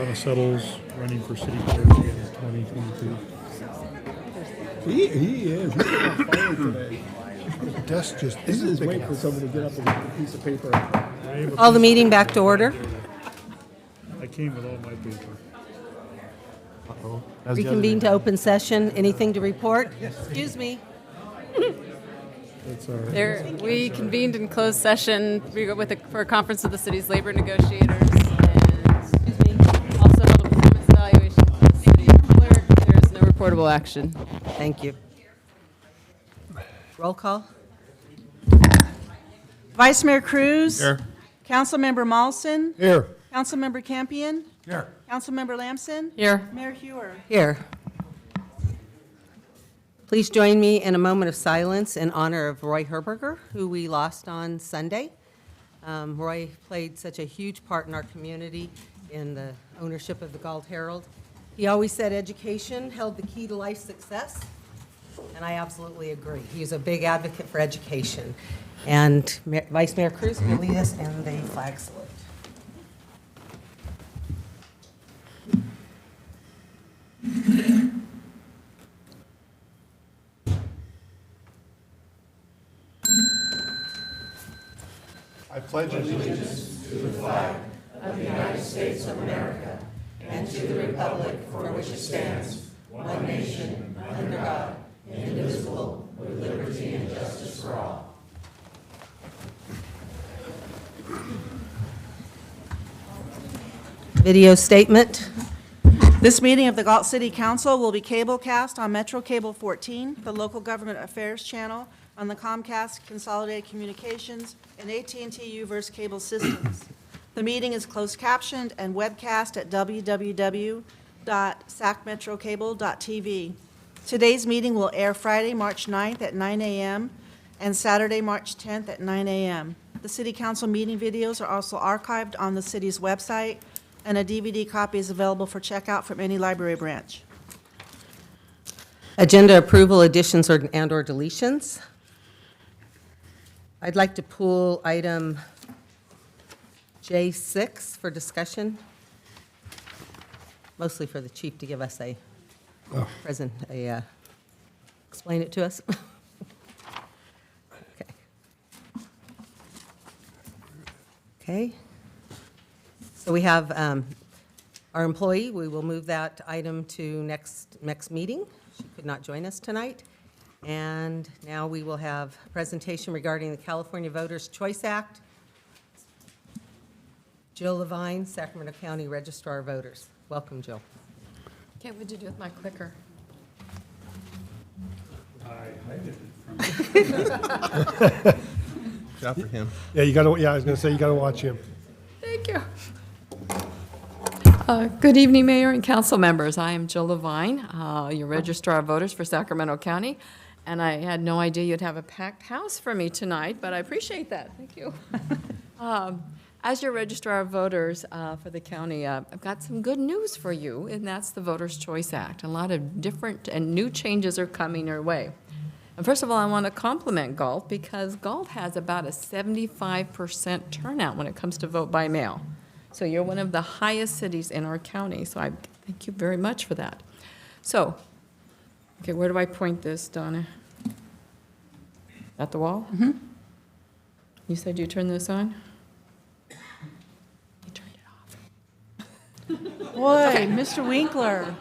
Donna Settles running for city clerk in 2022. He is. He's on fire today. The desk just He's isn't just big waiting for enough. someone to get up and get a piece of paper. Call the meeting back to order. I came with all my paper. Reconvene to open session. Anything to report? Excuse me. That's all right. We convened in closed session for a conference of the city's labor negotiators, and also held a performance evaluation for the city clerk. There is no reportable action. Thank you. Roll call. Vice Mayor Cruz. Here. Councilmember Mawson. Here. Councilmember Campion. Here. Councilmember Lamson. Here. Mayor Hewer. Here. Please join me in a moment of silence in honor of Roy Herberger, who we lost on Sunday. Roy played such a huge part in our community in the ownership of the Galt Herald. He always said education held the key to life success, and I absolutely agree. He was a big advocate for education. And Vice Mayor Cruz will lead us in the flag salute. I pledge allegiance to the flag of the United States of America and to the republic for which it stands, one nation, under God, indivisible, with liberty and justice for all. Video statement. This meeting of the Galt City Council will be cablecast on Metro Cable 14, the local government affairs channel, on the Comcast Consolidated Communications and AT&T Uverse cable systems. The meeting is closed captioned and webcast at www.sacmetrocable.tv. Today's meeting will air Friday, March 9th at 9 a.m. and Saturday, March 10th at 9 a.m. The City Council meeting videos are also archived on the city's website, and a DVD copy is available for checkout from any library branch. Agenda approval, additions and/or deletions. I'd like to pull item J6 for discussion, mostly for the chief to give us explain it to us. Okay. Okay. So we have our employee. We will move that item to next meeting. She could not join us tonight. And now we will have a presentation regarding the California Voters' Choice Act. Jill Levine, Sacramento County Registrar of Voters. Welcome, Jill. Okay, what'd you do with my clicker? Job for him. Yeah, I was going to say, you got to watch him. Thank you. Good evening, Mayor and council members. I am Jill Levine, your Registrar of Voters for Sacramento County, and I had no idea you'd have a packed house for me tonight, but I appreciate that. Thank you. As your Registrar of Voters for the county, I've got some good news for you, and that's the Voters' Choice Act. A lot of different and new changes are coming your way. And first of all, I want to compliment Galt, because Galt has about a 75% turnout when it comes to vote by mail. So you're one of the highest cities in our county, so I thank you very much for that. So, okay, where do I point this, Donna? At the wall? Mm-hmm. You said you turned this on? You turned it off. Boy, Mr. Winkler.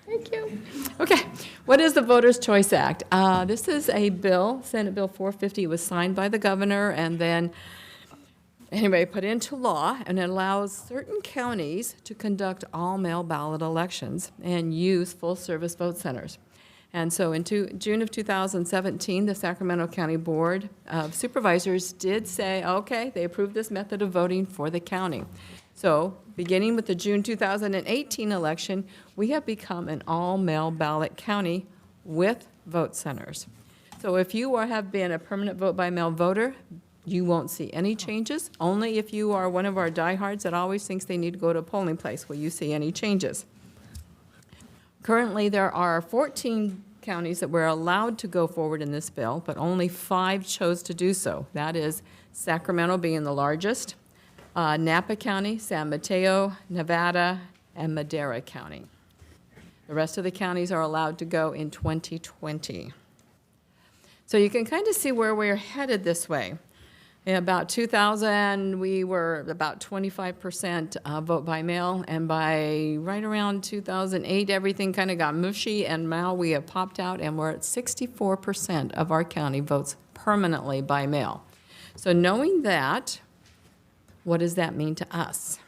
Thank you. Okay, what is the Voters' Choice Act? This is a bill, Senate Bill 450. It was signed by the governor and then anyway, put into law, and it allows certain counties to conduct all mail ballot elections and use full-service vote centers. And so in June of 2017, the Sacramento County Board of Supervisors did say, okay, they approved this method of voting for the county. So beginning with the June 2018 election, we have become an all-mail ballot county with vote centers. So if you have been a permanent vote-by-mail voter, you won't see any changes. Only if you are one of our diehards that always thinks they need to go to a polling place will you see any changes. Currently, there are 14 counties that were allowed to go forward in this bill, but only 5 chose to do so. That is Sacramento being the largest, Napa County, San Mateo, Nevada, and Madera County. The rest of the counties are allowed to go in 2020. So you can kind of see where we're headed this way. In about 2000, we were about 25% vote by mail, and by right around 2008, everything kind of got mushy, and now we have popped out, and we're at 64% of our county votes permanently by mail. So knowing that, what does that mean to us?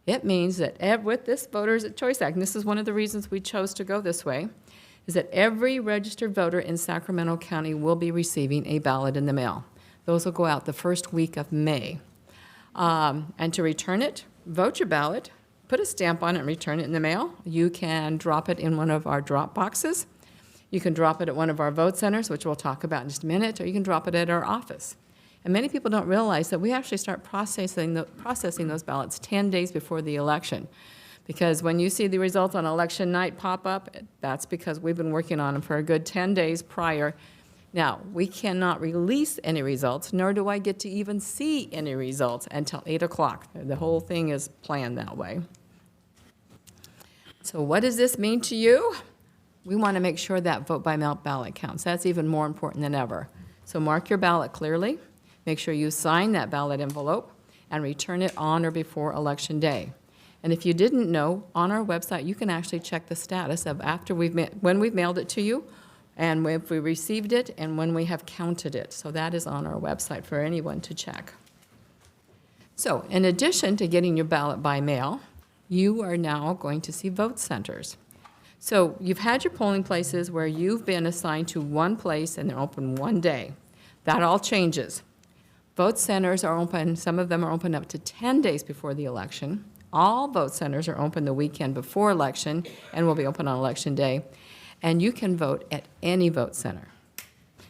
It means that with this Voters Choice Act, and this is one of the reasons we chose to go this way, is that every registered voter in Sacramento County will be receiving a ballot in the mail. Those will go out the first week of May. And to return it, vote your ballot, put a stamp on it and return it in the mail. You can drop it in one of our drop boxes. You can drop it at one of our vote centers, which we'll talk about in just a minute, or you can drop it at our office. And many people don't realize that we actually start processing those ballots 10 days before the election. Because when you see the results on election night pop up, that's because we've been working on them for a good 10 days prior. Now, we cannot release any results, nor do I get to even see any results until 8 o'clock. The whole thing is planned that way. So what does this mean to you? We want to make sure that vote by mail ballot counts. That's even more important than ever. So mark your ballot clearly. Make sure you sign that ballot envelope and return it on or before Election Day. And if you didn't know, on our website, you can actually check the status of when we've mailed it to you, and if we received it, and when we have counted it. So that is on our website for anyone to check. So in addition to getting your ballot by mail, you are now going to see vote centers. So you've had your polling places where you've been assigned to one place and they're open one day. That all changes. Vote centers are open, some of them are open up to 10 days before the election. All vote centers are open the weekend before election and will be open on Election Day. And you can vote at any vote center.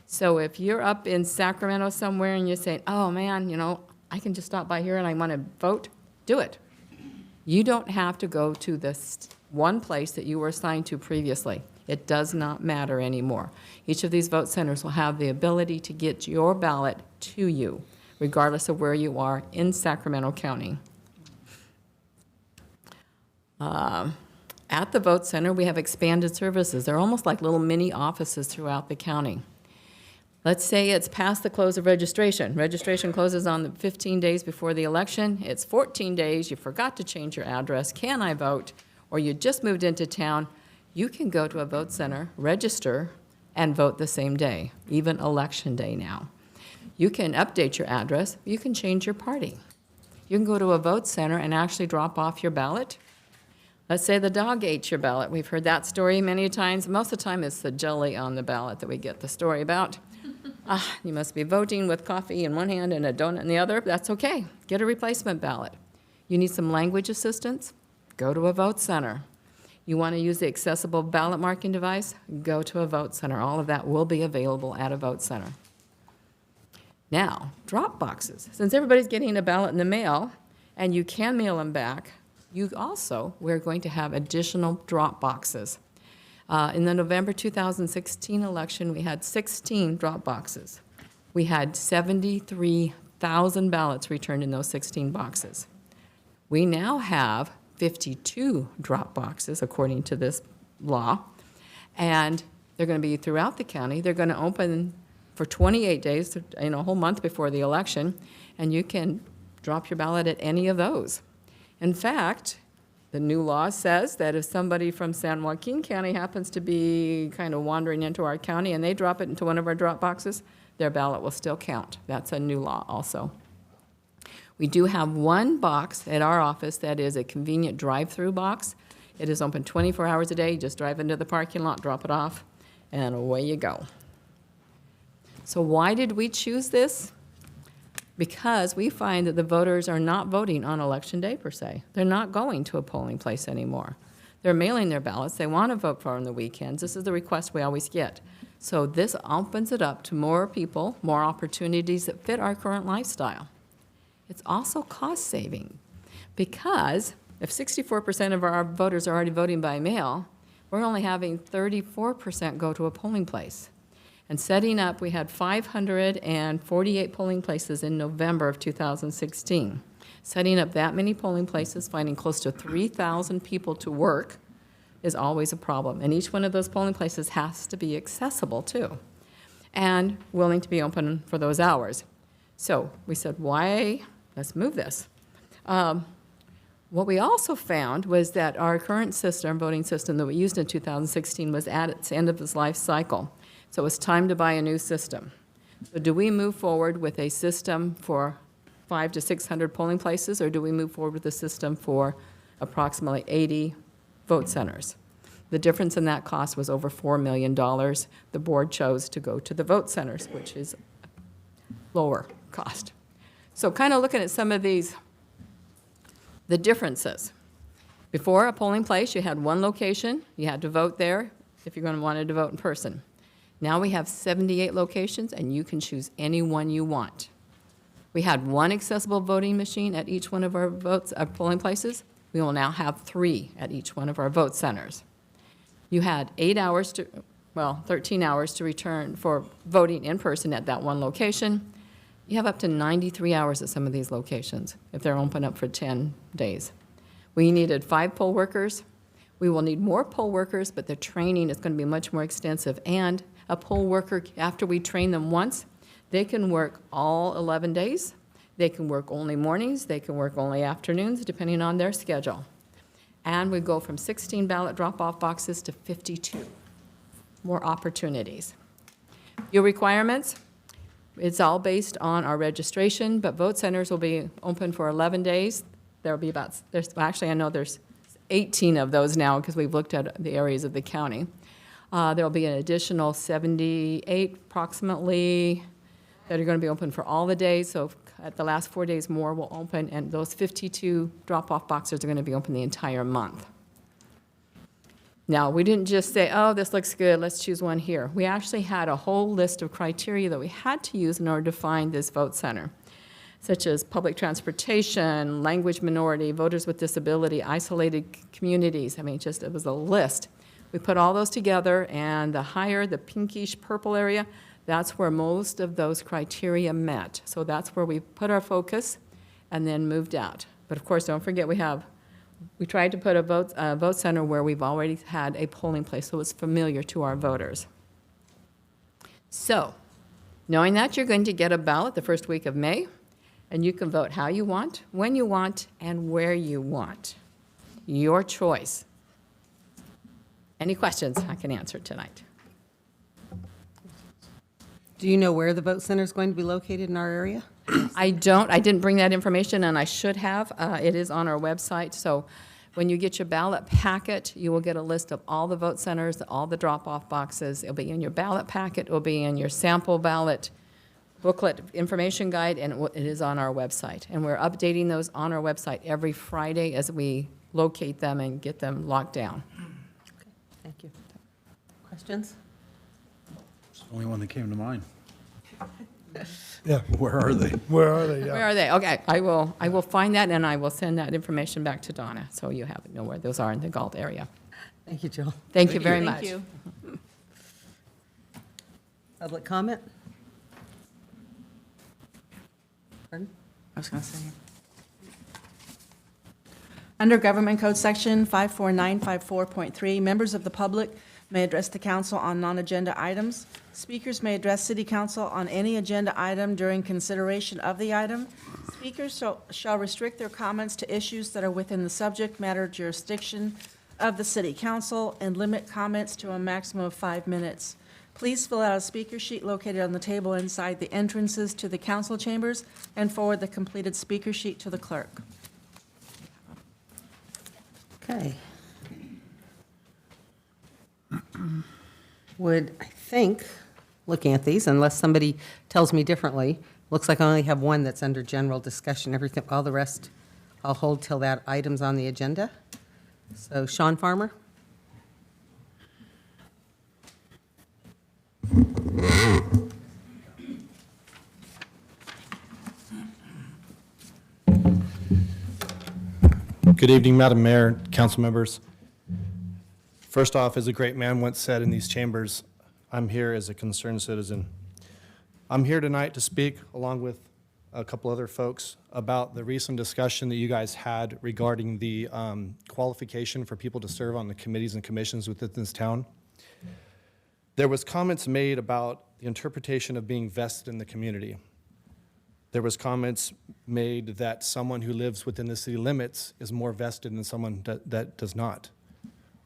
So if you're up in Sacramento somewhere and you're saying, oh man, I can just stop by here and I want to vote, do it. You don't have to go to this one place that you were assigned to previously. It does not matter anymore. Each of these vote centers will have the ability to get your ballot to you, regardless of where you are in Sacramento County. At the vote center, we have expanded services. They're almost like little mini offices throughout the county. Let's say it's past the close of registration. Registration closes on the 15 days before the election. It's 14 days. You forgot to change your address. Can I vote? Or you just moved into town. You can go to a vote center, register, and vote the same day, even Election Day now. You can update your address. You can change your party. You can go to a vote center and actually drop off your ballot. Let's say the dog ate your ballot. We've heard that story many times. Most of the time it's the jelly on the ballot that we get the story about. You must be voting with coffee in one hand and a donut in the other. That's okay. Get a replacement ballot. You need some language assistance? Go to a vote center. You want to use the accessible ballot marking device? Go to a vote center. All of that will be available at a vote center. Now, drop boxes. Since everybody's getting a ballot in the mail, and you can mail them back, we're going to have additional drop boxes. In the November 2016 election, we had 16 drop boxes. We had 73,000 ballots returned in those 16 boxes. We now have 52 drop boxes, according to this law, and they're going to be throughout the county. They're going to open for 28 days, a whole month before the election, and you can drop your ballot at any of those. In fact, the new law says that if somebody from San Joaquin County happens to be kind of wandering into our county and they drop it into one of our drop boxes, their ballot will still count. That's a new law also. We do have one box at our office that is a convenient drive-through box. It is open 24 hours a day. You just drive into the parking lot, drop it off, and away you go. So why did we choose this? Because we find that the voters are not voting on Election Day, per se. They're not going to a polling place anymore. They're mailing their ballots. They want to vote for on the weekends. This is the request we always get. So this opens it up to more people, more opportunities that fit our current lifestyle. It's also cost-saving, because if 64% of our voters are already voting by mail, we're only having 34% go to a polling place. And setting up, we had 548 polling places in November of 2016. Setting up that many polling places, finding close to 3,000 people to work is always a problem. And each one of those polling places has to be accessible too, and willing to be open for those hours. So we said, why? Let's move this. What we also found was that our current system, voting system that we used in 2016, was at its end of its life cycle. So it was time to buy a new system. So do we move forward with a system for 500 to 600 polling places, or do we move forward with a system for approximately 80 vote centers? The difference in that cost was over $4 million. The board chose to go to the vote centers, which is lower cost. So kind of looking at some of these, the differences. Before a polling place, you had one location. You had to vote there if you're going to want to vote in person. Now we have 78 locations, and you can choose any one you want. We had one accessible voting machine at each one of our polling places. We will now have 3 at each one of our vote centers. You had 13 hours to return for voting in person at that one location. You have up to 93 hours at some of these locations if they're open up for 10 days. We needed 5 poll workers. We will need more poll workers, but the training is going to be much more extensive. And a poll worker, after we train them once, they can work all 11 days. They can work only mornings. They can work only afternoons, depending on their schedule. And we go from 16 ballot drop-off boxes to 52. More opportunities. Your requirements, it's all based on our registration, but vote centers will be open for 11 days. There'll be I know there's 18 of those now because we've looked at the areas of the county. There'll be an additional 78 approximately that are going to be open for all the days. So at the last 4 days, more will open, and those 52 drop-off boxes are going to be open the entire month. Now, we didn't just say, oh, this looks good, let's choose one here. We actually had a whole list of criteria that we had to use in order to find this vote center, such as public transportation, language minority, voters with disability, isolated communities. I mean, it was a list. We put all those together, and the pinkish purple area, that's where most of those criteria met. So that's where we put our focus and then moved out. But of course, don't forget we tried to put a vote center where we've already had a polling place, so it's familiar to our voters. So, knowing that, you're going to get a ballot the first week of May, and you can vote how you want, when you want, and where you want. Your choice. Any questions I can answer tonight? Do you know where the vote center is going to be located in our area? I don't. I didn't bring that information, and I should have. It is on our website. So when you get your ballot packet, you will get a list of all the vote centers, all the drop-off boxes. It'll be in your ballot packet. It will be in your sample ballot booklet information guide, and it is on our website. And we're updating those on our website every Friday as we locate them and get them locked down. Okay, thank you. Questions? It's the only one that came to mind. Yeah. Where are they? Where are they? Where are they? Okay, I will find that, and I will send that information back to Donna, so you know where those are in the Galt area. Thank you, Jill. Thank you very much. Thank you. Public comment? Pardon? I was going to say. Under Government Code Section 54954.3, members of the public may address the council on non-agenda items. Speakers may address city council on any agenda item during consideration of the item. Speakers shall restrict their comments to issues that are within the subject matter jurisdiction of the city council and limit comments to a maximum of 5 minutes. Please fill out a speaker sheet located on the table inside the entrances to the council chambers and forward the completed speaker sheet to the clerk. Okay. I think, looking at these, unless somebody tells me differently, looks like I only have one that's under general discussion. Everything, all the rest, I'll hold till that item's on the agenda. So, Sean Farmer? Good evening, Madam Mayor, council members. First off, as a great man once said in these chambers, I'm here as a concerned citizen. I'm here tonight to speak along with a couple other folks about the recent discussion that you guys had regarding the qualification for people to serve on the committees and commissions within this town. There was comments made about the interpretation of being vested in the community. There was comments made that someone who lives within the city limits is more vested than someone that does not.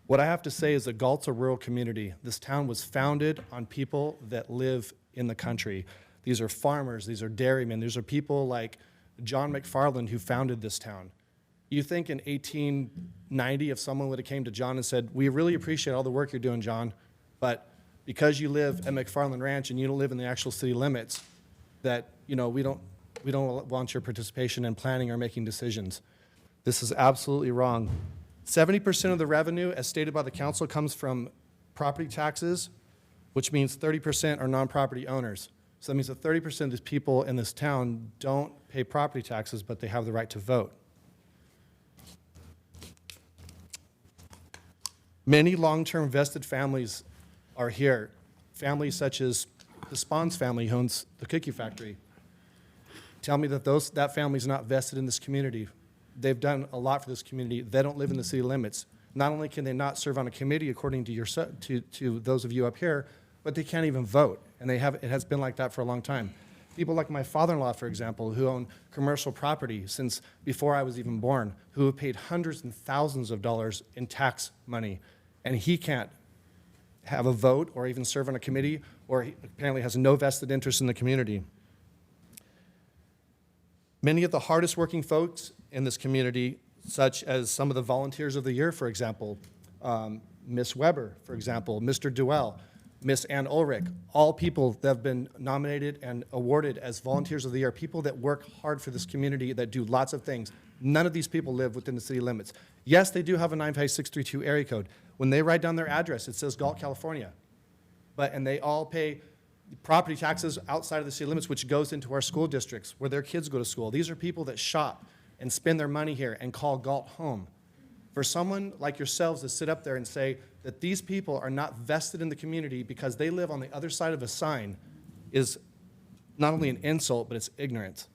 What I have to say is that Galt's a rural community. This town was founded on people that live in the country. These are farmers, these are dairymen, these are people like John McFarland who founded this town. You think in 1890 if someone would have came to John and said, we really appreciate all the work you're doing, John, but because you live at McFarland Ranch and you don't live in the actual city limits, that we don't want your participation in planning or making decisions. This is absolutely wrong. 70% of the revenue, as stated by the council, comes from property taxes, which means 30% are non-property owners. So that means that 30% of these people in this town don't pay property taxes, but they have the right to vote. Many long-term vested families are here. Families such as the Spons family who owns the cookie factory. Tell me that that family's not vested in this community. They've done a lot for this community. They don't live in the city limits. Not only can they not serve on a committee according to those of you up here, but they can't even vote. And it has been like that for a long time. People like my father-in-law, for example, who own commercial property since before I was even born, who have paid hundreds and thousands of dollars in tax money, and he can't have a vote or even serve on a committee, or he apparently has no vested interest in the community. Many of the hardest working folks in this community, such as some of the volunteers of the year, for example, Miss Weber, for example, Mr. Duell, Miss Ann Ulrich, all people that have been nominated and awarded as volunteers of the year, people that work hard for this community, that do lots of things. None of these people live within the city limits. Yes, they do have a 95632 area code. When they write down their address, it says Galt, California. And they all pay property taxes outside of the city limits, which goes into our school districts where their kids go to school. These are people that shop and spend their money here and call Galt home. For someone like yourselves to sit up there and say that these people are not vested in the community because they live on the other side of a sign is not only an insult, but it's ignorant.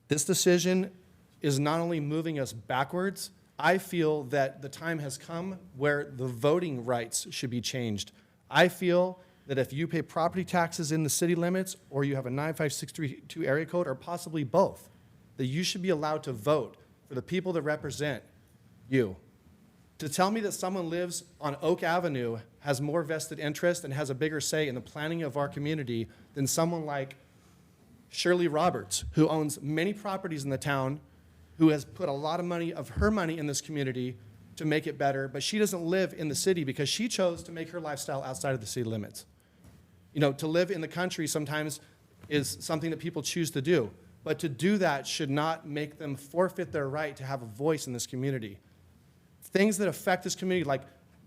This decision is not only moving us backwards, I feel that the time has come where the voting rights should be changed. I feel that if you pay property taxes in the city limits or you have a 95632 area code or possibly both, that you should be allowed to vote for the people that represent you. To tell me that someone lives on Oak Avenue has more vested interest and has a bigger say in the planning of our community than someone like Shirley Roberts, who owns many properties in the town, who has put a lot of money of her money in this community to make it better, but she doesn't live in the city because she chose to make her lifestyle outside of the city limits. To live in the country sometimes is something that people choose to do, but to do that should not make them forfeit their right to have a voice in this community. Things that affect this community, like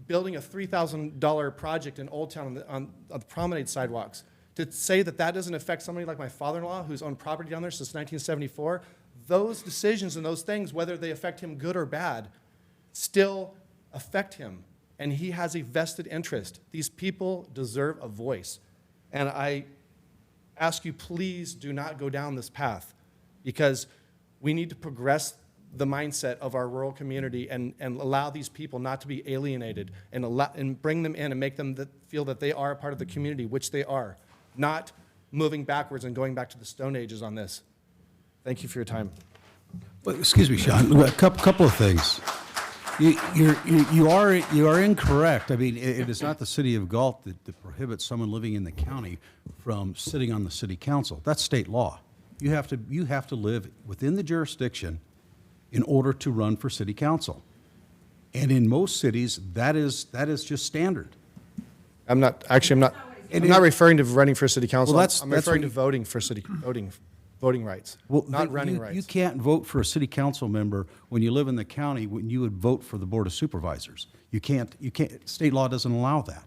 building a $3,000 project in Old Town on the promenade sidewalks, to say that that doesn't affect somebody like my father-in-law who's owned property down there since 1974, those decisions and those things, whether they affect him good or bad, still affect him, and he has a vested interest. These people deserve a voice, and I ask you, please do not go down this path, because we need to progress the mindset of our rural community and allow these people not to be alienated and bring them in and make them feel that they are a part of the community, which they are, not moving backwards and going back to the Stone Ages on this. Thank you for your time. Well, excuse me, Sean, a couple of things. You are incorrect. I mean, it is not the city of Galt that prohibits someone living in the county from sitting on the city council. That's state law. You have to live within the jurisdiction in order to run for city council. And in most cities, that is just standard. I'm not referring to running for city council. Well, I'm referring to voting for voting rights, not running rights. You can't vote for a city council member when you live in the county when you would vote for the board of supervisors. You can't, state law doesn't allow that.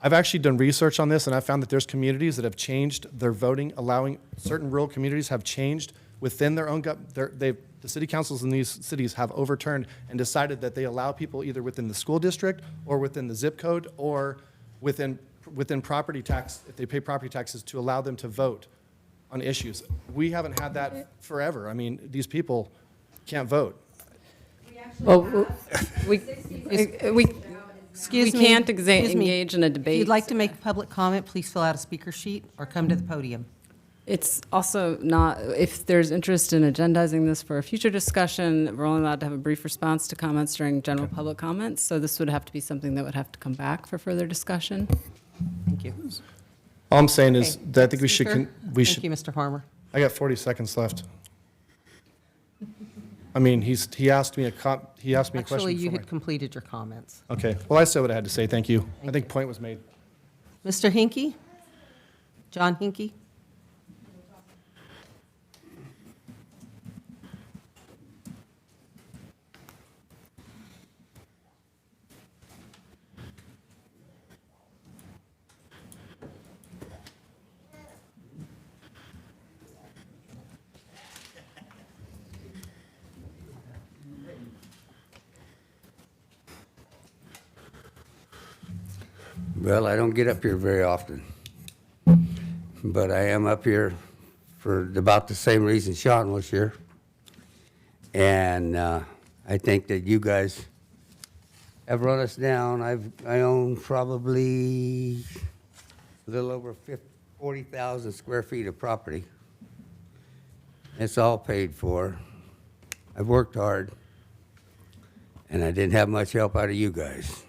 I've actually done research on this, and I found that there's communities that have changed their voting, allowing certain rural communities have changed within their own the city councils in these cities have overturned and decided that they allow people either within the school district or within the zip code or within within property tax, if they pay property taxes, to allow them to vote on issues. We haven't had that forever. I mean, these people can't vote. Well, we Excuse we me. can't Excuse me. engage in a If debate. you'd like to make public comment, please fill out a speaker sheet or come to the podium. It's also not, if there's interest in agendizing this for a future discussion, we're only allowed to have a brief response to comments during general public comments, so this would have to be something that would have to come back for further discussion. Thank you. All I'm saying is Okay. that I think we should, Speaker? we Thank should, you, Mr. Farmer. I got 40 seconds left. I mean, he asked me a question Actually, you before had completed your comments. Okay, well, I said what I had to say, thank you. I think point was made. Mr. Hinkie? John Hinkie? Well, I don't get up here very often, but I am up here for about the same reason Sean was here. And I think that you guys have run us down. I own probably a little over 40,000 square feet of property. It's all paid for. I've worked hard, and I didn't have much help out of you guys.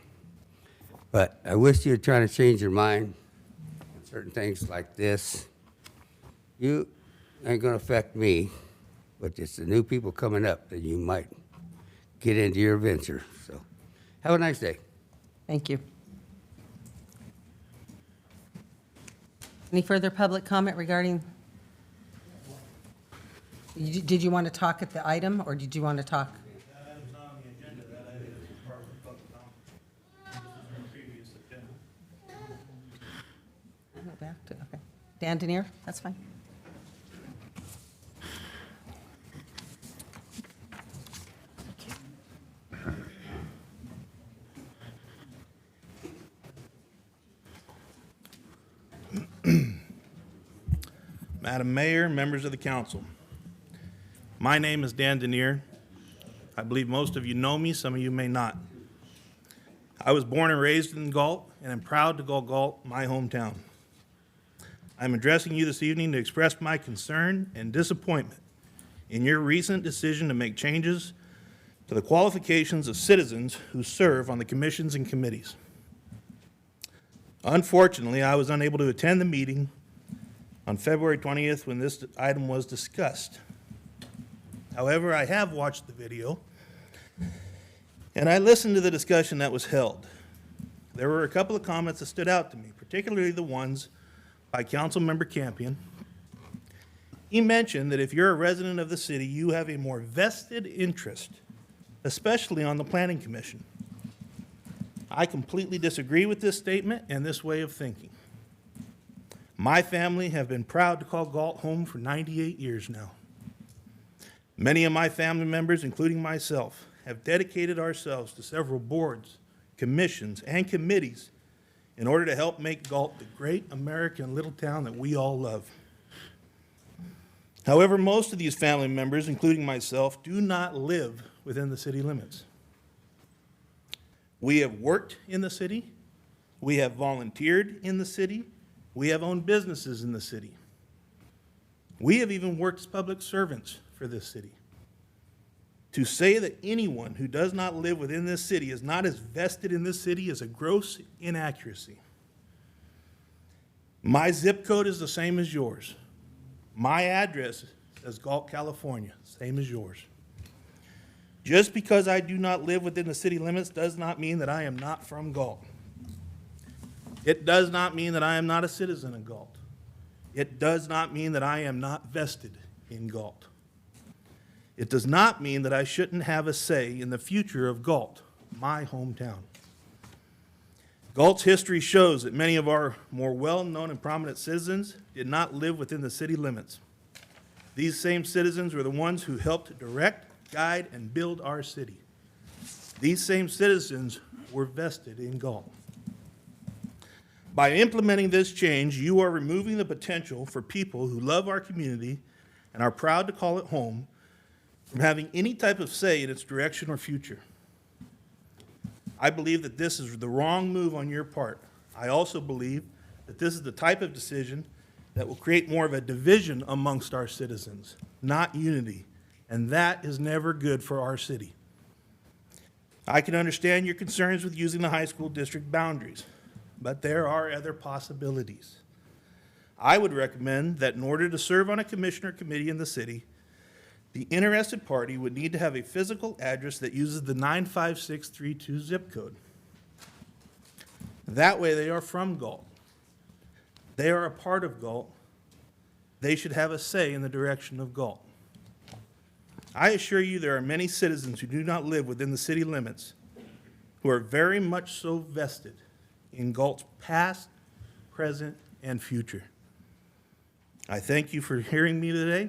But I wish you'd try to change your mind on certain things like this. You ain't gonna affect me, but it's the new people coming up that you might get into your venture. So, have a nice day. Thank you. Any further public comment regarding? Did you want to talk at the item, or did you want to talk? That item's not on the agenda, that item is part of the public comment. This is from the previous agenda. Go back to, okay. Dan Denier, that's fine. Madam Mayor, members of the council. My name is Dan Denier. I believe most of you know me, some of you may not. I was born and raised in Galt, and am proud to call Galt my hometown. I'm addressing you this evening to express my concern and disappointment in your recent decision to make changes to the qualifications of citizens who serve on the commissions and committees. Unfortunately, I was unable to attend the meeting on February 20th when this item was discussed. However, I have watched the video, and I listened to the discussion that was held. There were a couple of comments that stood out to me, particularly the ones by Councilmember Campion. He mentioned that if you're a resident of the city, you have a more vested interest, especially on the Planning Commission. I completely disagree with this statement and this way of thinking. My family have been proud to call Galt home for 98 years now. Many of my family members, including myself, have dedicated ourselves to several boards, commissions, and committees in order to help make Galt the great American little town that we all love. However, most of these family members, including myself, do not live within the city limits. We have worked in the city, we have volunteered in the city, we have owned businesses in the city. We have even worked as public servants for this city. To say that anyone who does not live within this city is not as vested in this city is a gross inaccuracy. My zip code is the same as yours. My address is Galt, California, same as yours. Just because I do not live within the city limits does not mean that I am not from Galt. It does not mean that I am not a citizen of Galt. It does not mean that I am not vested in Galt. It does not mean that I shouldn't have a say in the future of Galt, my hometown. Galt's history shows that many of our more well-known and prominent citizens did not live within the city limits. These same citizens were the ones who helped direct, guide, and build our city. These same citizens were vested in Galt. By implementing this change, you are removing the potential for people who love our community and are proud to call it home from having any type of say in its direction or future. I believe that this is the wrong move on your part. I also believe that this is the type of decision that will create more of a division amongst our citizens, not unity, and that is never good for our city. I can understand your concerns with using the high school district boundaries, but there are other possibilities. I would recommend that in order to serve on a commissioner committee in the city, the interested party would need to have a physical address that uses the 95632 zip code. That way they are from Galt. They are a part of Galt. They should have a say in the direction of Galt. I assure you there are many citizens who do not live within the city limits who are very much so vested in Galt's past, present, and future. I thank you for hearing me today.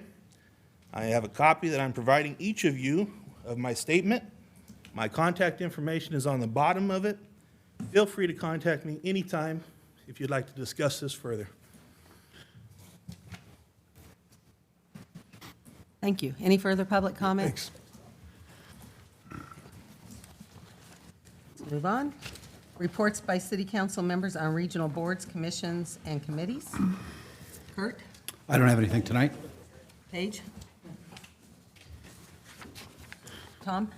I have a copy that I'm providing each of you of my statement. My contact information is on the bottom of it. Feel free to contact me anytime if you'd like to discuss this further. Thank you. Any further public comments? Let's move on. Reports by city council members on regional boards, commissions, and committees. Kurt? I don't have anything tonight. Paige? Tom?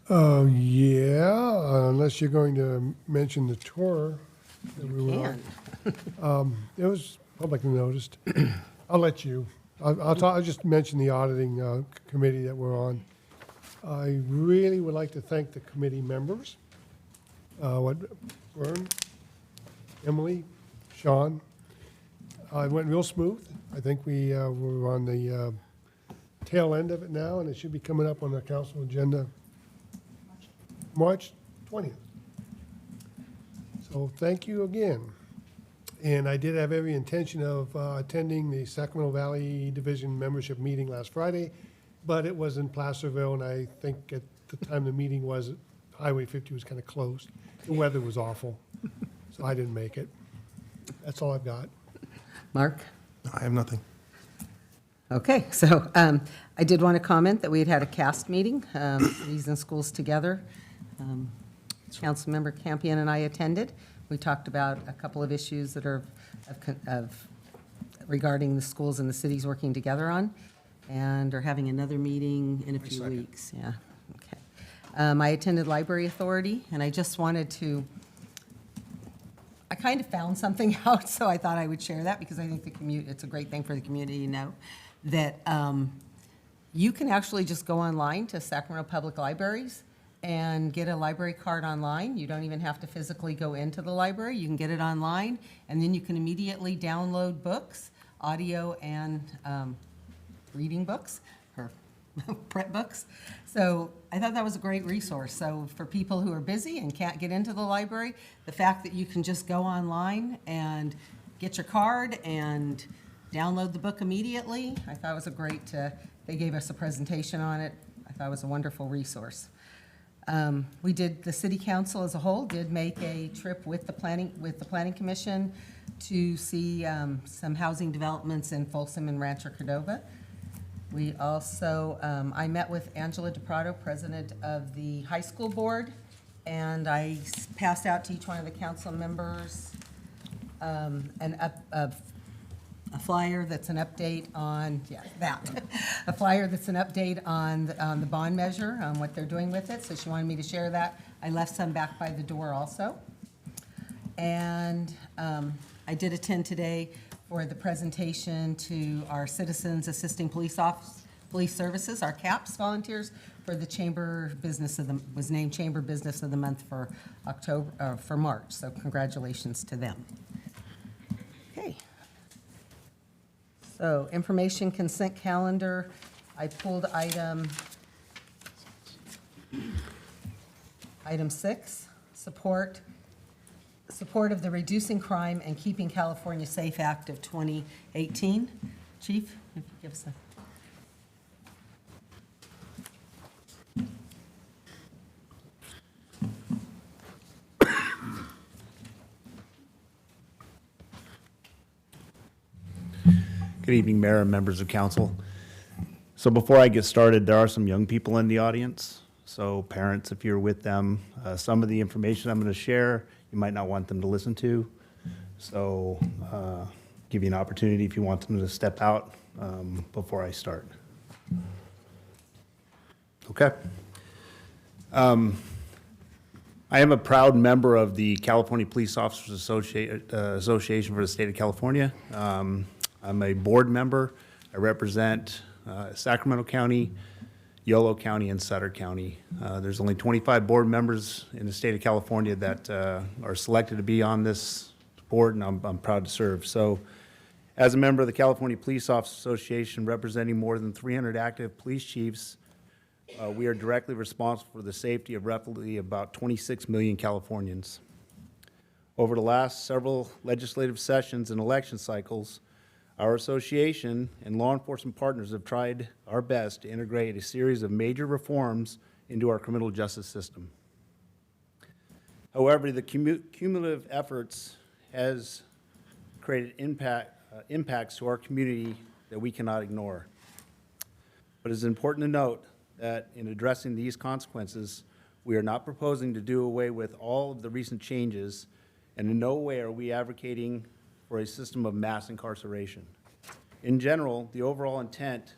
Yeah, unless you're going to mention the tour that we were on. Can. It was publicly noticed. I'll let you. I'll just mention the auditing committee that we're on. I really would like to thank the committee members. Vern, Emily, Sean. It went real smooth. I think we're on the tail end of it now, and it should be coming up on the council agenda March 20th. So thank you again. And I did have every intention of attending the Sacramento Valley Division membership meeting last Friday, but it was in Placerville, and I think at the time the meeting was, Highway 50 was kind of closed. The weather was awful, so I didn't make it. That's all I've got. Mark? I have nothing. Okay, so I did want to comment that we had a CAST meeting, Cities and Schools Together. Councilmember Campion and I attended. We talked about a couple of issues that are regarding the schools and the cities working together on, and are having another meeting in a few weeks. Yeah, okay. I attended Library Authority, and I just wanted to, I kind of found something out, so I thought I would share that because I think it's a great thing for the community to know that you can actually just go online to Sacramento Public Libraries and get a library card online. You don't even have to physically go into the library. You can get it online, and then you can immediately download books, audio and reading books, or print books. So I thought that was a great resource. So for people who are busy and can't get into the library, the fact that you can just go online and get your card and download the book immediately, I thought was a great, they gave us a presentation on it. I thought it was a wonderful resource. The city council as a whole did make a trip with the planning commission to see some housing developments in Folsom and Rancho Cordova. We also, I met with Angela DePrado, president of the high school board, and I passed out to each one of the council members a flyer that's an update on, a flyer that's an update on the bond measure, on what they're doing with it. So she wanted me to share that. I left some back by the door also. And I did attend today for the presentation to our Citizens Assisting Police Services, our CAPS volunteers, for the Chamber Business was named Chamber Business of the Month for for March. So congratulations to them. Okay. So information consent calendar, I pulled item 6, support of the Reducing Crime and Keeping California Safe Act of 2018. Chief, if you give us a. Good evening, Mayor and members of council. So before I get started, there are some young people in the audience. So parents, if you're with them, some of the information I'm going to share, you might not want them to listen to. So give you an opportunity if you want them to step out before I start. Okay. I am a proud member of the California Police Officers Association for the state of California. I'm a board member. I represent Sacramento County, Yolo County, and Sutter County. There's only 25 board members in the state of California that are selected to be on this board, and I'm proud to serve. So, as a member of the California Police Officers Association, representing more than 300 active police chiefs, we are directly responsible for the safety of roughly about 26 million Californians. Over the last several legislative sessions and election cycles, our association and law enforcement partners have tried our best to integrate a series of major reforms into our criminal justice system. However, the cumulative efforts has created impacts to our community that we cannot ignore. But it's important to note that in addressing these consequences, we are not proposing to do away with all of the recent changes, and in no way are we advocating for a system of mass incarceration. In general, the overall intent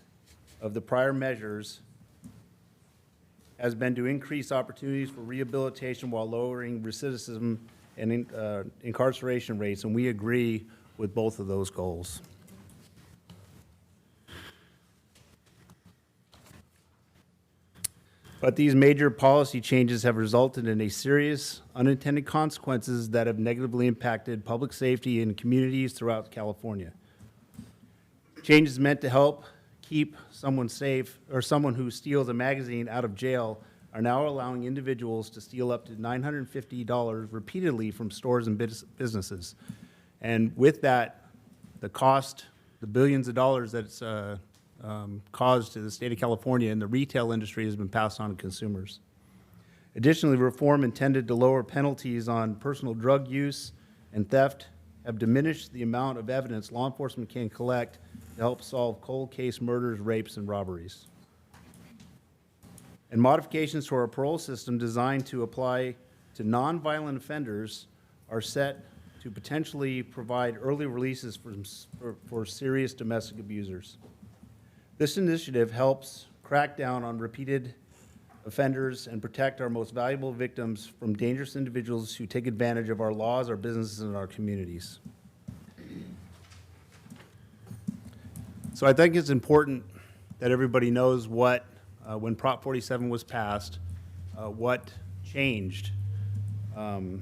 of the prior measures has been to increase opportunities for rehabilitation while lowering recidivism and incarceration rates, and we agree with both of those goals. But these major policy changes have resulted in a serious unintended consequences that have negatively impacted public safety in communities throughout California. Changes meant to help keep someone safe, or someone who steals a magazine out of jail, are now allowing individuals to steal up to $950 repeatedly from stores and businesses. And with that, the cost, the billions of dollars that's caused to the state of California and the retail industry has been passed on to consumers. Additionally, reform intended to lower penalties on personal drug use and theft have diminished the amount of evidence law enforcement can collect to help solve cold case murders, rapes, and robberies. And modifications to our parole system designed to apply to nonviolent offenders are set to potentially provide early releases for serious domestic abusers. This initiative helps crack down on repeated offenders and protect our most valuable victims from dangerous individuals who take advantage of our laws, our businesses, and our communities. So I think it's important that everybody knows what, when Prop 47 was passed, what changed. The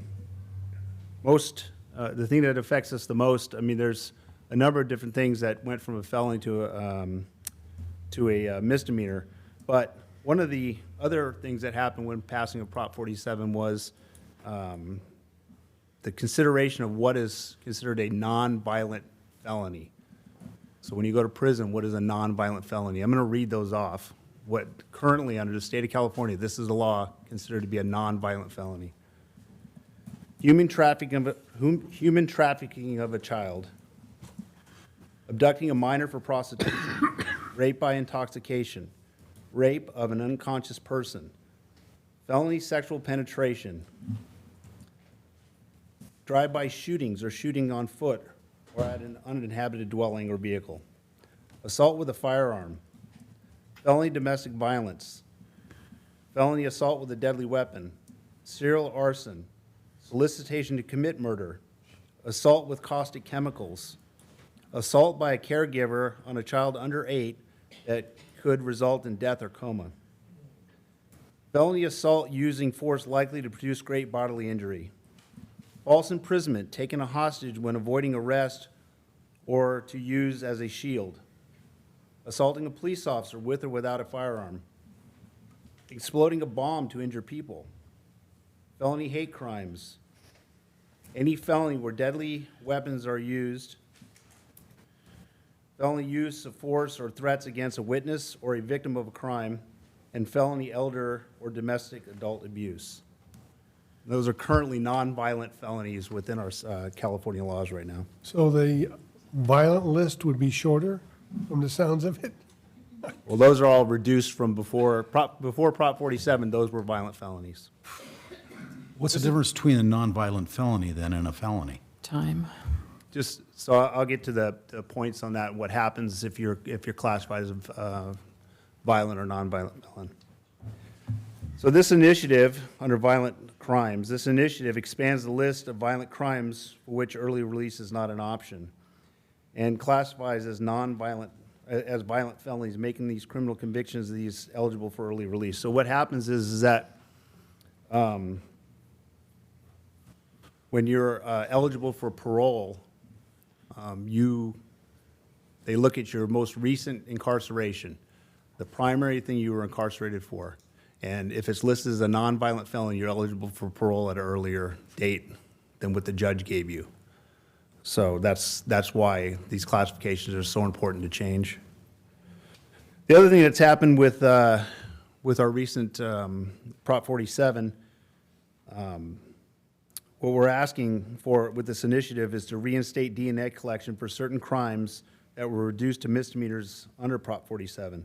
thing that affects us the most, I mean, there's a number of different things that went from a felony to a misdemeanor, but one of the other things that happened when passing of Prop 47 was the consideration of what is considered a nonviolent felony. So when you go to prison, what is a nonviolent felony? I'm going to read those off. What currently under the state of California, this is a law considered to be a nonviolent felony. Human trafficking of a child, abducting a minor for prostitution, rape by intoxication, rape of an unconscious person, felony sexual penetration, drive-by shootings or shooting on foot or at an uninhabited dwelling or vehicle, assault with a firearm, felony domestic violence, felony assault with a deadly weapon, serial arson, solicitation to commit murder, assault with caustic chemicals, assault by a caregiver on a child under 8 that could result in death or coma, felony assault using force likely to produce great bodily injury, false imprisonment, taking a hostage when avoiding arrest or to use as a shield, assaulting a police officer with or without a firearm, exploding a bomb to injure people, felony hate crimes, any felony where deadly weapons are used, felony use of force or threats against a witness or a victim of a crime, and felony elder or domestic adult abuse. Those are currently nonviolent felonies within our California laws right now. So the violent list would be shorter from the sounds of it. Well, those are all reduced from before Prop 47, those were violent felonies. What's the difference between a nonviolent felony then and a felony? Time. Just, so I'll get to the points on that, what happens if you're classified as a violent or nonviolent felon. So this initiative, under violent crimes, this initiative expands the list of violent crimes for which early release is not an option, and classifies as as violent felonies, making these criminal convictions these eligible for early release. So what happens is that when you're eligible for parole, they look at your most recent incarceration, the primary thing you were incarcerated for. And if it's listed as a nonviolent felon, you're eligible for parole at an earlier date than what the judge gave you. So that's why these classifications are so important to change. The other thing that's happened with our recent Prop 47, what we're asking for with this initiative is to reinstate DNA collection for certain crimes that were reduced to misdemeanors under Prop 47.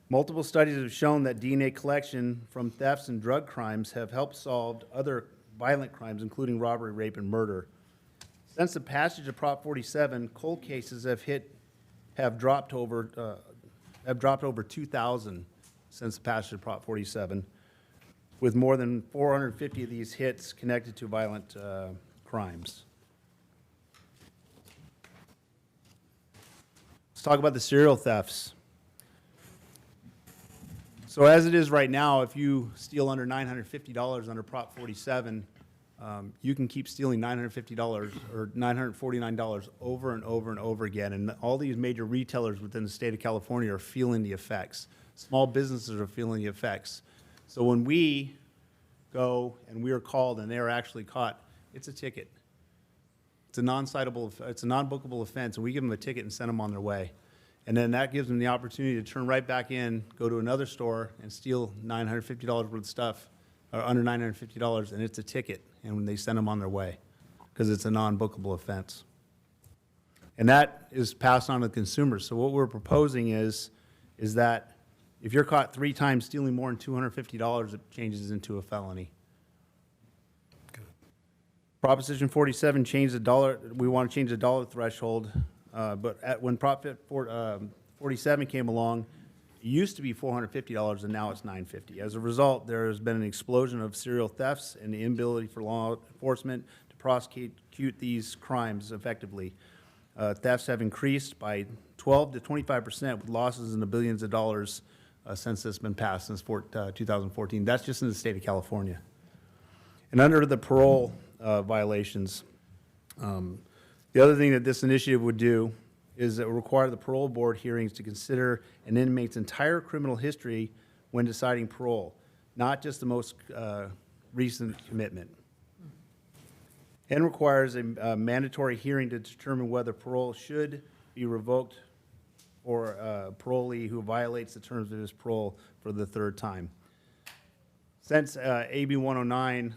Multiple studies have shown that DNA collection from thefts and drug crimes have helped solve other violent crimes, including robbery, rape, and murder. Since the passage of Prop 47, cold cases have dropped over 2,000 since the passage of Prop 47, with more than 450 of these hits connected to violent crimes. Let's talk about the serial thefts. So as it is right now, if you steal under $950 under Prop 47, you can keep stealing $950 or $949 over and over and over again. And all these major retailers within the state of California are feeling the effects. Small businesses are feeling the effects. So when we go and we are called and they are actually caught, it's a ticket. It's a non-bookable offense, and we give them a ticket and send them on their way. And then that gives them the opportunity to turn right back in, go to another store, and steal $950 worth of stuff, or under $950, and it's a ticket, and when they send them on their way, because it's a non-bookable offense. And that is passed on to the consumers. So what we're proposing is that if you're caught 3 times stealing more than $250, it changes into a felony. Proposition 47 changed the dollar. We want to change the dollar threshold. But when Prop 47 came along, it used to be $450 and now it's $950. As a result, there has been an explosion of serial thefts and the inability for law enforcement to prosecute these crimes effectively. Thefts have increased by 12 to 25% with losses in the billions of dollars since this has been passed, since 2014. That's just in the state of California. And under the parole violations, the other thing that this initiative would do is it would require the parole board hearings to consider an inmate's entire criminal history when deciding parole, not just the most recent commitment. And requires a mandatory hearing to determine whether parole should be revoked for a parolee who violates the terms of his parole for the 3rd time. Since AB 109,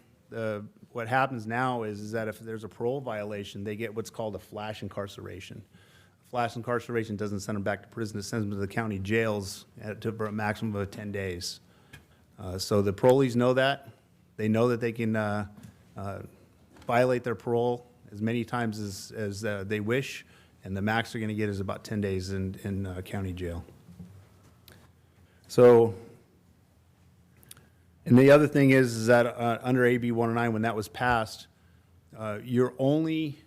what happens now is that if there's a parole violation, they get what's called a flash incarceration. Flash incarceration doesn't send them back to prison, it sends them to the county jails for a maximum of 10 days. So the parolees know that. They know that they can violate their parole as many times as they wish, and the max they're going to get is about 10 days in county jail. So, and the other thing is that under AB 109, when that was passed, you're only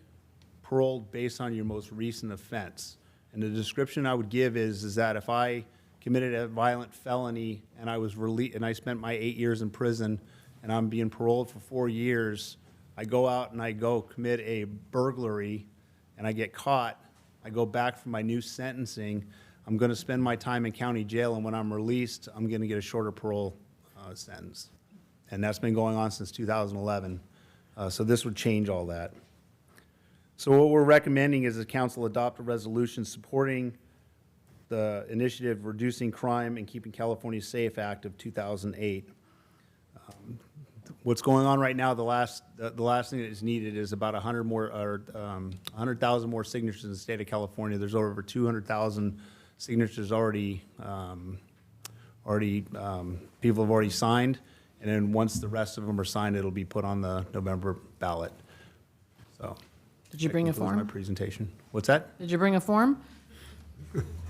paroled based on your most recent offense. And the description I would give is that if I committed a violent felony and I was released and I spent my 8 years in prison and I'm being paroled for 4 years, I go out and I go commit a burglary and I get caught, I go back for my new sentencing, I'm going to spend my time in county jail, and when I'm released, I'm going to get a shorter parole sentence. And that's been going on since 2011. So this would change all that. So what we're recommending is the council adopt a resolution supporting the initiative Reducing Crime and Keeping California Safe Act of 2008. What's going on right now, the last thing that is needed is about 100 more, or 100,000 more signatures in the state of California. There's over 200,000 signatures already, people have already signed. And then once the rest of them are signed, it'll be put on the November ballot. So. Did you that bring a concludes form? My presentation. What's that? Did you bring a form?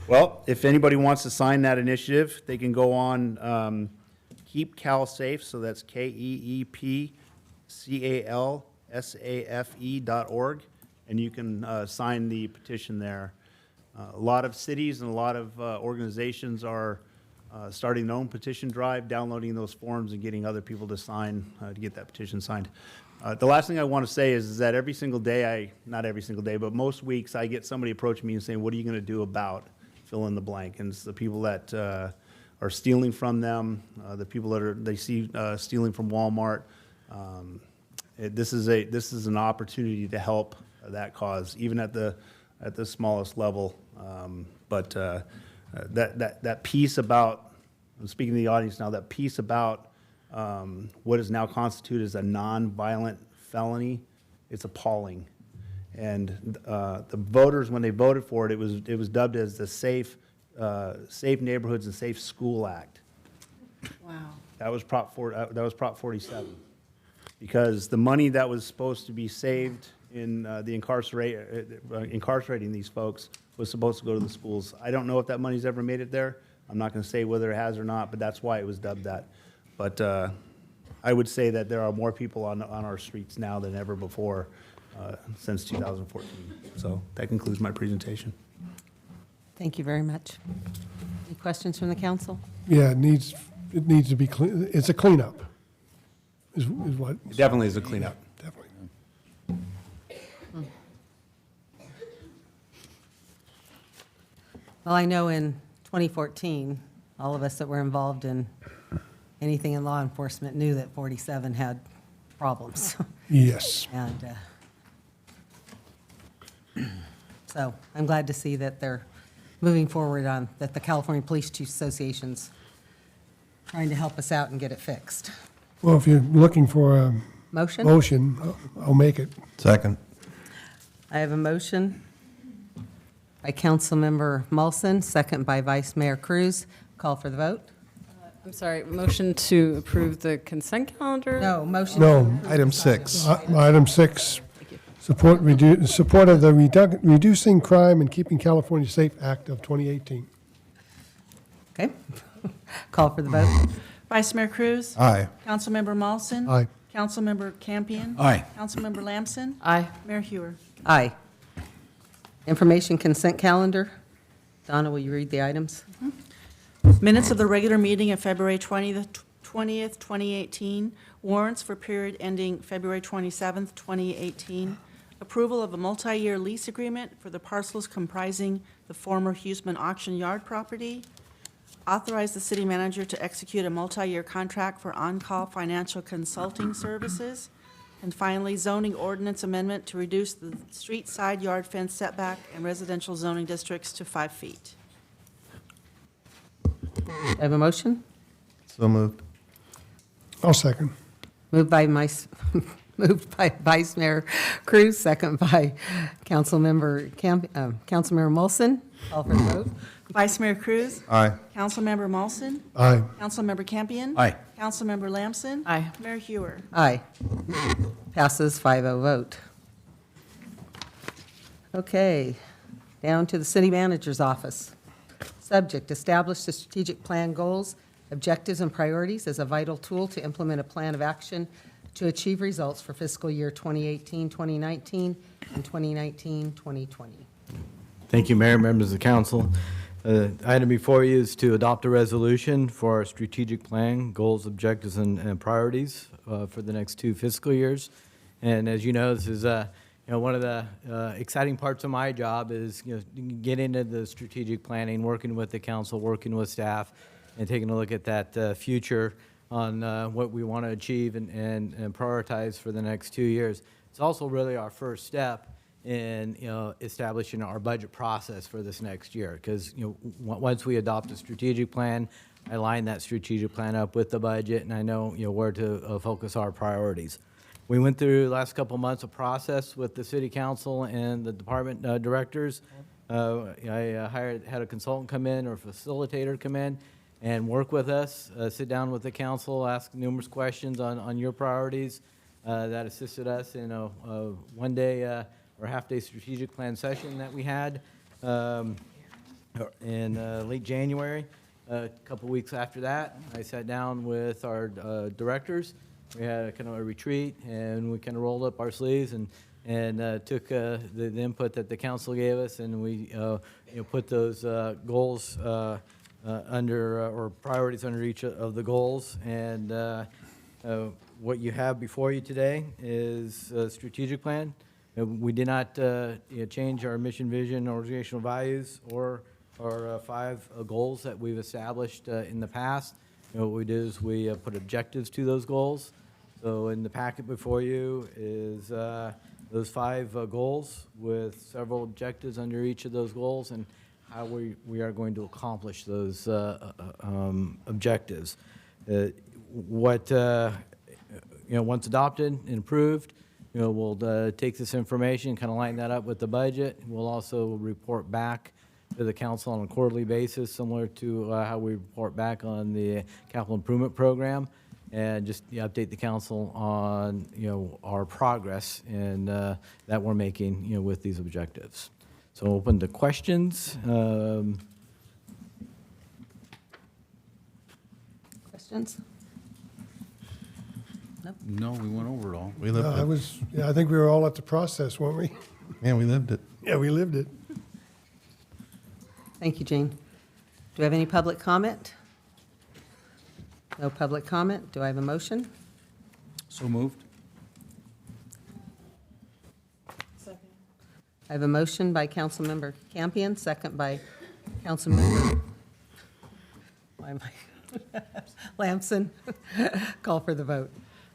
Well, if anybody wants to sign that initiative, they can go on Keep Cal Safe, so that's KeepCalsafe.org, and you can sign the petition there. A lot of cities and a lot of organizations are starting their own petition drive, downloading those forms and getting other people to sign, to get that petition signed. The last thing I want to say is that every single day, not every single day, but most weeks, I get somebody approach me and saying, what are you going to do about fill in the blank? And it's the people that are stealing from them, the people that they see stealing from Walmart. This is an opportunity to help that cause, even at the smallest level. That piece about, I'm speaking to the audience now, that piece about what is now constituted as a non-violent felony, it's appalling. And the voters, when they voted for it, it was dubbed as the Safe Neighborhoods and Safe School Act. Wow. That was Prop 47. Because the money that was supposed to be saved in incarcerating these folks was supposed to go to the schools. I don't know if that money's ever made it there. I'm not going to say whether it has or not, but that's why it was dubbed that. But I would say that there are more people on our streets now than ever before since 2014. So that concludes my presentation. Thank you very much. Any questions from the council? Yeah, it needs to be clean, it's a cleanup, is what, It definitely is a cleanup. definitely. Well, I know in 2014, all of us that were involved in anything in law enforcement knew that 47 had problems. Yes. And so I'm glad to see that they're moving forward on, that the California Police Chiefs Association's trying to help us out and get it fixed. Well, if you're looking for a Motion? motion, I'll make it. Second. I have a motion by Councilmember Mulson, second by Vice Mayor Cruz. Call for the vote? I'm sorry, motion to approve the consent calendar? No, motion. No. Item 6. Item 6, support of the Reducing Crime and Keeping California Safe Act of 2018. Okay. Call for the vote? Vice Mayor Cruz? Aye. Councilmember Mawson? Aye. Councilmember Campion? Aye. Councilmember Lamson? Aye. Mayor Hewer? Aye. Information consent calendar. Donna, will you read the items? Minutes of the regular meeting of February 20th, 2018. Warrants for period ending February 27th, 2018. Approval of a multi-year lease agreement for the parcels comprising the former Huseman Auction Yard property. Authorize the city manager to execute a multi-year contract for on-call financial consulting services. And finally, zoning ordinance amendment to reduce the street side yard fence setback and residential zoning districts to 5 feet. Do I have a motion? So moved. I'll second. Moved by Vice Mayor Cruz, second by Councilmember Molson. Call for the vote? Vice Mayor Cruz? Aye. Councilmember Molson? Aye. Councilmember Campion? Aye. Councilmember Lamson? Aye. Mayor Hewer? Aye. Passes 5-0 vote. Okay, down to the city manager's office. Subject, establish the strategic plan goals, objectives, and priorities as a vital tool to implement a plan of action to achieve results for fiscal year 2018, 2019, and 2019, 2020. Thank you, Mayor, members of the council. The item before you is to adopt a resolution for our strategic plan, goals, objectives, and priorities for the next 2 fiscal years. And as you know, this is one of the exciting parts of my job is getting into the strategic planning, working with the council, working with staff, and taking a look at that future on what we want to achieve and prioritize for the next 2 years. It's also really our first step in establishing our budget process for this next year, because once we adopt a strategic plan, I line that strategic plan up with the budget, and I know, where to focus our priorities. We went through the last couple months of process with the city council and the department directors. I had a consultant come in or a facilitator come in and work with us, sit down with the council, ask numerous questions on your priorities. That assisted us in a one-day or half-day strategic plan session that we had in late January. A couple weeks after that, I sat down with our directors. We had a kind of a retreat, and we kind of rolled up our sleeves and took the input that the council gave us, and we put those goals under or priorities under each of the goals. And what you have before you today is a strategic plan. We did not change our mission, vision, organizational values, or our 5 goals that we've established in the past. What we did is we put objectives to those goals. So in the packet before you is those 5 goals with several objectives under each of those goals and how we are going to accomplish those objectives. Once adopted and approved, we'll take this information, kind of line that up with the budget. We'll also report back to the council on a quarterly basis, similar to how we report back on the capital improvement program, and just update the council on our progress and that we're making with these objectives. So open to questions. Questions? No, we went over it all. We lived it. I think we were all at the process, weren't we? Yeah, we lived it. Yeah, we lived it. Thank you, Jane. Do we have any public comment? No public comment. Do I have a motion? So moved. I have a motion by Councilmember Campion, second by Councilmember why am I- Lamson. Call for the vote.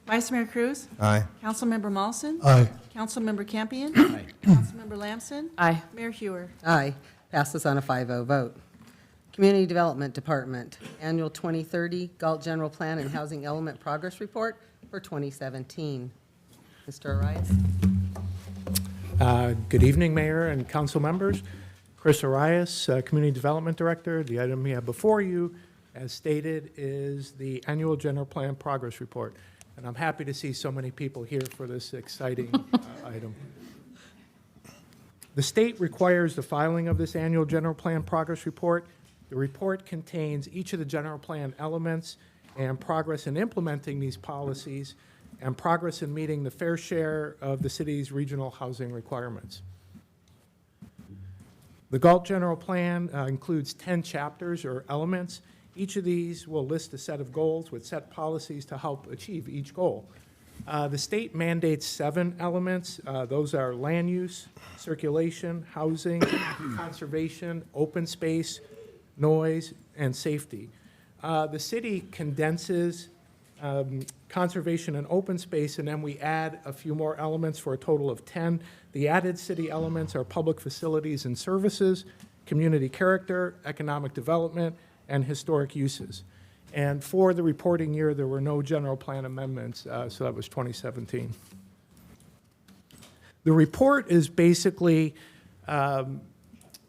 Vice Mayor Cruz? Aye. Councilmember Mawson? Aye. Councilmember Campion? Aye. Councilmember Lamson? Aye. Mayor Hewer? Aye. Passes on a 5-0 vote. Community Development Department, Annual 2030 Galt General Plan and Housing Element Progress Report for 2017. Mr. Arias? Good evening, Mayor and council members. Chris Arias, Community Development Director. The item we have before you, as stated, is the Annual General Plan Progress Report. And I'm happy to see so many people here for this exciting item. The state requires the filing of this Annual General Plan Progress Report. The report contains each of the general plan elements and progress in implementing these policies and progress in meeting the fair share of the city's regional housing requirements. The Galt General Plan includes 10 chapters or elements. Each of these will list a set of goals with set policies to help achieve each goal. The state mandates 7 elements. Those are land use, circulation, housing, conservation, open space, noise, and safety. The city condenses conservation and open space, and then we add a few more elements for a total of 10. The added city elements are public facilities and services, community character, economic development, and historic uses. And for the reporting year, there were no general plan amendments, so that was 2017. The report is basically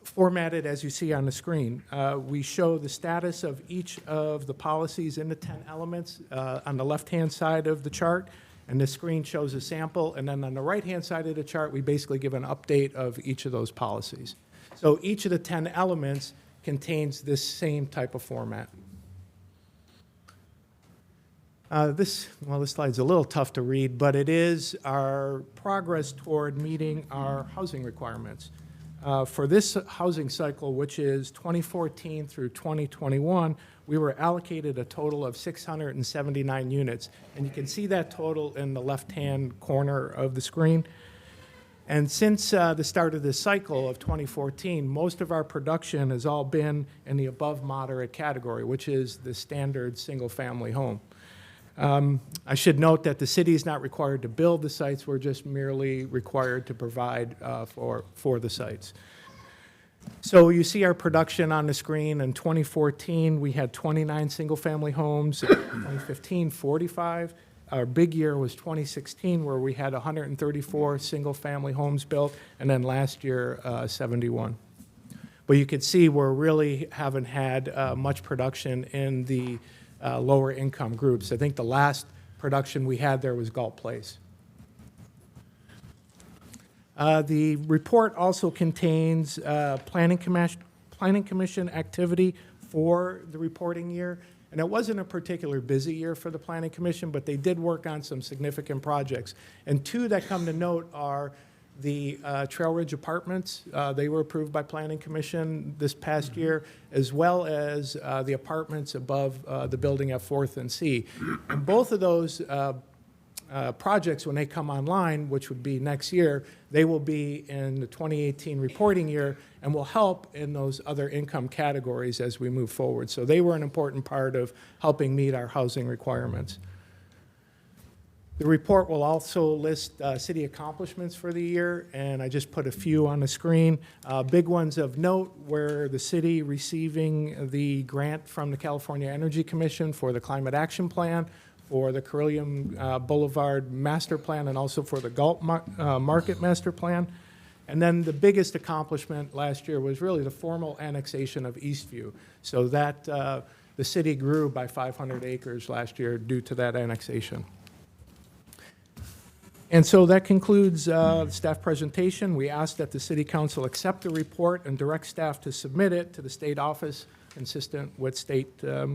formatted as you see on the screen. We show the status of each of the policies in the 10 elements on the left-hand side of the chart, and the screen shows a sample, and then on the right-hand side of the chart, we basically give an update of each of those policies. So each of the 10 elements contains this same type of format. This slide's a little tough to read, but it is our progress toward meeting our housing requirements. For this housing cycle, which is 2014 through 2021, we were allocated a total of 679 units. And you can see that total in the left-hand corner of the screen. And since the start of this cycle of 2014, most of our production has all been in the above moderate category, which is the standard single-family home. I should note that the city is not required to build the sites. We're just merely required to provide for the sites. So you see our production on the screen. In 2014, we had 29 single-family homes. In 2015, 45. Our big year was 2016, where we had 134 single-family homes built, and then last year, 71. But you can see we really haven't had much production in the lower income groups. I think the last production we had there was Galt Place. The report also contains planning commission activity for the reporting year. And it wasn't a particular busy year for the Planning Commission, but they did work on some significant projects. And two that come to note are the Trail Ridge Apartments. They were approved by Planning Commission this past year, as well as the apartments above the building at 4th and C. And both of those projects, when they come online, which would be next year, they will be in the 2018 reporting year and will help in those other income categories as we move forward. So they were an important part of helping meet our housing requirements. The report will also list city accomplishments for the year, and I just put a few on the screen. Big ones of note were the city receiving the grant from the California Energy Commission for the Climate Action Plan, for the Carillion Boulevard Master Plan, and also for the Galt Market Master Plan. And then the biggest accomplishment last year was really the formal annexation of Eastview, so that the city grew by 500 acres last year due to that annexation. And so that concludes the staff presentation. We ask that the City Council accept the report and direct staff to submit it to the state office consistent with state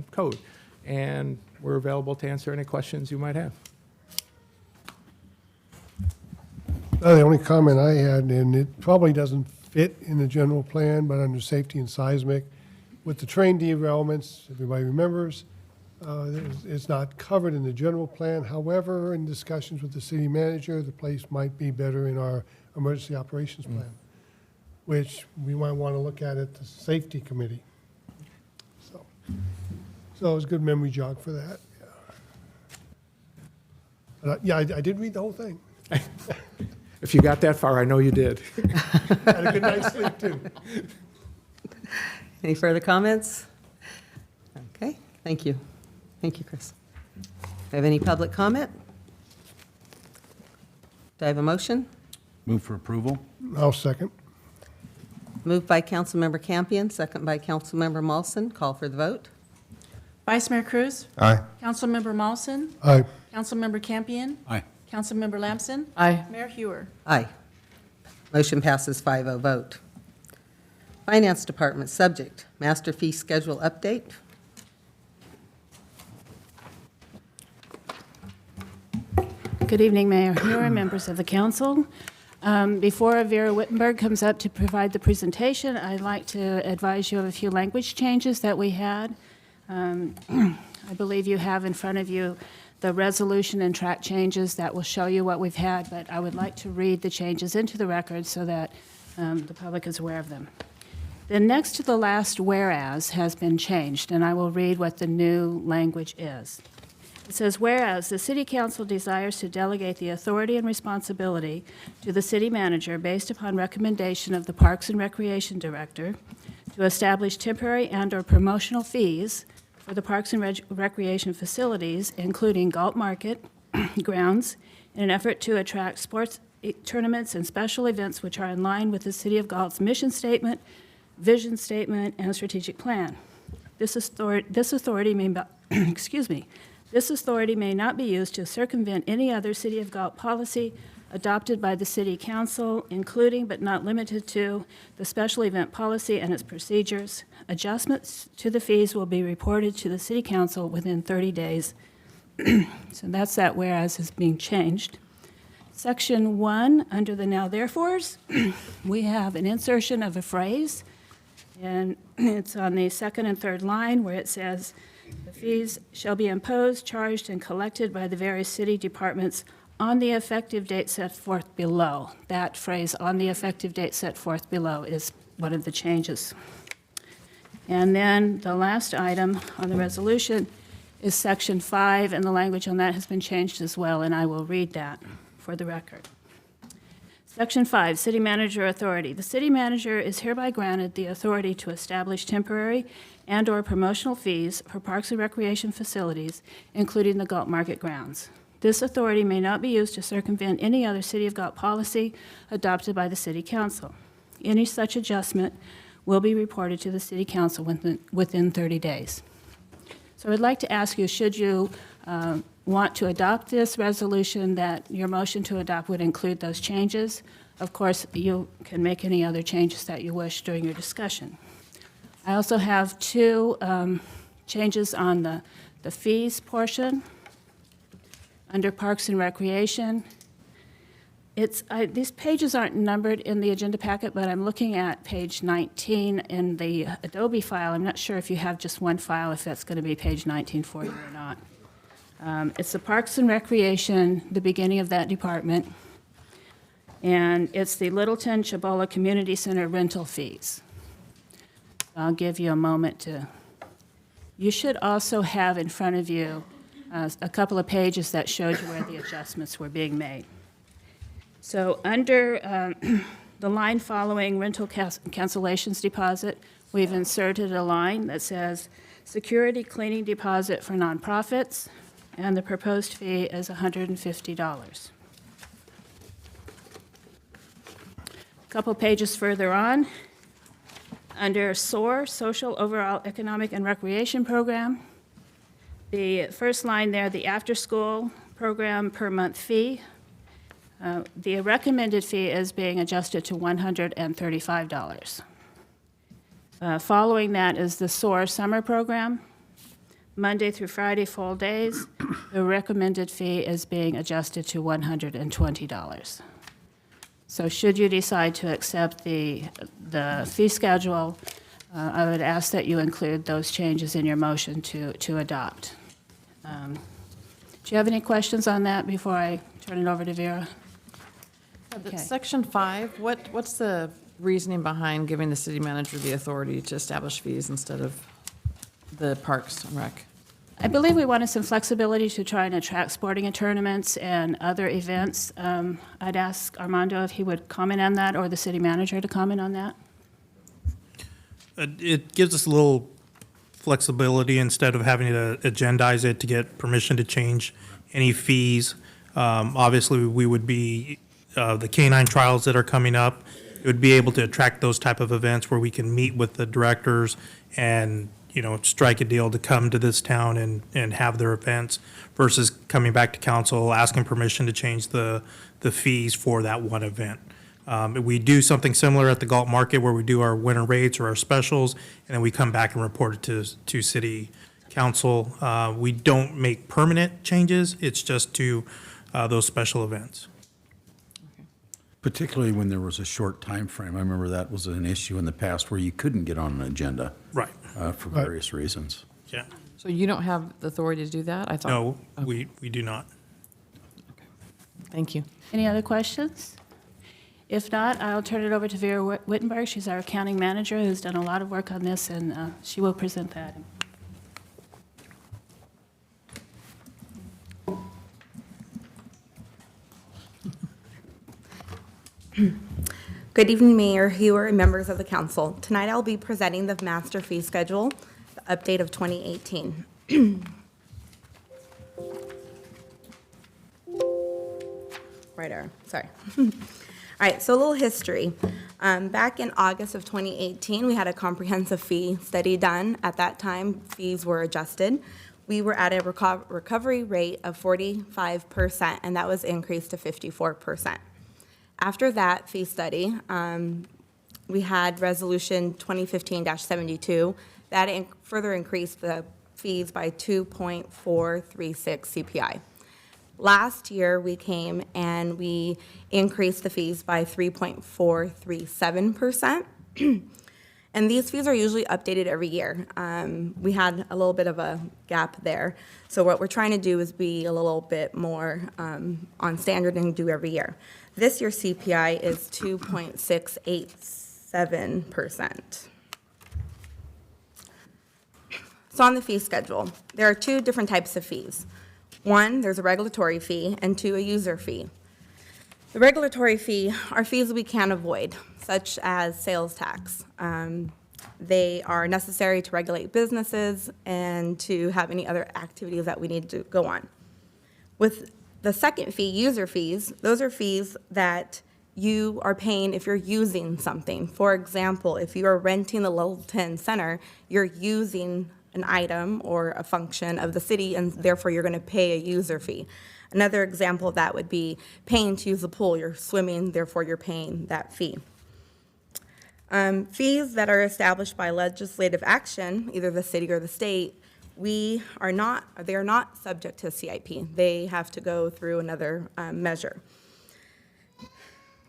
code. And we're available to answer any questions you might have. The only comment I had, and it probably doesn't fit in the general plan, but under safety and seismic, with the train derailments, everybody remembers, it's not covered in the general plan. However, in discussions with the city manager, the place might be better in our emergency operations plan, which we might want to look at the safety committee. So it was a good memory jog for that. Yeah, I did read the whole thing. If you got that far, I know you did. Had a good night's sleep, too. Any further comments? Okay, thank you. Thank you, Chris. Do I have any public comment? Do I have a motion? Move for approval? I'll second. Moved by Councilmember Campion, second by Councilmember Mawson. Call for the vote. Vice Mayor Cruz? Aye. Councilmember Mawson? Aye. Councilmember Campion? Aye. Councilmember Lamson? Aye. Mayor Hewer? Aye. Motion passes 5-0 vote. Finance Department, subject, master fee schedule update. Good evening, Mayor Hewer and members of the council. Before Vera Wittenberg comes up to provide the presentation, I'd like to advise you of a few language changes that we had. I believe you have in front of you the resolution and track changes that will show you what we've had, but I would like to read the changes into the record so that the public is aware of them. The next to the last whereas has been changed, and I will read what the new language is. It says, whereas the City Council desires to delegate the authority and responsibility to the city manager based upon recommendation of the Parks and Recreation Director to establish temporary and/or promotional fees for the Parks and Recreation facilities, including Galt Market grounds, in an effort to attract sports tournaments and special events which are in line with the City of Galt's mission statement, vision statement, and strategic plan. This authority may, This authority may not be used to circumvent any other City of Galt policy adopted by the City Council, including but not limited to the special event policy and its procedures. Adjustments to the fees will be reported to the City Council within 30 days. So that's that whereas is being changed. Section 1, under the now therefores, we have an insertion of a phrase, and it's on the second and third line where it says, the fees shall be imposed, charged, and collected by the various city departments on the effective date set forth below. That phrase, on the effective date set forth below, is one of the changes. And then the last item on the resolution is Section 5, and the language on that has been changed as well, and I will read that for the record. Section 5, City Manager Authority. The city manager is hereby granted the authority to establish temporary and/or promotional fees for parks and recreation facilities, including the Galt Market grounds. This authority may not be used to circumvent any other City of Galt policy adopted by the City Council. Any such adjustment will be reported to the City Council within 30 days. So I'd like to ask you, should you want to adopt this resolution, that your motion to adopt would include those changes? Of course, you can make any other changes that you wish during your discussion. I also have two changes on the fees portion. Under Parks and Recreation, these pages aren't numbered in the agenda packet, but I'm looking at page 19 in the Adobe file. I'm not sure if you have just one file, if that's going to be page 19 for you or not. It's the Parks and Recreation, the beginning of that department, and it's the Littleton Chabola Community Center rental fees. I'll give you a moment to. You should also have in front of you a couple of pages that showed you where the adjustments were being made. So under the line following rental cancellations deposit, we've inserted a line that says security cleaning deposit for nonprofits, and the proposed fee is $150. A couple pages further on, under SOAR, Social Overall Economic and Recreation Program, the first line there, the after-school program per month fee, the recommended fee is being adjusted to $135. Following that is the SOAR summer program, Monday through Friday, full days. The recommended fee is being adjusted to $120. So should you decide to accept the fee schedule, I would ask that you include those changes in your motion to adopt. Do you have any questions on that before I turn it over to Vera? Okay. Section 5, what's the reasoning behind giving the city manager the authority to establish fees instead of the Parks and Rec? I believe we wanted some flexibility to try and attract sporting tournaments and other events. I'd ask Armando if he would comment on that, or the city manager to comment on that. It gives us a little flexibility instead of having to agendize it to get permission to change any fees. Obviously, we would be, the canine trials that are coming up, it would be able to attract those type of events where we can meet with the directors and, strike a deal to come to this town and have their events versus coming back to council, asking permission to change the fees for that one event. We do something similar at the Galt Market where we do our winter rates or our specials, and then we come back and report it to city council. We don't make permanent changes. It's just to those special events. Particularly when there was a short time frame. I remember that was an issue in the past where you couldn't get on an agenda. Right. For various reasons. Yeah. So you don't have the authority to do that? I thought. No, we do not. Thank you. Any other questions? If not, I'll turn it over to Vera Wittenberg. She's our accounting manager who's done a lot of work on this, and she will present that. Good evening, Mayor Hewer and members of the council. Tonight I'll be presenting the master fee schedule, the update of 2018. Right there, sorry. All right, so a little history. Back in August of 2018, we had a comprehensive fee study done. At that time, fees were adjusted. We were at a recovery rate of 45%, and that was increased to 54%. After that fee study, we had Resolution 2015-72. That further increased the fees by 2.436 CPI. Last year, we came and we increased the fees by 3.437%. And these fees are usually updated every year. We had a little bit of a gap there. So what we're trying to do is be a little bit more on standard and do every year. This year's CPI is 2.687%. So on the fee schedule, there are two different types of fees. One, there's a regulatory fee, and two, a user fee. The regulatory fee are fees we can avoid, such as sales tax. They are necessary to regulate businesses and to have any other activities that we need to go on. With the second fee, user fees, those are fees that you are paying if you're using something. For example, if you are renting the Littleton Center, you're using an item or a function of the city, and therefore you're going to pay a user fee. Another example of that would be paying to use the pool. You're swimming, therefore you're paying that fee. Fees that are established by legislative action, either the city or the state, they are not subject to CIP. They have to go through another measure.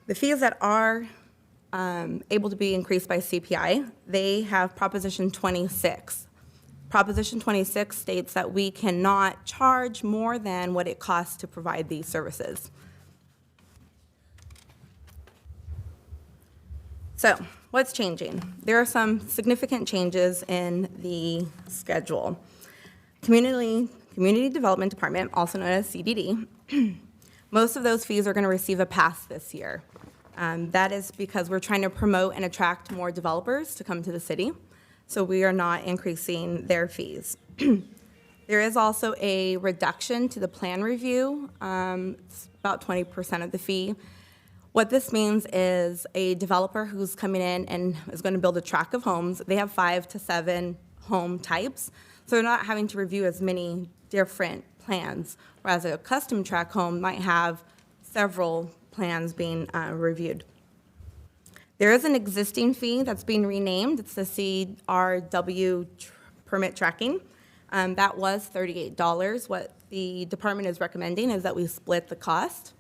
The fees that are able to be increased by CPI, they have Proposition 26. Proposition 26 states that we cannot charge more than what it costs to provide these services. So, what's changing? There are some significant changes in the schedule. Community Development Department, also known as CDD, most of those fees are going to receive a pass this year. That is because we're trying to promote and attract more developers to come to the city, so we are not increasing their fees. There is also a reduction to the plan review, it's about 20% of the fee. What this means is a developer who's coming in and is going to build a tract of homes, they have 5 to 7 home types, so they're not having to review as many different plans, whereas a custom tract home might have several plans being reviewed. There is an existing fee that's being renamed. It's the CRW permit tracking. That was $38. What the department is recommending is that we split the cost.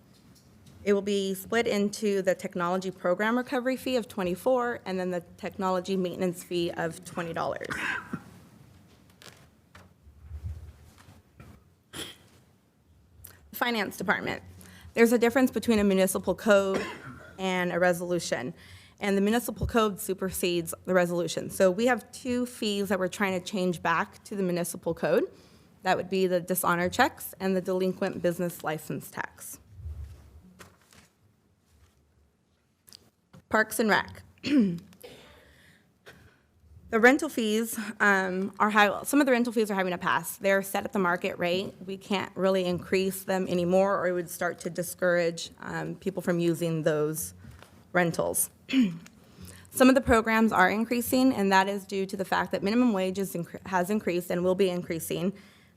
It will be split into the technology program recovery fee of $24 and then the technology maintenance fee of $20. Finance department. There's a difference between a municipal code and a resolution, and the municipal code supersedes the resolution. So we have 2 fees that we're trying to change back to the municipal code. That would be the dishonor checks and the delinquent business license tax. Parks and Rec. The rental fees are high. Some of the rental fees are having a pass. They're set at the market rate. We can't really increase them anymore, or it would start to discourage people from using those rentals. Some of the programs are increasing, and that is due to the fact that minimum wage has increased and will be increasing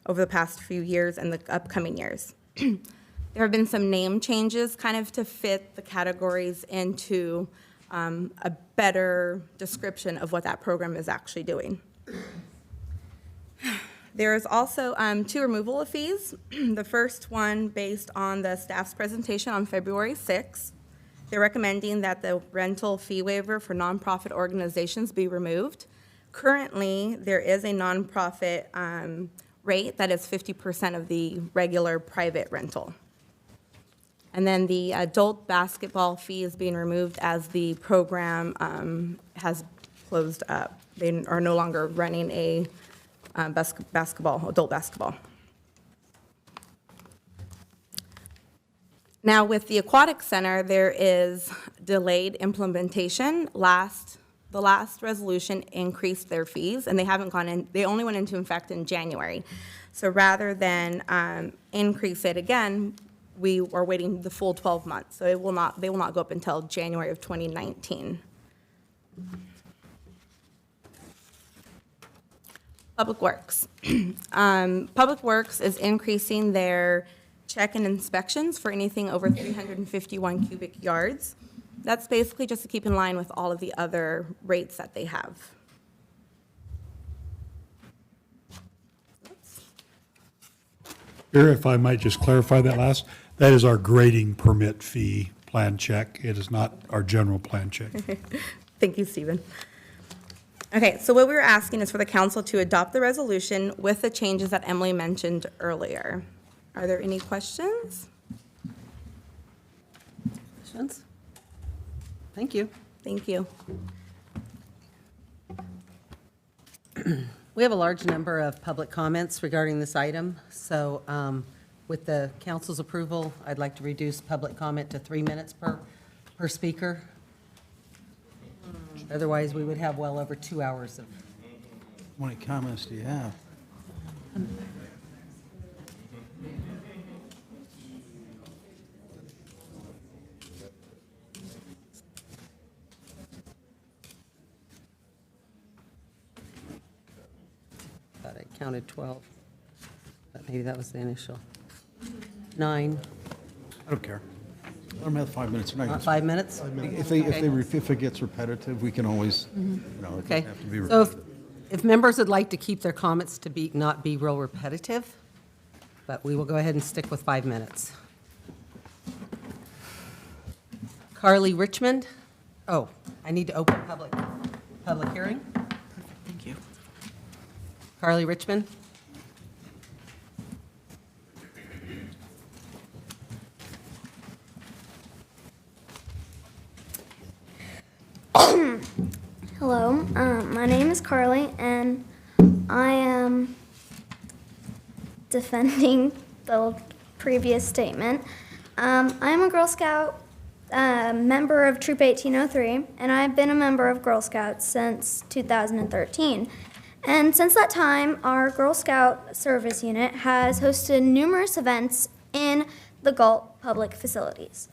over the past few years and the upcoming years. There have been some name changes kind of to fit the categories into a better description of what that program is actually doing. There is also 2 removal of fees. The first one based on the staff's presentation on February 6th. They're recommending that the rental fee waiver for nonprofit organizations be removed. Currently, there is a nonprofit rate that is 50% of the regular private rental. And then the adult basketball fee is being removed as the program has closed up. They are no longer running a adult basketball. Now, with the aquatic center, there is delayed implementation. The last resolution increased their fees, and they haven't gone in. They only went into effect in January. So rather than increase it again, we are waiting the full 12 months. So they will not go up until January of 2019. Public Works. Public Works is increasing their check-in inspections for anything over 351 cubic yards. That's basically just to keep in line with all of the other rates that they have. Here, if I might just clarify that last, that is our grading permit fee plan check. It is not our general plan check. Thank you, Stephen. Okay, so what we were asking is for the council to adopt the resolution with the changes that Emily mentioned earlier. Are there any questions? Questions? Thank you. Thank you. We have a large number of public comments regarding this item, so With the council's approval, I'd like to reduce public comment to 3 minutes per speaker. Otherwise, we would have well over 2 hours of. How many comments do you have? Thought I counted 12, but maybe that was the initial. 9. I don't care. I don't have 5 minutes. Want 5 minutes? If it gets repetitive, we can always, you know, it Okay. doesn't have to be So repetitive. if members would like to keep their comments to be, not be real repetitive, but we will go ahead and stick with 5 minutes. Carly Richmond. Oh, I need to open public hearing. Thank you. Carly Richmond. Hello, my name is Carly, and I am defending the previous statement. I'm a Girl Scout member of Troop 1803, and I've been a member of Girl Scouts since 2013. And since that time, our Girl Scout service unit has hosted numerous events in the Galt public facilities.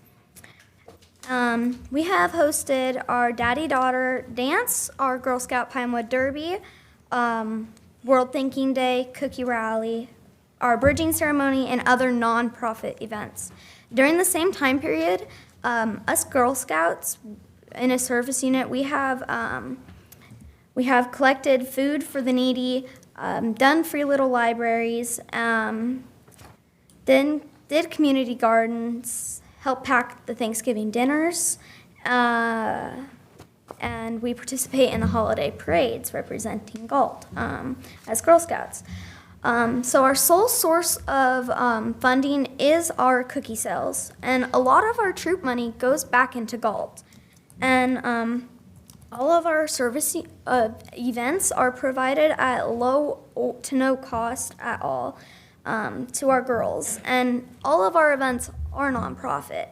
We have hosted our Daddy-Daughter Dance, our Girl Scout Pinewood Derby, World Thinking Day, Cookie Rally, our Bridging Ceremony, and other nonprofit events. During the same time period, us Girl Scouts in a service unit, we have collected food for the needy, done free little libraries, then did community gardens, help pack the Thanksgiving dinners, and we participate in the holiday parades representing Galt as Girl Scouts. So our sole source of funding is our cookie sales, and a lot of our troop money goes back into Galt. And all of our service events are provided at low to no cost at all to our girls, and all of our events are nonprofit.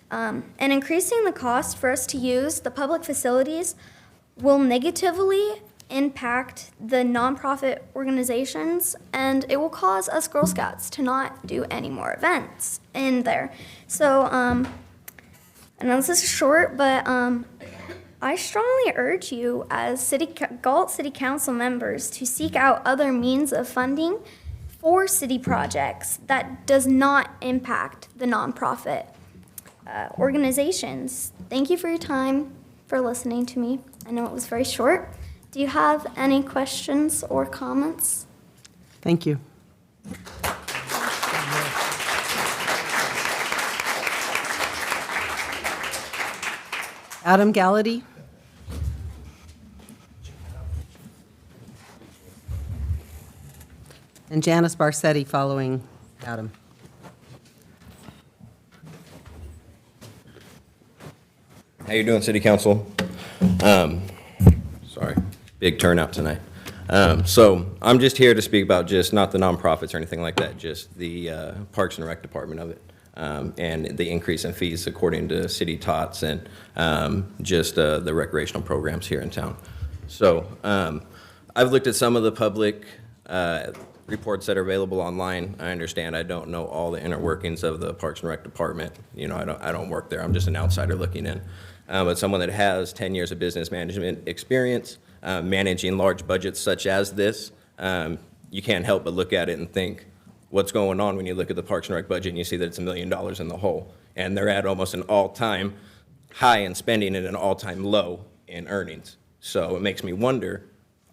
And increasing the cost for us to use the public facilities will negatively impact the nonprofit organizations, and it will cause us Girl Scouts to not do any more events in there. So, I know this is short, but I strongly urge you as Galt City Council members to seek out other means of funding for city projects that does not impact the nonprofit organizations. Thank you for your time, for listening to me. I know it was very short. Do you have any questions or comments? Thank you. Adam Gallaty. And Janice Barsetti following Adam. How you doing, City Council? Sorry, big turnout tonight. So I'm just here to speak about just not the nonprofits or anything like that, just the Parks and Rec department of it, and the increase in fees according to city tots and just the recreational programs here in town. So I've looked at some of the public reports that are available online. I understand I don't know all the inner workings of the Parks and Rec department. You know, I don't work there. I'm just an outsider looking in. But someone that has 10 years of business management experience, managing large budgets such as this, you can't help but look at it and think, what's going on when you look at the Parks and Rec budget and you see that it's $1 million in the hole, and they're at almost an all-time high in spending and an all-time low in earnings. So it makes me wonder,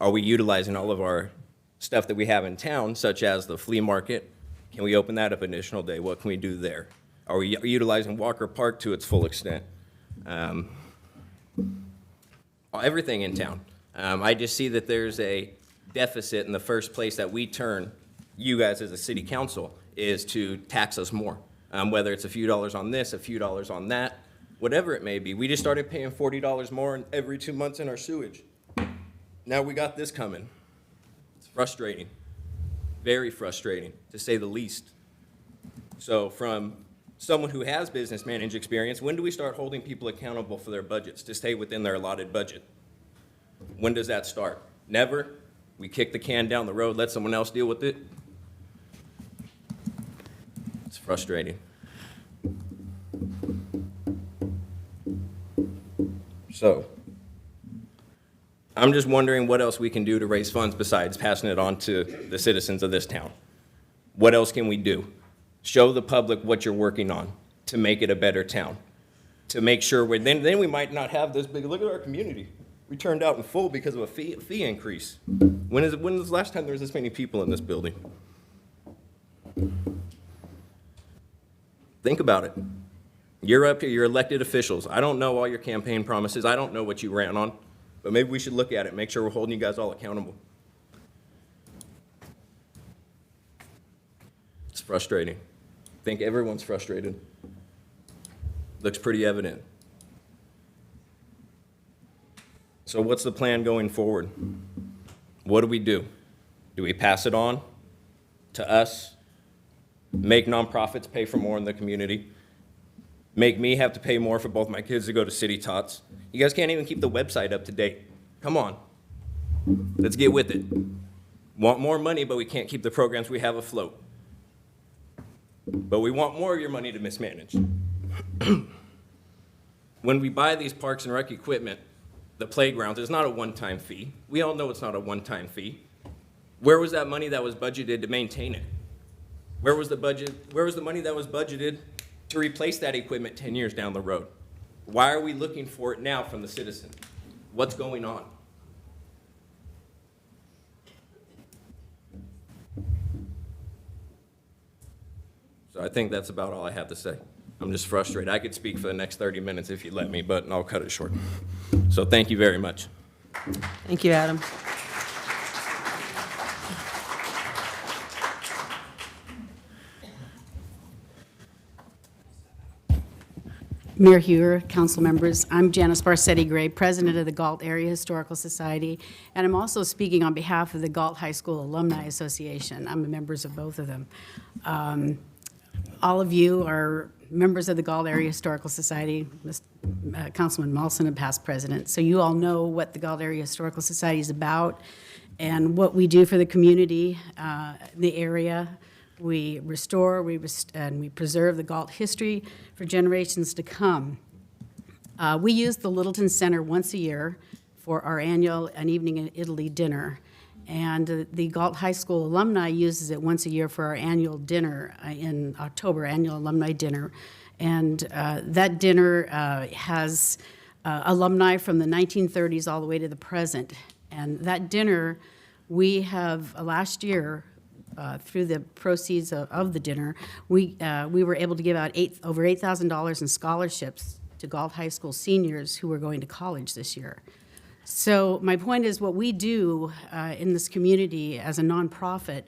are we utilizing all of our stuff that we have in town, such as the flea market? Can we open that up additional day? What can we do there? Are we utilizing Walker Park to its full extent? Everything in town. I just see that there's a deficit in the first place that we turn, you guys as a city council, is to tax us more. Whether it's a few dollars on this, a few dollars on that, whatever it may be. We just started paying $40 more every 2 months in our sewage. Now we got this coming. It's frustrating, very frustrating, to say the least. So from someone who has business management experience, when do we start holding people accountable for their budgets to stay within their allotted budget? When does that start? Never. We kick the can down the road, let someone else deal with it. It's frustrating. So, I'm just wondering what else we can do to raise funds besides passing it on to the citizens of this town. What else can we do? Show the public what you're working on to make it a better town. To make sure then we might not have this big, look at our community. We turned out in full because of a fee increase. When was the last time there was this many people in this building? Think about it. You're up here, you're elected officials. I don't know all your campaign promises. I don't know what you ran on, but maybe we should look at it, make sure we're holding you guys all accountable. It's frustrating. I think everyone's frustrated. Looks pretty evident. So what's the plan going forward? What do we do? Do we pass it on to us? Make nonprofits pay for more in the community? Make me have to pay more for both my kids to go to city tots? You guys can't even keep the website up to date. Come on. Let's get with it. Want more money, but we can't keep the programs we have afloat. But we want more of your money to mismanage. When we buy these parks and rec equipment, the playgrounds, it's not a one-time fee. We all know it's not a one-time fee. Where was that money that was budgeted to maintain it? Where was the money that was budgeted to replace that equipment 10 years down the road? Why are we looking for it now from the citizen? What's going on? So I think that's about all I have to say. I'm just frustrated. I could speak for the next 30 minutes if you let me, but I'll cut it short. So thank you very much. Thank you, Adam. Mayor Hewer, council members, I'm Janice Barsetti Gray, president of the Galt Area Historical Society, and I'm also speaking on behalf of the Galt High School Alumni Association. I'm members of both of them. All of you are members of the Galt Area Historical Society. Councilman Molson, a past president, so you all know what the Galt Area Historical Society is about and what we do for the community, the area. We restore, and we preserve the Galt history for generations to come. We use the Littleton Center once a year for our annual An Evening in Italy dinner. And the Galt High School alumni uses it once a year for our annual dinner in October, annual alumni dinner. And that dinner has alumni from the 1930s all the way to the present. And that dinner, we have last year, through the proceeds of the dinner, we were able to give out over $8,000 in scholarships to Galt High School seniors who are going to college this year. So my point is, what we do in this community as a nonprofit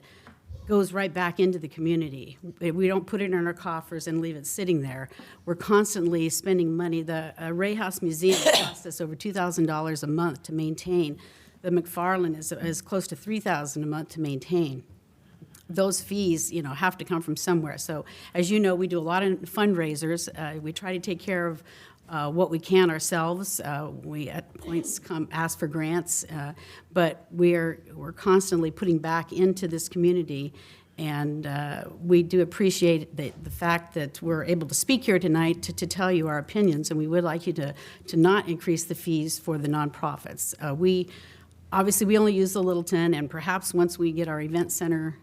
goes right back into the community. We don't put it in our coffers and leave it sitting there. We're constantly spending money. The Ray House Museum costs us over $2,000 a month to maintain. The McFarland is close to $3,000 a month to maintain. Those fees, have to come from somewhere. So, as you know, we do a lot of fundraisers. We try to take care of what we can ourselves. We at points ask for grants, but we're constantly putting back into this community, and we do appreciate the fact that we're able to speak here tonight to tell you our opinions, and we would like you to not increase the fees for the nonprofits. Obviously, we only use the Littleton, and perhaps once we get our event center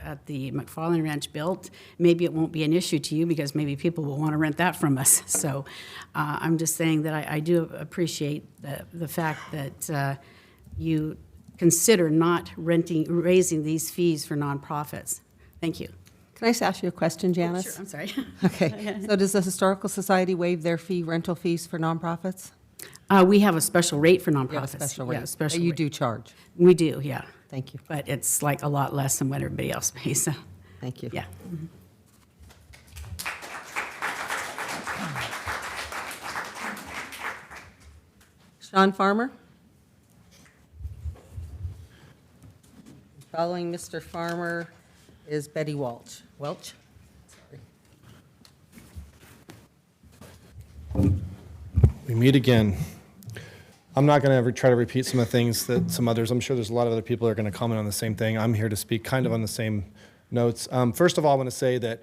at the McFarland Ranch built, maybe it won't be an issue to you because maybe people will want to rent that from us. So I'm just saying that I do appreciate the fact that you consider not raising these fees for nonprofits. Thank you. Can I just ask you a question, Janice? Sure, I'm sorry. Okay. So does the Historical Society waive their rental fees for nonprofits? We have a special rate for nonprofits. You have a special rate. Yeah, special You rate. do charge? We do, yeah. Thank you. But it's like a lot less than what everybody else pays. So. Thank you. Yeah. Sean Farmer? Following Mr. Farmer is Betty Welch. Welch? We meet again. I'm not going to ever try to repeat some of the things that some others, I'm sure there's a lot of other people that are going to comment on the same thing. I'm here to speak kind of on the same notes. First of all, I want to say that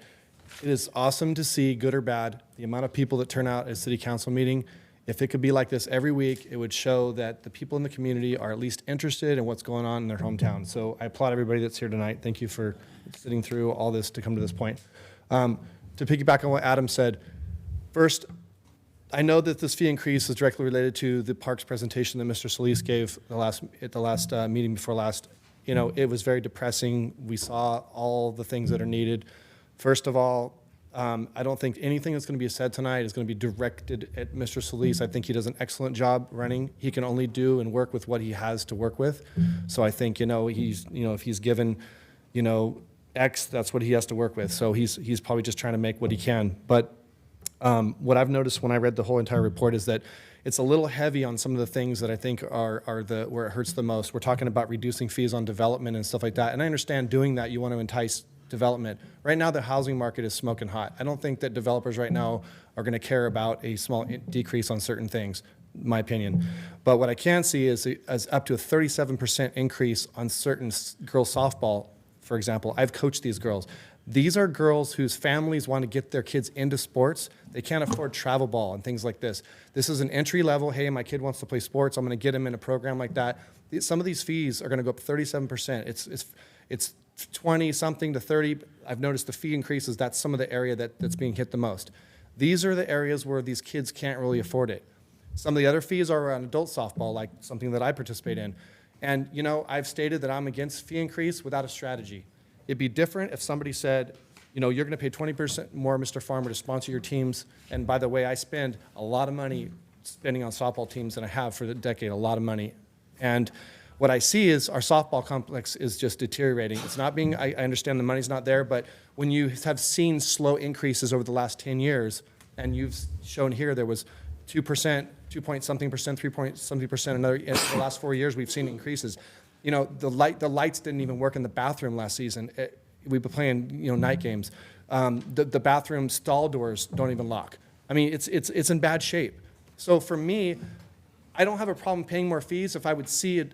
it is awesome to see, good or bad, the amount of people that turn out at a city council meeting. If it could be like this every week, it would show that the people in the community are at least interested in what's going on in their hometown. So I applaud everybody that's here tonight. Thank you for sitting through all this to come to this point. To piggyback on what Adam said, first, I know that this fee increase is directly related to the parks presentation that Mr. Solis gave at the last meeting before last. You know, it was very depressing. We saw all the things that are needed. First of all, I don't think anything that's going to be said tonight is going to be directed at Mr. Solis. I think he does an excellent job running. He can only do and work with what he has to work with. So I think, if he's given, X, that's what he has to work with. So he's probably just trying to make what he can. But what I've noticed when I read the whole entire report is that it's a little heavy on some of the things that I think are where it hurts the most. We're talking about reducing fees on development and stuff like that. And I understand doing that, you want to entice development. Right now, the housing market is smoking hot. I don't think that developers right now are going to care about a small decrease on certain things, in my opinion. But what I can see is up to a 37% increase on certain girls softball, for example. I've coached these girls. These are girls whose families want to get their kids into sports. They can't afford travel ball and things like this. This is an entry level, hey, my kid wants to play sports, I'm going to get him in a program like that. Some of these fees are going to go up 37%. It's 20 something to 30. I've noticed the fee increases, that's some of the area that's being hit the most. These are the areas where these kids can't really afford it. Some of the other fees are around adult softball, like something that I participate in. And, I've stated that I'm against fee increase without a strategy. It'd be different if somebody said, you're going to pay 20% more, Mr. Farmer, to sponsor your teams. And by the way, I spend a lot of money spending on softball teams than I have for the decade, a lot of money. And what I see is our softball complex is just deteriorating. It's not being, I understand the money's not there, but when you have seen slow increases over the last 10 years, and you've shown here there was 2%, 2 point something percent, 3 point something percent, another, in the last 4 years we've seen increases. The lights didn't even work in the bathroom last season. We've been playing, night games. The bathroom stall doors don't even lock. I mean, it's in bad shape. So for me, I don't have a problem paying more fees if I would see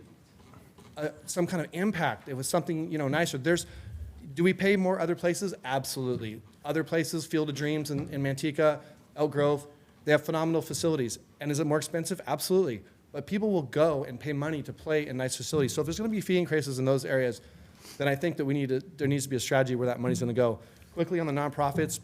some kind of impact. It was something, nicer. Do we pay more other places? Absolutely. Other places, Field of Dreams in Manteca, Elk Grove, they have phenomenal facilities. And is it more expensive? Absolutely. But people will go and pay money to play in nice facilities. So if there's going to be fee increases in those areas, then I think that there needs to be a strategy where that money's going to go. Quickly on the nonprofits,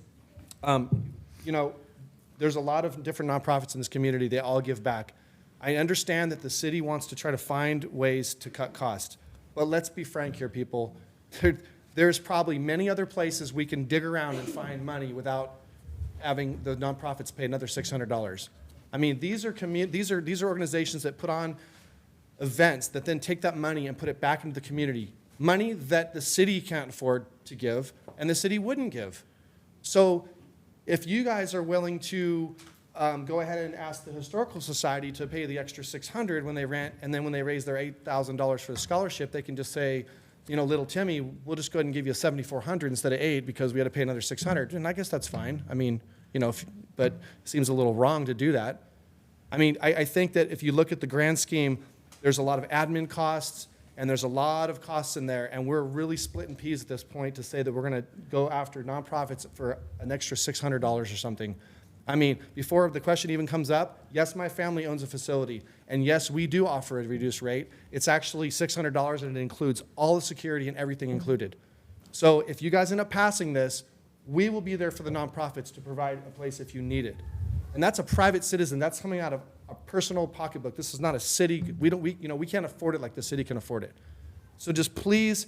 there's a lot of different nonprofits in this community. They all give back. I understand that the city wants to try to find ways to cut costs. But let's be frank here, people. There's probably many other places we can dig around and find money without having the nonprofits pay another $600. I mean, these are organizations that put on events that then take that money and put it back into the community. Money that the city can't afford to give and the city wouldn't give. So if you guys are willing to go ahead and ask the Historical Society to pay the extra $600 when they rent, and then when they raise their $8,000 for the scholarship, they can just say, little Timmy, we'll just go ahead and give you $7,400 instead of $8 because we had to pay another $600. And I guess that's fine. I mean, but it seems a little wrong to do that. I mean, I think that if you look at the grand scheme, there's a lot of admin costs and there's a lot of costs in there, and we're really splitting peas at this point to say that we're going to go after nonprofits for an extra $600 or something. I mean, before the question even comes up, yes, my family owns a facility, and yes, we do offer a reduced rate. It's actually $600, and it includes all the security and everything included. So if you guys end up passing this, we will be there for the nonprofits to provide a place if you need it. And that's a private citizen. That's coming out of a personal pocketbook. This is not a city. We can't afford it like the city can afford it. So just please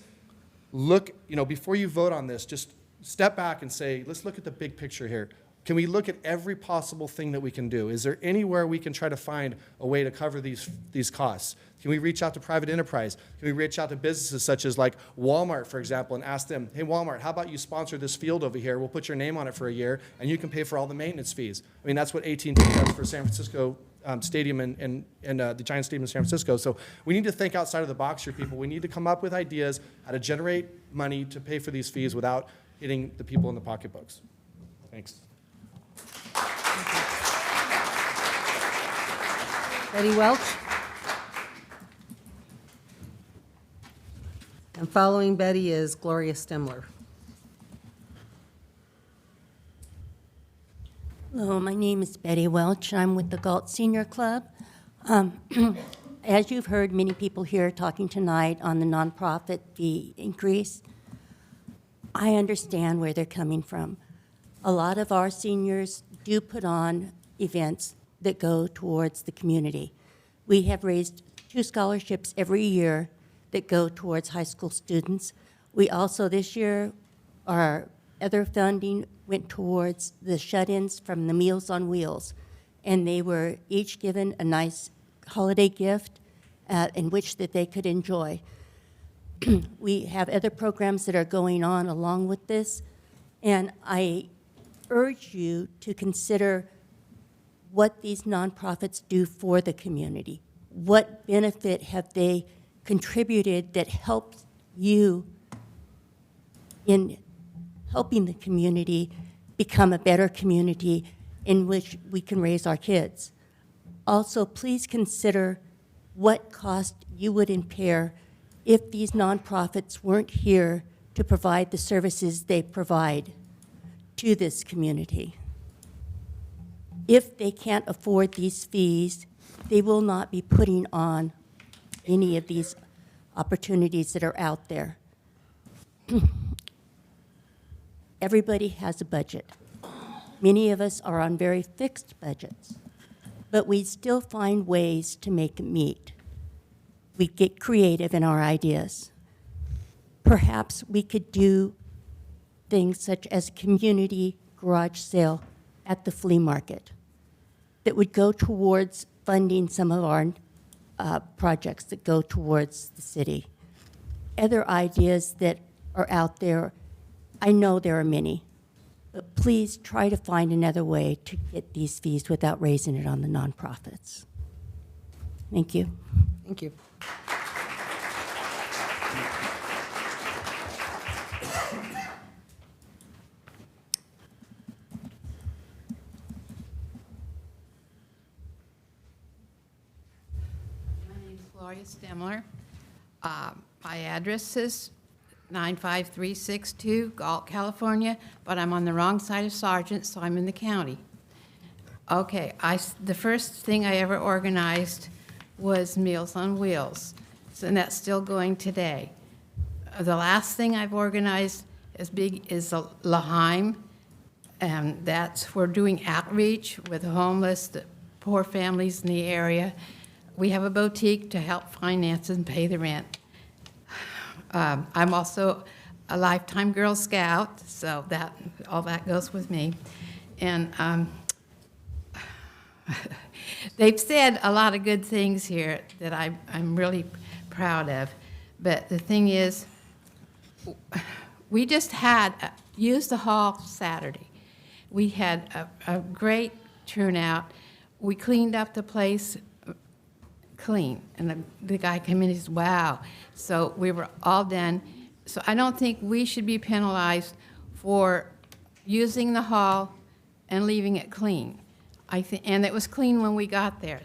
look, before you vote on this, just step back and say, let's look at the big picture here. Can we look at every possible thing that we can do? Is there anywhere we can try to find a way to cover these costs? Can we reach out to private enterprise? Can we reach out to businesses such as like Walmart, for example, and ask them, hey, Walmart, how about you sponsor this field over here? We'll put your name on it for a year, and you can pay for all the maintenance fees. I mean, that's what AT&T does for San Francisco Stadium and the Giant Stadium in San Francisco. So we need to think outside of the box here, people. We need to come up with ideas how to generate money to pay for these fees without hitting the people in the pocketbooks. Thanks. Betty Welch. And following Betty is Gloria Stemler. Hello, my name is Betty Welch. I'm with the Galt Senior Club. As you've heard many people here talking tonight on the nonprofit fee increase, I understand where they're coming from. A lot of our seniors do put on events that go towards the community. We have raised 2 scholarships every year that go towards high school students. We also, this year, our other funding went towards the shut-ins from the Meals on Wheels, and they were each given a nice holiday gift in which that they could enjoy. We have other programs that are going on along with this, and I urge you to consider what these nonprofits do for the community. What benefit have they contributed that helps you in helping the community become a better community in which we can raise our kids? Also, please consider what cost you would incur if these nonprofits weren't here to provide the services they provide to this community. If they can't afford these fees, they will not be putting on any of these opportunities that are out there. Everybody has a budget. Many of us are on very fixed budgets, but we still find ways to make it meet. We get creative in our ideas. Perhaps we could do things such as a community garage sale at the flea market that would go towards funding some of our projects that go towards the city. Other ideas that are out there, I know there are many, but please try to find another way to get these fees without raising it on the nonprofits. Thank you. Thank you. My name is Gloria Stemler. My address is 95362 Galt, California, but I'm on the wrong side of Sargent, so I'm in the county. Okay, the first thing I ever organized was Meals on Wheels, and that's still going today. The last thing I've organized as big is L'Haim, and we're doing outreach with the homeless, the poor families in the area. We have a boutique to help finance and pay the rent. I'm also a lifetime Girl Scout, so all that goes with me. And they've said a lot of good things here that I'm really proud of. But the thing is, we just used the hall Saturday. We had a great turnout. We cleaned up the place clean. And the guy came in and said, wow. So we were all done. So I don't think we should be penalized for using the hall and leaving it clean. And it was clean when we got there,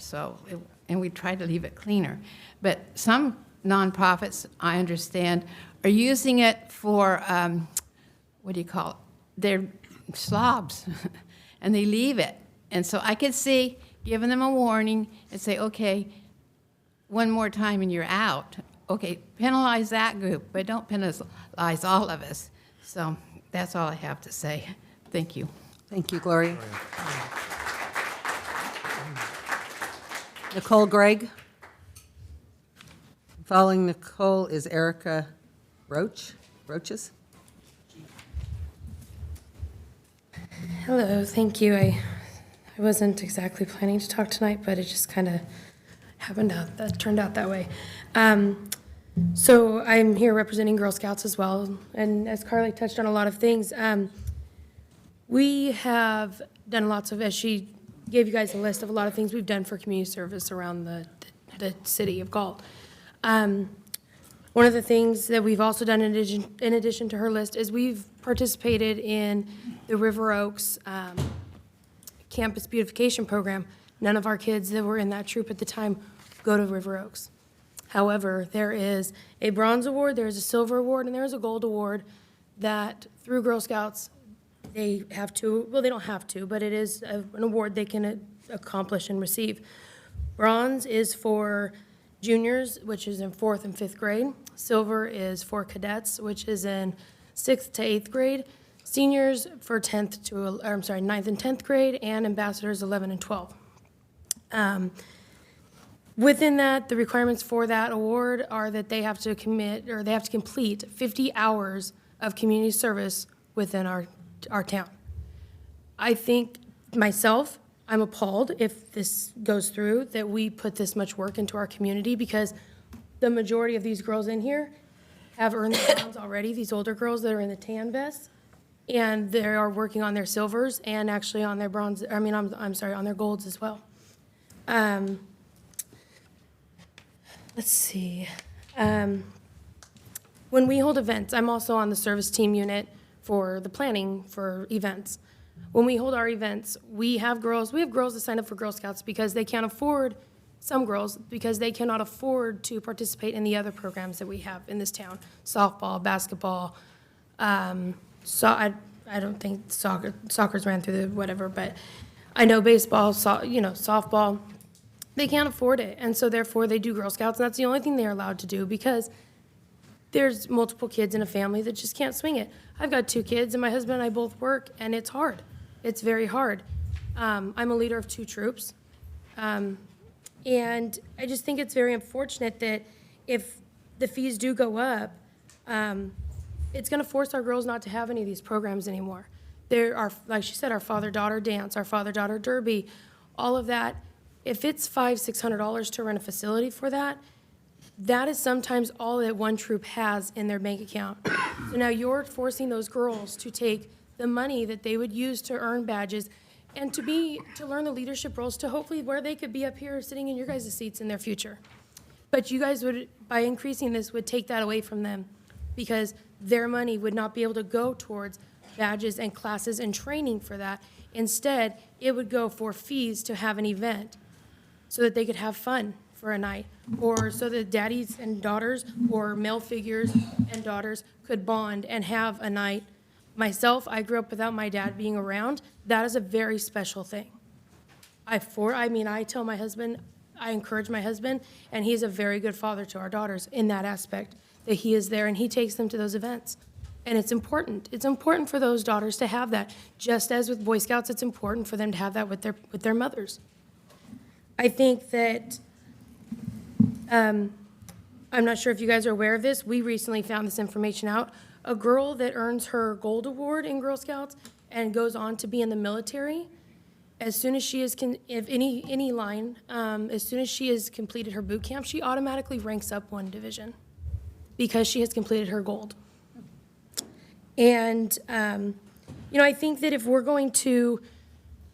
and we tried to leave it cleaner. But some nonprofits, I understand, are using it for, what do you call it? They're slobs, and they leave it. And so I could see giving them a warning and say, okay, one more time and you're out. Okay, penalize that group, but don't penalize all of us. So that's all I have to say. Thank you. Thank you, Gloria. Nicole Gregg. Following Nicole is Erica Roaches. Hello, thank you. I wasn't exactly planning to talk tonight, but it just kind of turned out that way. So I'm here representing Girl Scouts as well, and as Carly touched on a lot of things, we have done lots of, as she gave you guys a list of a lot of things we've done for community service around the city of Galt. One of the things that we've also done in addition to her list is we've participated in the River Oaks campus beautification program, none of our kids that were in that troop at the time go to River Oaks. However, there is a bronze award, there's a silver award, and there's a gold award that through Girl Scouts, they have to, well, they don't have to, but it is an award they can accomplish and receive. Bronze is for juniors, which is in 4th and 5th grade. Silver is for cadets, which is in 6th to 8th grade. Seniors for 9th and 10th grade, and ambassadors 11 and 12. Within that, the requirements for that award are that they have to complete 50 hours of community service within our town. I think myself, I'm appalled if this goes through, that we put this much work into our community, because the majority of these girls in here have earned their crowns already, these older girls that are in the tan vests, and they are working on their silvers and actually on their bronze, I'm sorry, on their golds as well. Let's see. When we hold events, I'm also on the service team unit for the planning for events. When we hold our events, we have girls that sign up for Girl Scouts because they can't afford, some girls, because they cannot afford to participate in the other programs that we have in this town. Softball, basketball, so I don't think soccer's ran through the whatever, but I know baseball, softball, they can't afford it. And so therefore they do Girl Scouts, and that's the only thing they're allowed to do, because there's multiple kids in a family that just can't swing it. I've got 2 kids, and my husband and I both work, and it's hard. It's very hard. I'm a leader of 2 troops. And I just think it's very unfortunate that if the fees do go up, it's going to force our girls not to have any of these programs anymore. There are, like she said, our father-daughter dance, our father-daughter derby, all of that. If it's $500-600 to run a facility for that, that is sometimes all that one troop has in their bank account. So now you're forcing those girls to take the money that they would use to earn badges and to learn the leadership roles to hopefully where they could be up here sitting in your guys' seats in their future. But you guys would, by increasing this, would take that away from them, because their money would not be able to go towards badges and classes and training for that. Instead, it would go for fees to have an event so that they could have fun for a night, or so that daddies and daughters or male figures and daughters could bond and have a night. Myself, I grew up without my dad being around. That is a very special thing. I tell my husband, I encourage my husband, and he's a very good father to our daughters in that aspect, that he is there and he takes them to those events. And it's important. It's important for those daughters to have that. Just as with Boy Scouts, it's important for them to have that with their mothers. I think that, I'm not sure if you guys are aware of this, we recently found this information out. A girl that earns her gold award in Girl Scouts and goes on to be in the military, as soon as she is, as soon as she has completed her boot camp, she automatically ranks up 1 division because she has completed her gold. And, I think that if we're going to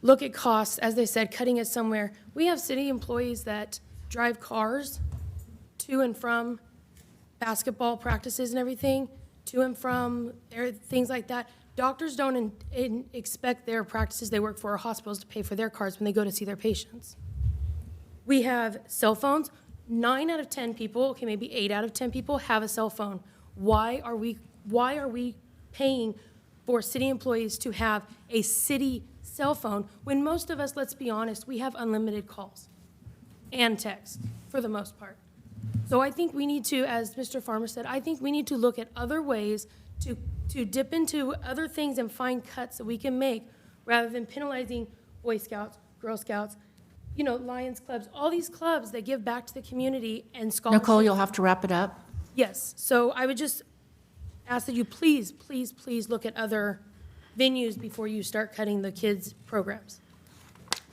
look at costs, as they said, cutting it somewhere, we have city employees that drive cars to and from basketball practices and everything, to and from things like that. Doctors don't expect their practices they work for or hospitals to pay for their cars when they go to see their patients. We have cell phones. 9 out of 10 people, okay, maybe 8 out of 10 people have a cell phone. Why are we paying for city employees to have a city cell phone when most of us, let's be honest, we have unlimited calls and text for the most part? So I think we need to, as Mr. Farmer said, I think we need to look at other ways to dip into other things and find cuts that we can make rather than penalizing Boy Scouts, Girl Scouts, Lions clubs, all these clubs that give back to the community and scholarships. Nicole, you'll have to wrap it up. Yes, so I would just ask that you please, please, please look at other venues before you start cutting the kids' programs.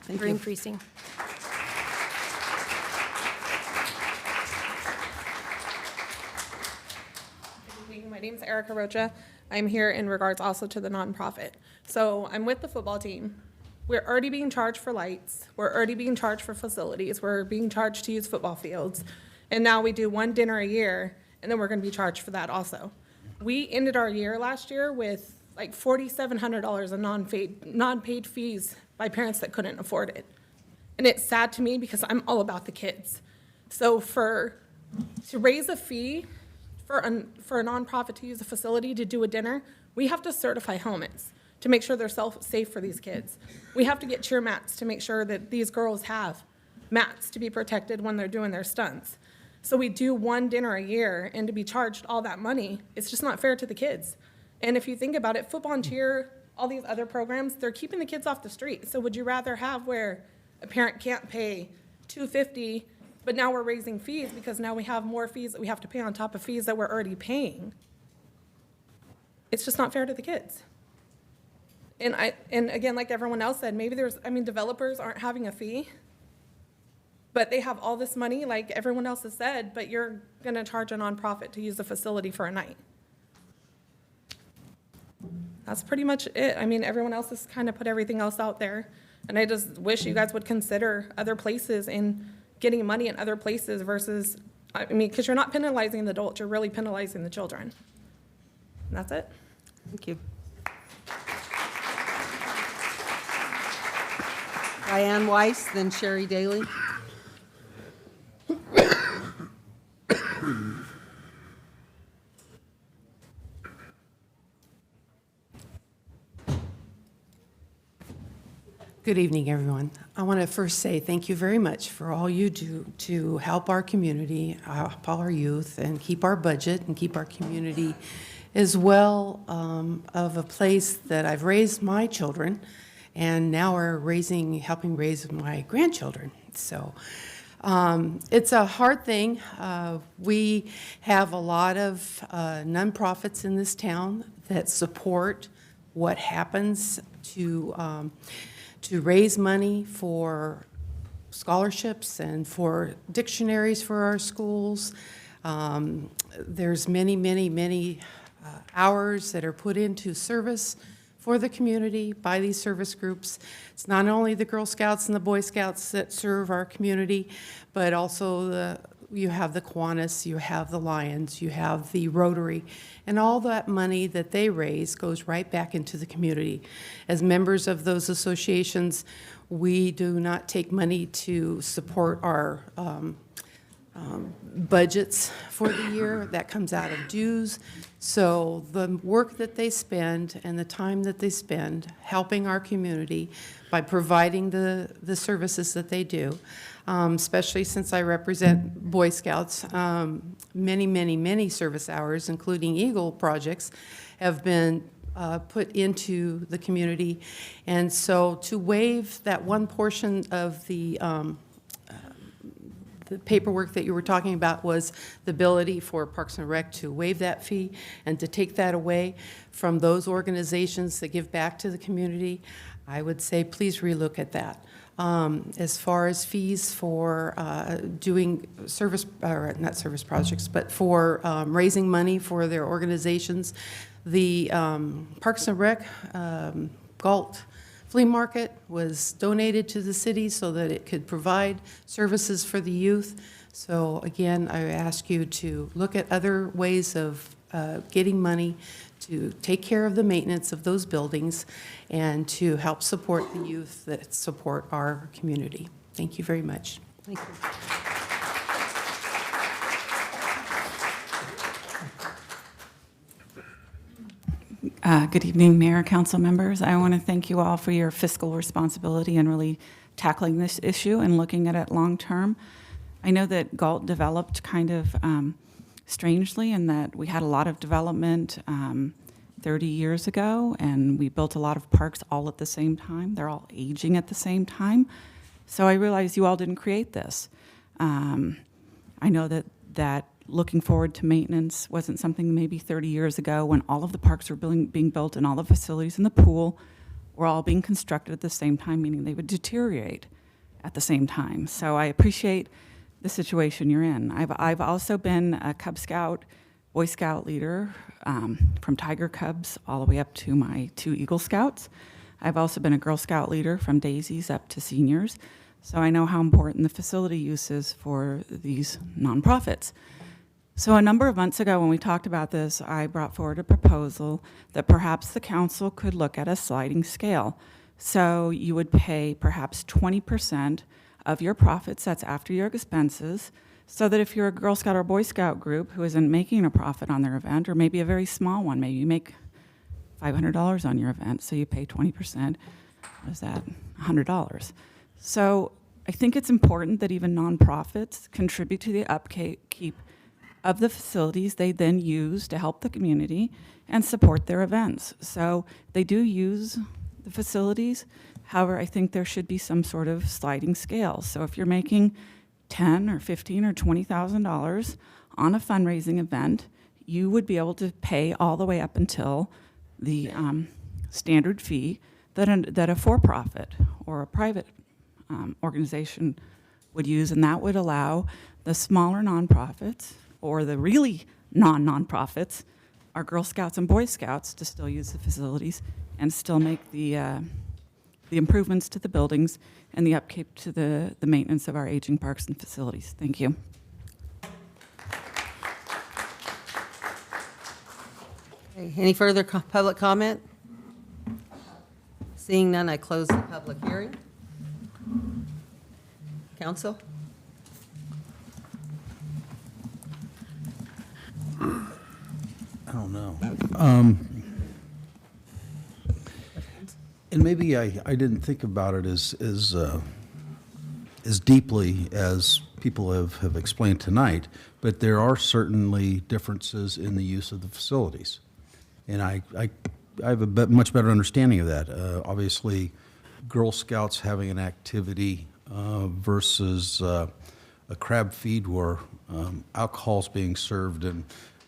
Thank Or you. increasing. My name's Erica Rocha. I'm here in regards also to the nonprofit. So I'm with the football team. We're already being charged for lights. We're already being charged for facilities. We're being charged to use football fields. And now we do 1 dinner a year, and then we're going to be charged for that also. We ended our year last year with like $4,700 in non-paid fees by parents that couldn't afford it. And it's sad to me because I'm all about the kids. So to raise a fee for a nonprofit to use a facility to do a dinner, we have to certify helmets to make sure they're safe for these kids. We have to get cheer mats to make sure that these girls have mats to be protected when they're doing their stunts. So we do one dinner a year, and to be charged all that money, it's just not fair to the kids. And if you think about it, football and cheer, all these other programs, they're keeping the kids off the street. So would you rather have where a parent can't pay $250, but now we're raising fees because now we have more fees that we have to pay on top of fees that we're already paying? It's just not fair to the kids. And again, like everyone else said, maybe developers aren't having a fee, but they have all this money, like everyone else has said, but you're gonna charge a nonprofit to use the facility for a night. That's pretty much it. I mean, everyone else has kind of put everything else out there. And I just wish you guys would consider other places and getting money in other places versus, because you're not penalizing the adults, you're really penalizing the children. And that's it. Thank you. Diane Weiss, then Sherry Daly. Good evening, everyone. I want to first say thank you very much for all you do to help our community, help our youth, and keep our budget and keep our community as well of a place that I've raised my children and now are helping raise my grandchildren. So it's a hard thing. We have a lot of nonprofits in this town that support what happens to raise money for scholarships and for dictionaries for our schools. There's many hours that are put into service for the community by these service groups. It's not only the Girl Scouts and the Boy Scouts that serve our community, but also you have the Kiwanis, you have the Lions, you have the Rotary, and all that money that they raise goes right back into the community. As members of those associations, we do not take money to support our budgets for the year. That comes out of dues. So the work that they spend and the time that they spend helping our community by providing the services that they do, especially since I represent Boy Scouts, many service hours, including Eagle projects, have been put into the community. And so to waive that one portion of the paperwork that you were talking about was the ability for Parks and Rec to waive that fee and to take that away from those organizations that give back to the community. I would say please relook at that. As far as fees for doing service, or not service projects, but for raising money for their organizations, the Parks and Rec Galt flea market was donated to the city so that it could provide services for the youth. So again, I ask you to look at other ways of getting money to take care of the maintenance of those buildings and to help support the youth that support our community. Thank you very much. Thank you. Good evening, Mayor, Council members. I want to thank you all for your fiscal responsibility and really tackling this issue and looking at it long term. I know that Galt developed kind of strangely in that we had a lot of development 30 years ago, and we built a lot of parks all at the same time. They're all aging at the same time. So I realize you all didn't create this. I know that looking forward to maintenance wasn't something maybe 30 years ago when all of the parks were being built and all the facilities in the pool were all being constructed at the same time, meaning they would deteriorate at the same time. So I appreciate the situation you're in. I've also been a Cub Scout, Boy Scout leader from Tiger Cubs all the way up to my 2 Eagle Scouts. I've also been a Girl Scout leader from Daisies up to seniors. So I know how important the facility use is for these nonprofits. So a number of months ago when we talked about this, I brought forward a proposal that perhaps the council could look at a sliding scale. So you would pay perhaps 20% of your profits, that's after your expenses, so that if you're a Girl Scout or Boy Scout group who isn't making a profit on their event, or maybe a very small one, maybe you make $500 on your event, so you pay 20%, what is that, $100. So I think it's important that even nonprofits contribute to the upkeep of the facilities they then use to help the community and support their events. So they do use the facilities. However, I think there should be some sort of sliding scale. So if you're making $10 or $15 or $20,000 on a fundraising event, you would be able to pay all the way up until the standard fee that a for-profit or a private organization would use, and that would allow the smaller nonprofits or the really non-nonprofits, our Girl Scouts and Boy Scouts, to still use the facilities and still make the improvements to the buildings and the upkeep to the maintenance of our aging parks and facilities. Thank you. Okay, any further public comment? Seeing none, I close the public hearing. Council? I don't know. And maybe I didn't think about it as deeply as people have explained tonight, but there are certainly differences in the use of the facilities. And I have a much better understanding of that. Obviously, Girl Scouts having an activity versus a crab feed where alcohol's being served, and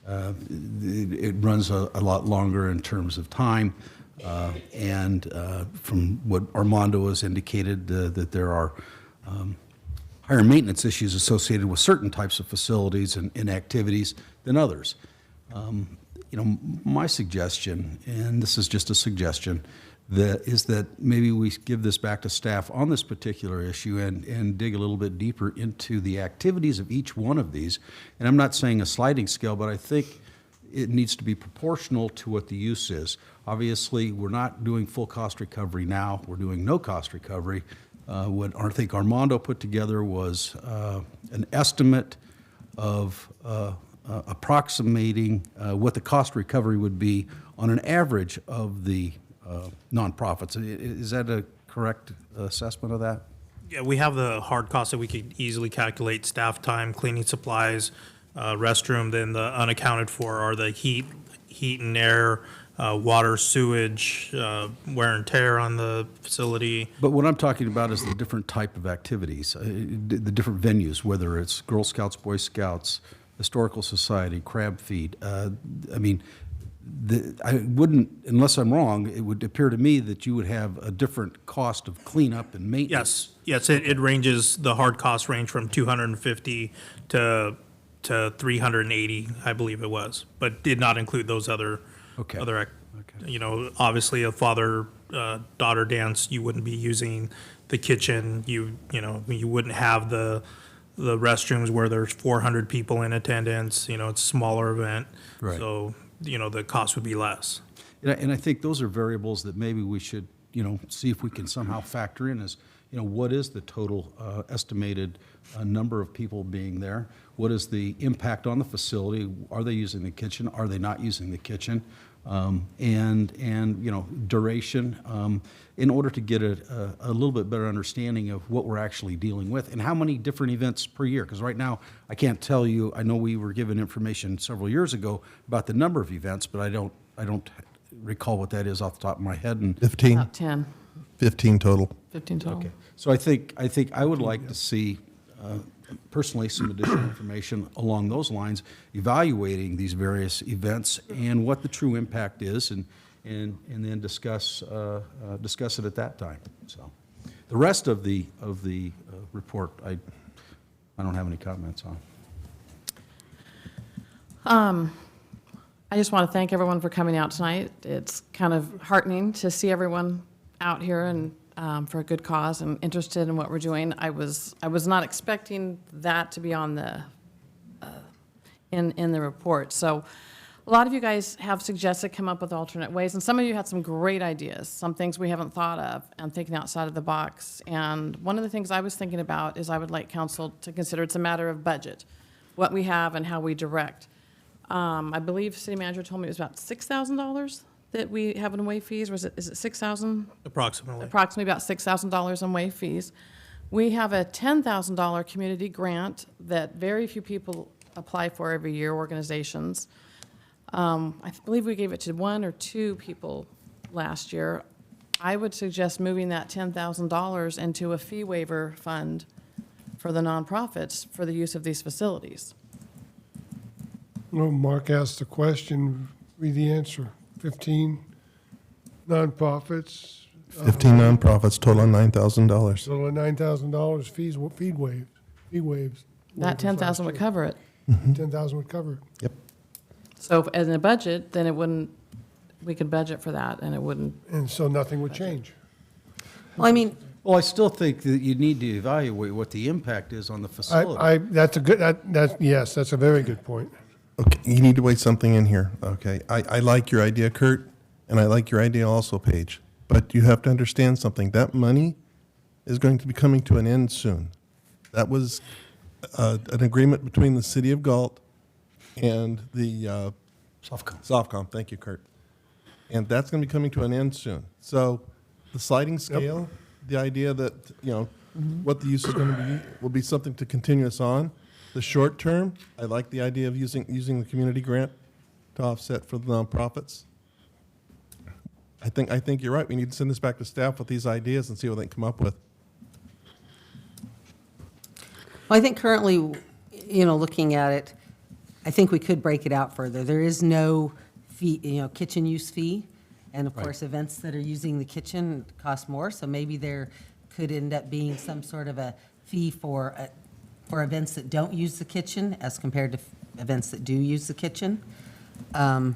it runs a lot longer in terms of time. And from what Armando has indicated, that there are higher maintenance issues associated with certain types of facilities and activities than others. My suggestion, and this is just a suggestion, is that maybe we give this back to staff on this particular issue and dig a little bit deeper into the activities of each one of these. And I'm not saying a sliding scale, but I think it needs to be proportional to what the use is. Obviously, we're not doing full cost recovery now. We're doing no cost recovery. What I think Armando put together was an estimate of approximating what the cost recovery would be on an average of the nonprofits. Is that a correct assessment of that? Yeah, we have the hard costs that we could easily calculate: staff time, cleaning supplies, restroom. Then the unaccounted for are the heat and air, water, sewage, wear and tear on the facility. But what I'm talking about is the different type of activities, the different venues, whether it's Girl Scouts, Boy Scouts, Historical Society, crab feed. I wouldn't, unless I'm wrong, it would appear to me that you would have a different cost of cleanup and maintenance. Yes, it ranges, the hard costs range from $250 to $380, I believe it was, but did not include those other, obviously a father-daughter dance, you wouldn't be using the kitchen, you wouldn't have the restrooms where there's 400 people in attendance, it's a smaller event. Right. So, the cost would be less. And I think those are variables that maybe we should, see if we can somehow factor in as, what is the total estimated number of people being there? What is the impact on the facility? Are they using the kitchen? Are they not using the kitchen? And duration, in order to get a little bit better understanding of what we're actually dealing with and how many different events per year. Because right now, I can't tell you, I know we were given information several years ago about the number of events, but I don't recall what that is off the top of my head. And 15. About 10. 15 total. 15 total. Okay. So I think I would like to see, personally, some additional information along those lines, evaluating these various events and what the true impact is, and then discuss it at that time. So, the rest of the report, I don't have any comments on. I just want to thank everyone for coming out tonight. It's kind of heartening to see everyone out here and for a good cause and interested in what we're doing. I was not expecting that to be on the in the report. So A lot of you guys have suggested come up with alternate ways, and some of you had some great ideas, some things we haven't thought of, and thinking outside of the box. And one of the things I was thinking about is I would like council to consider, it's a matter of budget, what we have and how we direct. I believe city manager told me it was about $6,000 that we have in waive fees, or is it $6,000? Approximately. Approximately about $6,000 in waive fees. We have a $10,000 community grant that very few people apply for every year, organizations. I believe we gave it to 1 or 2 people last year. I would suggest moving that $10,000 into a fee waiver fund for the nonprofits for the use of these facilities. Well, Mark asked the question, read the answer. 15 nonprofits. 15 nonprofits, total of $9,000. Total of $9,000 fees, fee waves. That 10,000 would cover it. 10,000 would cover it. Yep. So as in a budget, then it wouldn't, we could budget for that and it wouldn't. And so nothing would change. Well, I mean, Well, I still think that you need to evaluate what the impact is on the facility. That's a good, yes, that's a very good point. Okay, you need to weigh something in here, okay? I like your idea, Kurt, and I like your idea also, Paige. But you have to understand something. That money is going to be coming to an end soon. That was an agreement between the city of Galt and the Softcom. Thank you, Kurt. And that's going to be coming to an end soon. So the sliding scale, the idea that, what the use is going to be, will be something to continue us on. The short term, I like the idea of using the community grant to offset for the nonprofits. I think you're right. We need to send this back to staff with these ideas and see what they can come up with. Well, I think currently, looking at it, I think we could break it out further. There is no fee, kitchen use fee. And of course, events that are using the kitchen cost more. So maybe there could end up being some sort of a fee for events that don't use the kitchen as compared to events that do use the kitchen. I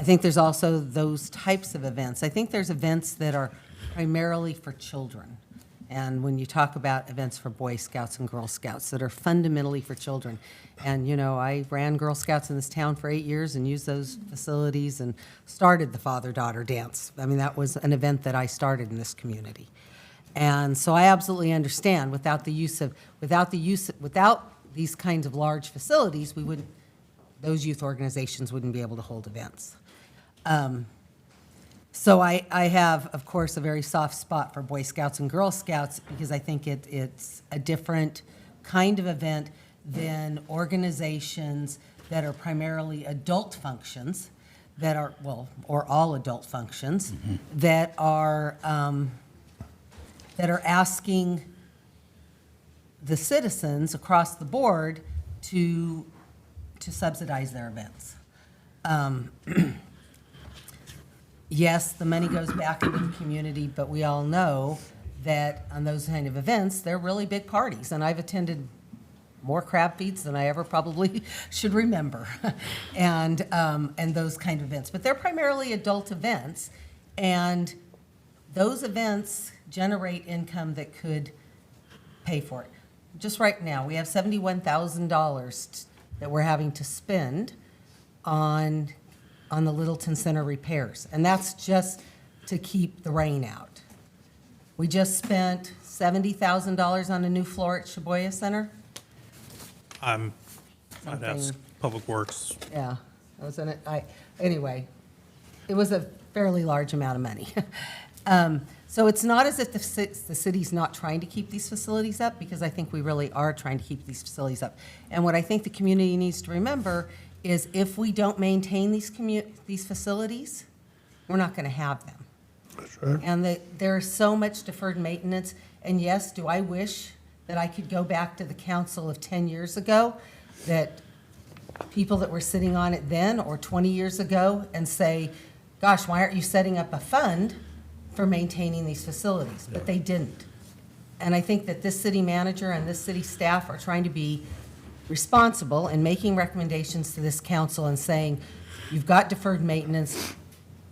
think there's also those types of events. I think there's events that are primarily for children. And when you talk about events for Boy Scouts and Girl Scouts that are fundamentally for children. And, I ran Girl Scouts in this town for 8 years and used those facilities and started the father-daughter dance. I mean, that was an event that I started in this community. And so I absolutely understand without these kinds of large facilities, those youth organizations wouldn't be able to hold events. So I have, of course, a very soft spot for Boy Scouts and Girl Scouts because I think it's a different kind of event than organizations that are primarily adult functions that are, or all adult functions, that are asking the citizens across the board to subsidize their events. Yes, the money goes back into the community, but we all know that on those kind of events, they're really big parties. And I've attended more crab feeds than I ever probably should remember, and those kind of events. But they're primarily adult events, and those events generate income that could pay for it. Just right now, we have $71,000 that we're having to spend on the Littleton Center repairs, and that's just to keep the rain out. We just spent $70,000 on a new floor at Shibuya Center. I'd ask Public Works. Yeah, I was in it. Anyway, it was a fairly large amount of money. So it's not as if the city's not trying to keep these facilities up, because I think we really are trying to keep these facilities up. And what I think the community needs to remember is if we don't maintain these facilities, we're not going to have them. That's right. And there's so much deferred maintenance. And yes, do I wish that I could go back to the council of 10 years ago, that people that were sitting on it then, or 20 years ago, and say, gosh, why aren't you setting up a fund for maintaining these facilities? But they didn't. And I think that this city manager and this city staff are trying to be responsible and making recommendations to this council and saying, you've got deferred maintenance,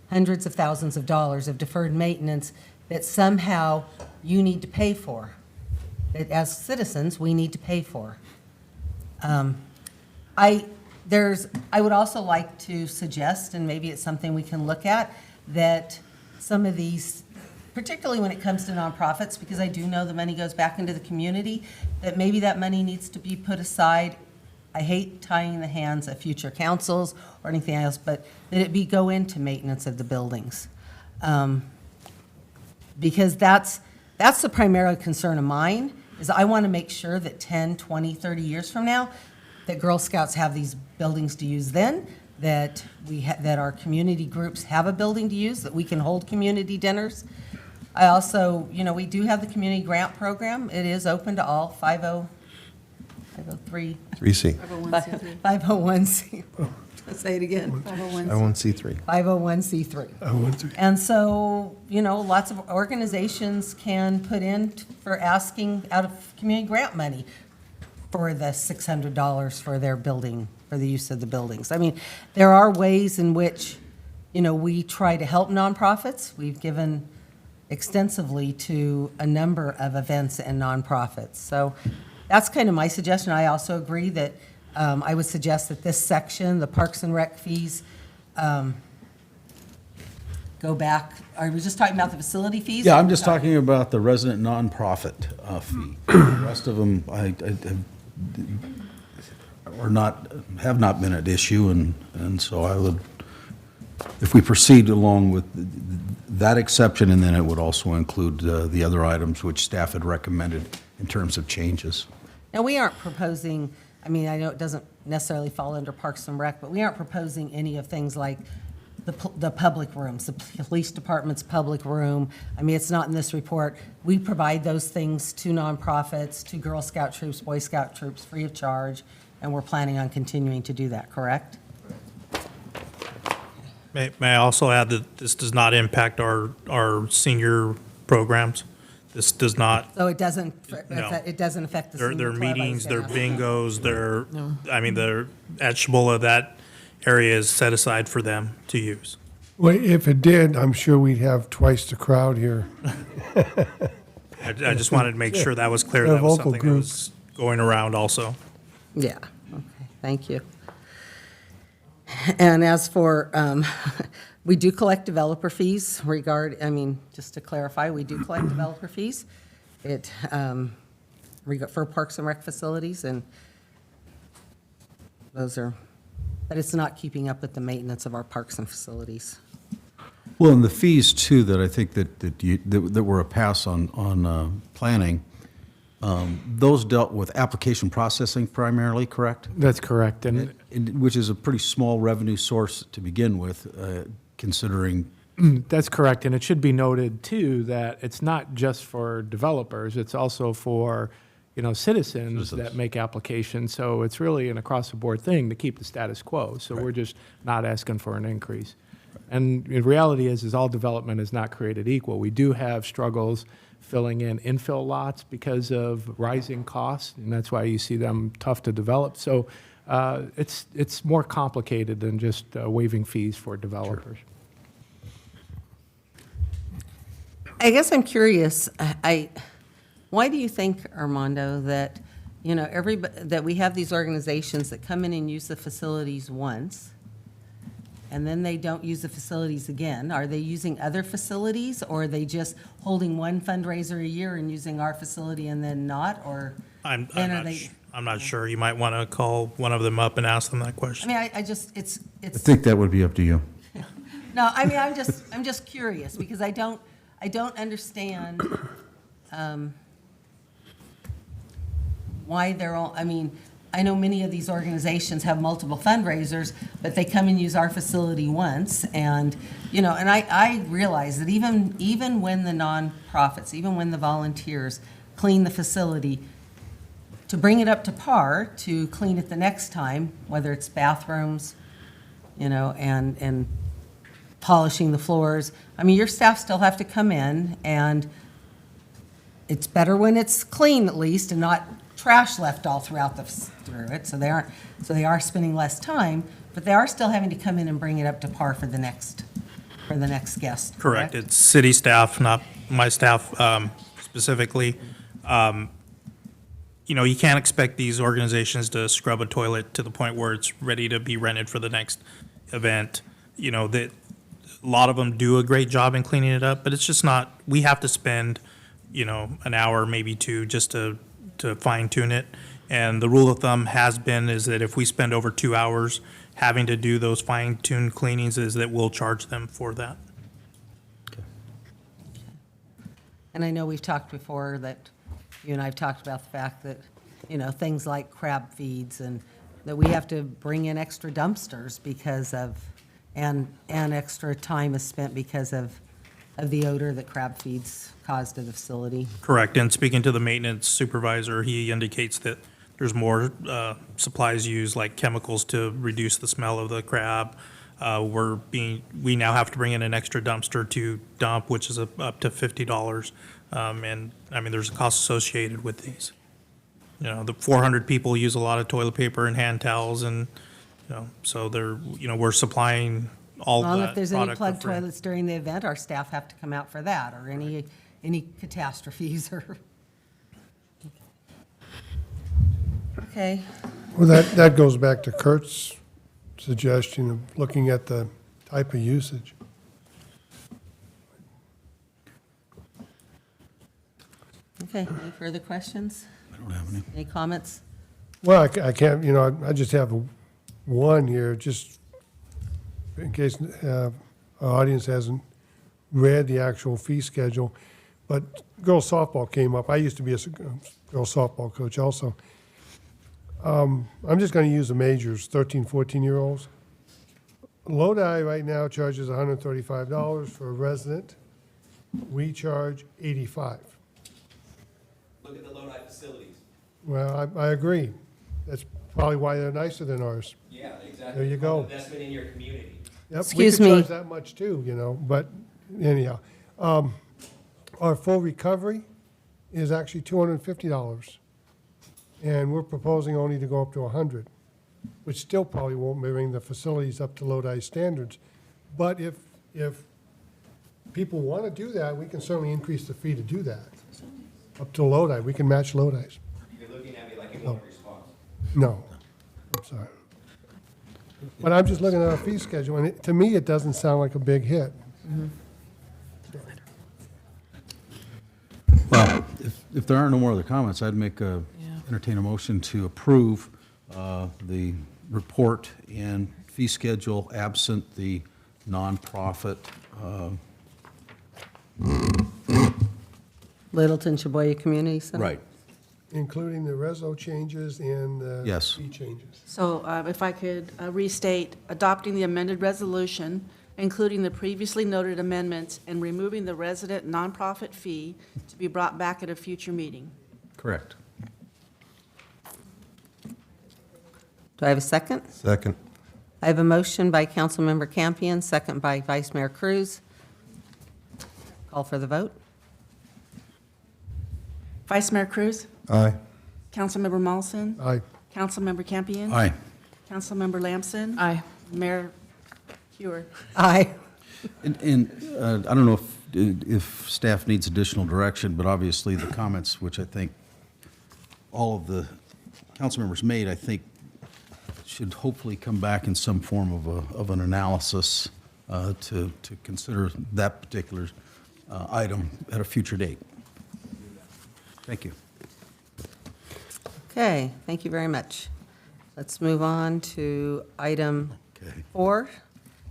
hundreds of thousands of dollars of deferred maintenance that somehow you need to pay for, that as citizens we need to pay for. I would also like to suggest, and maybe it's something we can look at, that some of these, particularly when it comes to nonprofits, because I do know the money goes back into the community, that maybe that money needs to be put aside. I hate tying the hands of future councils or anything else, but that it go into maintenance of the buildings. Because that's the primary concern of mine, is I want to make sure that 10, 20, 30 years from now, that Girl Scouts have these buildings to use then, that that our community groups have a building to use, that we can hold community dinners. I also, we do have the community grant program. It is open to all 503. 3C. 501c. Say it again. 501c3. 501c3. And so, lots of organizations can put in for asking out of community grant money for the $600 for their building, for the use of the buildings. I mean, there are ways in which, we try to help nonprofits. We've given extensively to a number of events and nonprofits. So that's kind of my suggestion. I also agree that I would suggest that this section, the Parks and Rec fees, go back. Are we just talking about the facility fees? Yeah, I'm just talking about the resident nonprofit fee. The rest of them have not been at issue, and so I would, if we proceed along with that exception, and then it would also include the other items which staff had recommended in terms of changes. Now, we aren't proposing, I mean, I know it doesn't necessarily fall under Parks and Rec, but we aren't proposing any of things like the public rooms, the police department's public room. I mean, it's not in this report. We provide those things to nonprofits, to Girl Scout troops, Boy Scout troops, free of charge, and we're planning on continuing to do that, correct? May I also add that this does not impact our senior programs? This does not. So it doesn't, No. it doesn't affect the Their senior club? meetings, their bingos, their Ashtabula, that area is set aside for them to use. Well, if it did, I'm sure we'd have twice the crowd here. I just wanted to make sure that was clear. They're That was vocal something that was going around also. Yeah, okay, thank you. And as for, we do collect developer fees just to clarify, we do collect developer fees. For Parks and Rec facilities, and but it's not keeping up with the maintenance of our parks and facilities. Well, and the fees too, that I think that were a pass on planning, those dealt with application processing primarily, correct? That's correct. And which is a pretty small revenue source to begin with, considering. that's correct. And it should be noted too that it's not just for developers, it's also for citizens that make applications. So it's really an across-the-board thing to keep the status quo. So we're just not asking for an increase. And the reality is all development is not created equal. We do have struggles filling in infill lots because of rising costs, and that's why you see them tough to develop. So it's more complicated than just waiving fees for developers. I guess I'm curious, why do you think, Armando, that, that we have these organizations that come in and use the facilities once, and then they don't use the facilities again? Are they using other facilities, or are they just holding one fundraiser a year and using our facility and then not, or? I'm not sure. You might want to call one of them up and ask them that question. I mean, it's. I think that would be up to you. No, I mean, I'm just curious, because I don't understand, why they're all, I know many of these organizations have multiple fundraisers, but they come and use our facility once, and, and I realize that even when the nonprofits, even when the volunteers clean the facility, to bring it up to par, to clean it the next time, whether it's bathrooms, and polishing the floors, your staff still have to come in, and it's better when it's clean at least, and not trash left all through it, so they are spending less time, but they are still having to come in and bring it up to par for the next guest. Correct. It's city staff, not my staff specifically. you know, you can't expect these organizations to scrub a toilet to the point where it's ready to be rented for the next event. You know, that a lot of them do a great job in cleaning it up, but it's just not, we have to spend, you know, an hour, maybe two, just to fine tune it. And the rule of thumb has been is that if we spend over 2 hours having to do those fine tuned cleanings, is that we'll charge them for that. And I know we've talked before that, you and I have talked about the fact that, you know, things like crab feeds and that we have to bring in extra dumpsters because of, and extra time is spent because of the odor that crab feeds cause to the facility. Correct. And speaking to the maintenance supervisor, he indicates that there's more supplies used, like chemicals, to reduce the smell of the crab. We now have to bring in an extra dumpster to dump, which is up to $50. And I mean, there's a cost associated with these. You know, the 400 people use a lot of toilet paper and hand towels, and, you know, so they're, you know, we're supplying all Well, that if there's any product plugged for free. toilets during the event, our staff have to come out for that, or any catastrophes or. Okay. Well, that goes back to Kurt's suggestion of looking at the type of usage. Okay, any further questions? I don't have any. Any comments? Well, I can't, you know, I just have one here, just in case our audience hasn't read the actual fee schedule. But girls softball came up. I used to be a girls softball coach also. I'm just going to use the majors, 13, 14-year-olds. Lodi right now charges $135 for a resident. We charge $85. Look at the Lodi facilities. Well, I agree. That's probably why they're nicer than ours. Yeah, exactly. There you go. Investment in your community. Yep, Excuse we me. could charge that much too, you know, but anyhow. Our full recovery is actually $250. And we're proposing only to go up to $100, which still probably won't bring the facilities up to Lodi standards. But if people want to do that, we can certainly increase the fee to do that. Up to Lodi, we can match Lodi's. You're looking at me like you want a response. No, I'm sorry. But I'm just looking at our fee schedule, and to me, it doesn't sound like a big hit. Well, if there are no more other comments, I'd entertain a motion to approve the report and fee schedule absent the nonprofit. Littleton Sheboygan Community Center? Right. Including the reso changes and the Yes. fee changes. So if I could restate, adopting the amended resolution, including the previously noted amendments, and removing the resident nonprofit fee to be brought back at a future meeting. Correct. Do I have a second? Second. I have a motion by Councilmember Campion, second by Vice Mayor Cruz. Call for the vote. Vice Mayor Cruz? Aye. Councilmember Molson? Aye. Councilmember Campion? Aye. Councilmember Lamson? Aye. Mayor Hewer? Aye. And I don't know if staff needs additional direction, but obviously the comments, which I think all of the council members made, I think should hopefully come back in some form of an analysis to consider that particular item at a future date. Thank you. Okay, thank you very much. Let's move on to item 4,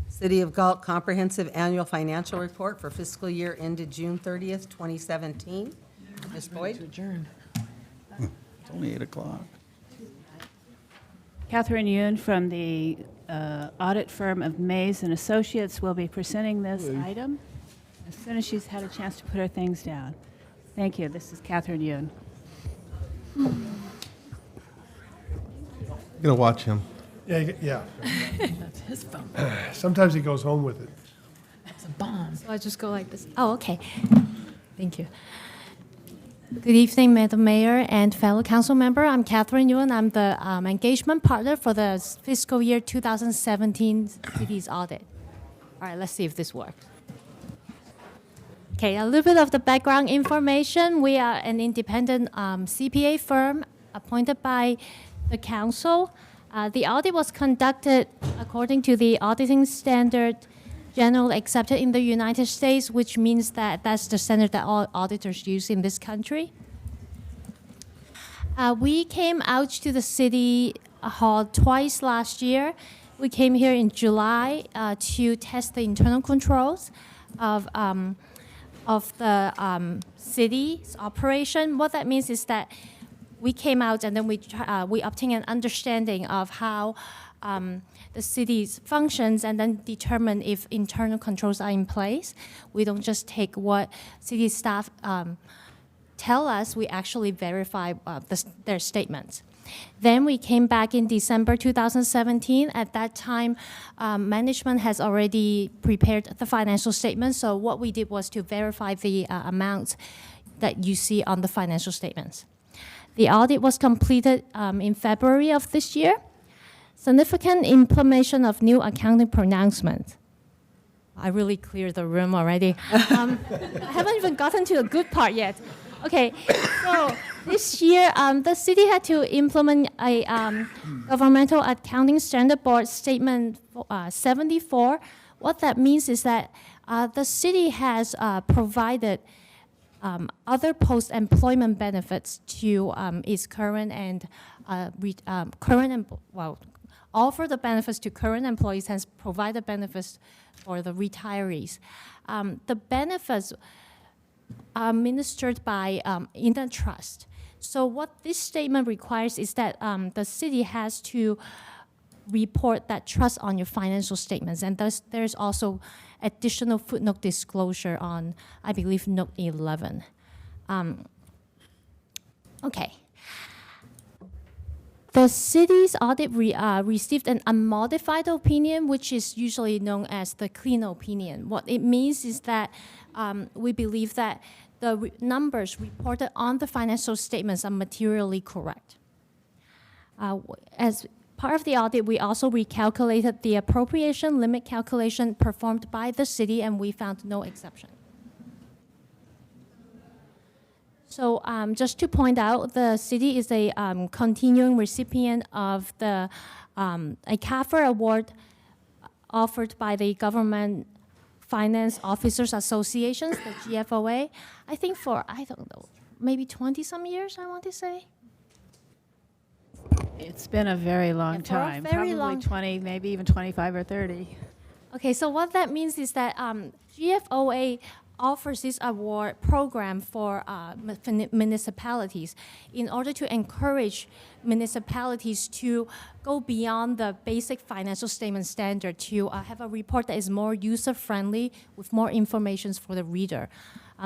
City of Galt Comprehensive Annual Financial Report for fiscal year ended June 30th, 2017. Ms. Boyd? Adjourn. It's only 8 o'clock. Catherine Yoon from the audit firm of Mays and Associates will be presenting this item as soon as she's had a chance to put her things down. Thank you. This is Catherine Yoon. I'm going to watch him. Yeah. That's his phone. Sometimes he goes home with it. That's a bomb. So I just go like this. Oh, okay. Thank you. Good evening, Madam Mayor and fellow council member. I'm Catherine Yuen. I'm the engagement partner for the fiscal year 2017 city's audit. All right, let's see if this works. Okay, a little bit of the background information. We are an independent CPA firm appointed by the council. The audit was conducted according to the auditing standard generally accepted in the United States, which means that that's the standard that all auditors use in this country. We came out to the city hall twice last year. We came here in July to test the internal controls of the city's operation. What that means is that we came out and then we obtained an understanding of how the city's functions and then determine if internal controls are in place. We don't just take what city staff tell us, we actually verify their statements. Then we came back in December 2017. At that time, management has already prepared the financial statements. So what we did was to verify the amounts that you see on the financial statements. The audit was completed in February of this year. Significant implementation of new accounting pronouncements. I really cleared the room already. I haven't even gotten to the good part yet. Okay, so this year, the city had to implement a governmental accounting standard board statement 74. What that means is that the city has provided other post-employment benefits to its current and offer the benefits to current employees and provide benefits for the retirees. The benefits are administered by in the trust. So what this statement requires is that the city has to report that trust on your financial statements, and thus there's also additional footnote disclosure on, I believe, note 11. Okay. The city's audit received an unmodified opinion, which is usually known as the clean opinion. What it means is that we believe that the numbers reported on the financial statements are materially correct. As part of the audit, we also recalculated the appropriation limit calculation performed by the city, and we found no exception. So just to point out, the city is a continuing recipient of the a CAFR award offered by the Government Finance Officers Associations, the GFOA, I think for, I don't know, maybe 20-some years, I want to say. It's been a very long For a time, very probably long 20, maybe even 25 or 30. Okay, so what that means is that GFOA offers this award program for municipalities in order to encourage municipalities to go beyond the basic financial statement standard to have a report that is more user-friendly with more information for the reader.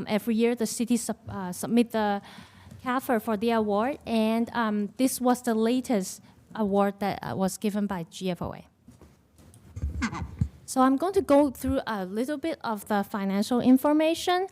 Every year, the city submit the CAFR for the award, and this was the latest award that was given by GFOA. So I'm going to go through a little bit of the financial information.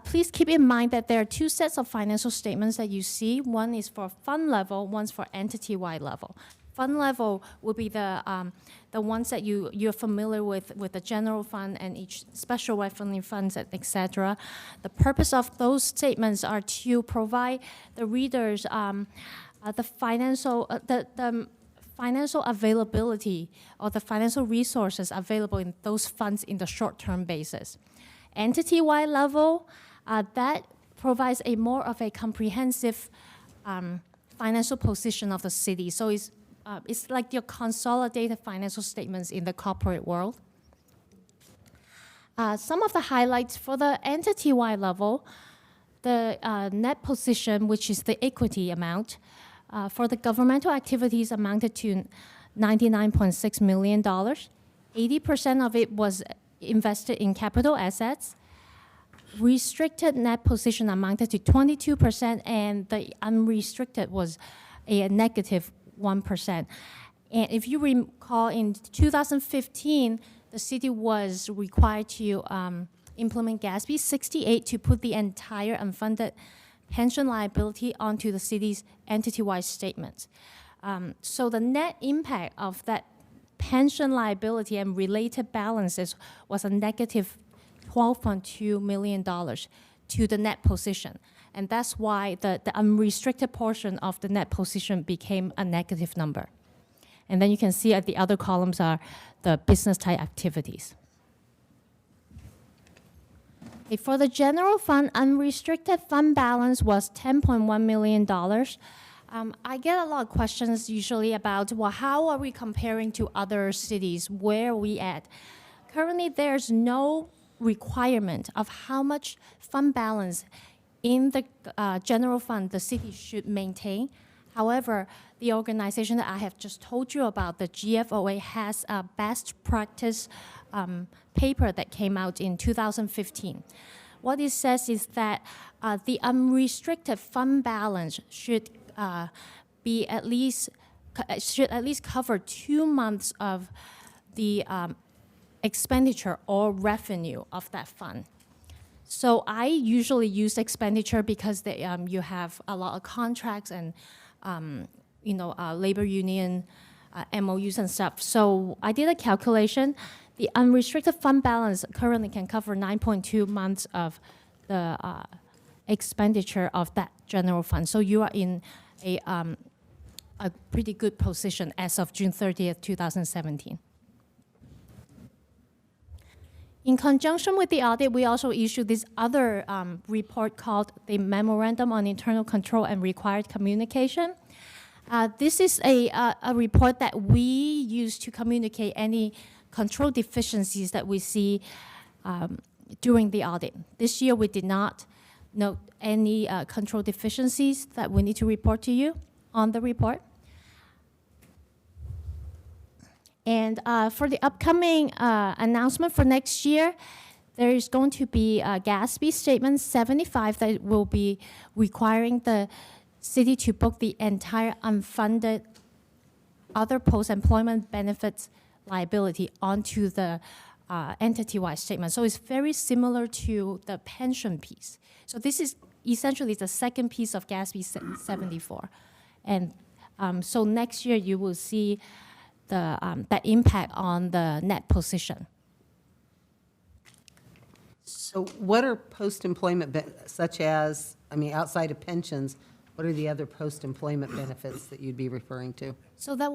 Please keep in mind that there are two sets of financial statements that you see. One is for fund level, one's for entity-wide level. Fund level will be the ones that you're familiar with the general fund and each special revenue funds, etc. The purpose of those statements are to provide the readers the financial availability or the financial resources available in those funds in the short-term basis. Entity-wide level, that provides a more of a comprehensive financial position of the city. So it's like your consolidated financial statements in the corporate world. Some of the highlights for the entity-wide level, the net position, which is the equity amount, for the governmental activities amounted to $99.6 million. 80% of it was invested in capital assets. Restricted net position amounted to 22%, and the unrestricted was a negative 1%. And if you recall, in 2015, the city was required to implement GASB 68 to put the entire unfunded pension liability onto the city's entity-wide statements. So the net impact of that pension liability and related balances was a negative $12.2 million. to the net position. And that's why the unrestricted portion of the net position became a negative number. And then you can see at the other columns are the business type activities. Okay, for the general fund, unrestricted fund balance was $10.1 million. I get a lot of questions usually about, well, how are we comparing to other cities? Where are we at? Currently, there's no requirement of how much fund balance in the general fund the city should maintain. However, the organization that I have just told you about, the GFOA, has a best practice paper that came out in 2015. What it says is that the unrestricted fund balance should be at least cover 2 months of the expenditure or revenue of that fund. So I usually use expenditure because you have a lot of contracts and labor union MOUs and stuff. So I did a calculation. The unrestricted fund balance currently can cover 9.2 months of the expenditure of that general fund. So you are in a pretty good position as of June 30th, 2017. In conjunction with the audit, we also issued this other report called the Memorandum on Internal Control and Required Communication. This is a report that we use to communicate any control deficiencies that we see during the audit. This year, we did not note any control deficiencies that we need to report to you on the report. And for the upcoming announcement for next year, there is going to be GASB Statement 75 that will be requiring the city to book the entire unfunded other post-employment benefits liability onto the entity-wide statement. So it's very similar to the pension piece. So this is essentially the second piece of GASB 74. And so next year you will see that impact on the net position. So what are post-employment, such as, outside of pensions, what are the other post-employment benefits that you'd be referring to? So that,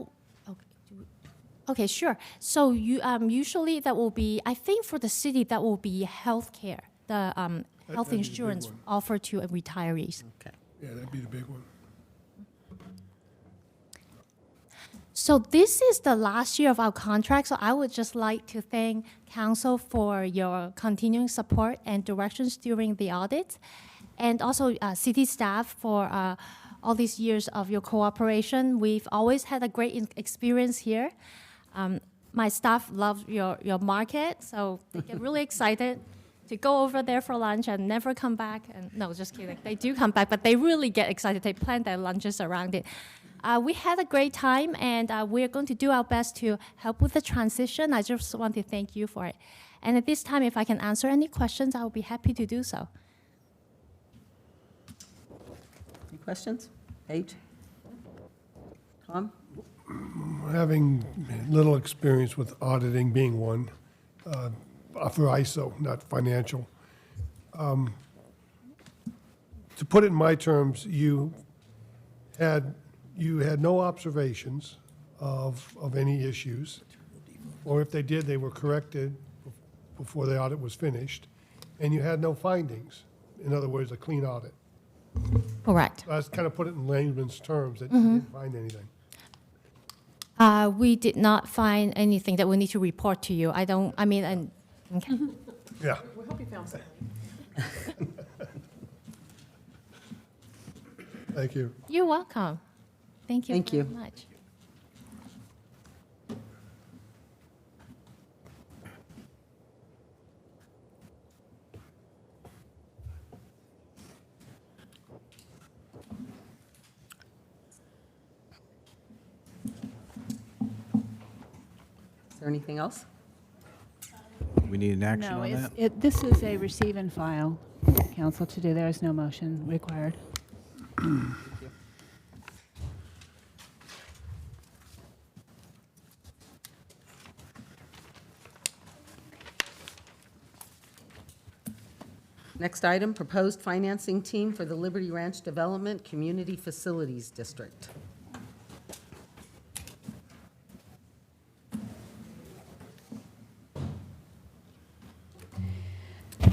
okay, sure. So you usually that will be, I think for the city that will be health care, the health That'd be the big insurance one. offered to retirees. Okay. Yeah, that'd be the big one. So this is the last year of our contract, so I would just like to thank Council for your continuing support and directions during the audit, and also city staff for all these years of your cooperation. We've always had a great experience here. My staff love your market, so they get really excited to go over there for lunch and never come back. And no, just kidding. They do come back, but they really get excited. They plan their lunches around it. We had a great time, and we're going to do our best to help with the transition. I just want to thank you for it. And at this time, if I can answer any questions, I will be happy to do so. Any questions? Paige? Tom? Having little experience with auditing being one, for ISO, not financial. To put it in my terms, you had no observations of any issues, or if they did, they were corrected before the audit was finished, and you had no findings. In other words, a clean audit. Correct. I was kind of put it in layman's terms that you didn't find anything. We did not find anything that we need to report to you. Okay. Yeah. We hope you found something. Thank you. You're welcome. Thank you Thank very you. much. Is there anything else? We need an action No, on that? this is a receive and file, council to do. There is no motion required. Next item, proposed financing team for the Liberty Ranch Development Community Facilities District.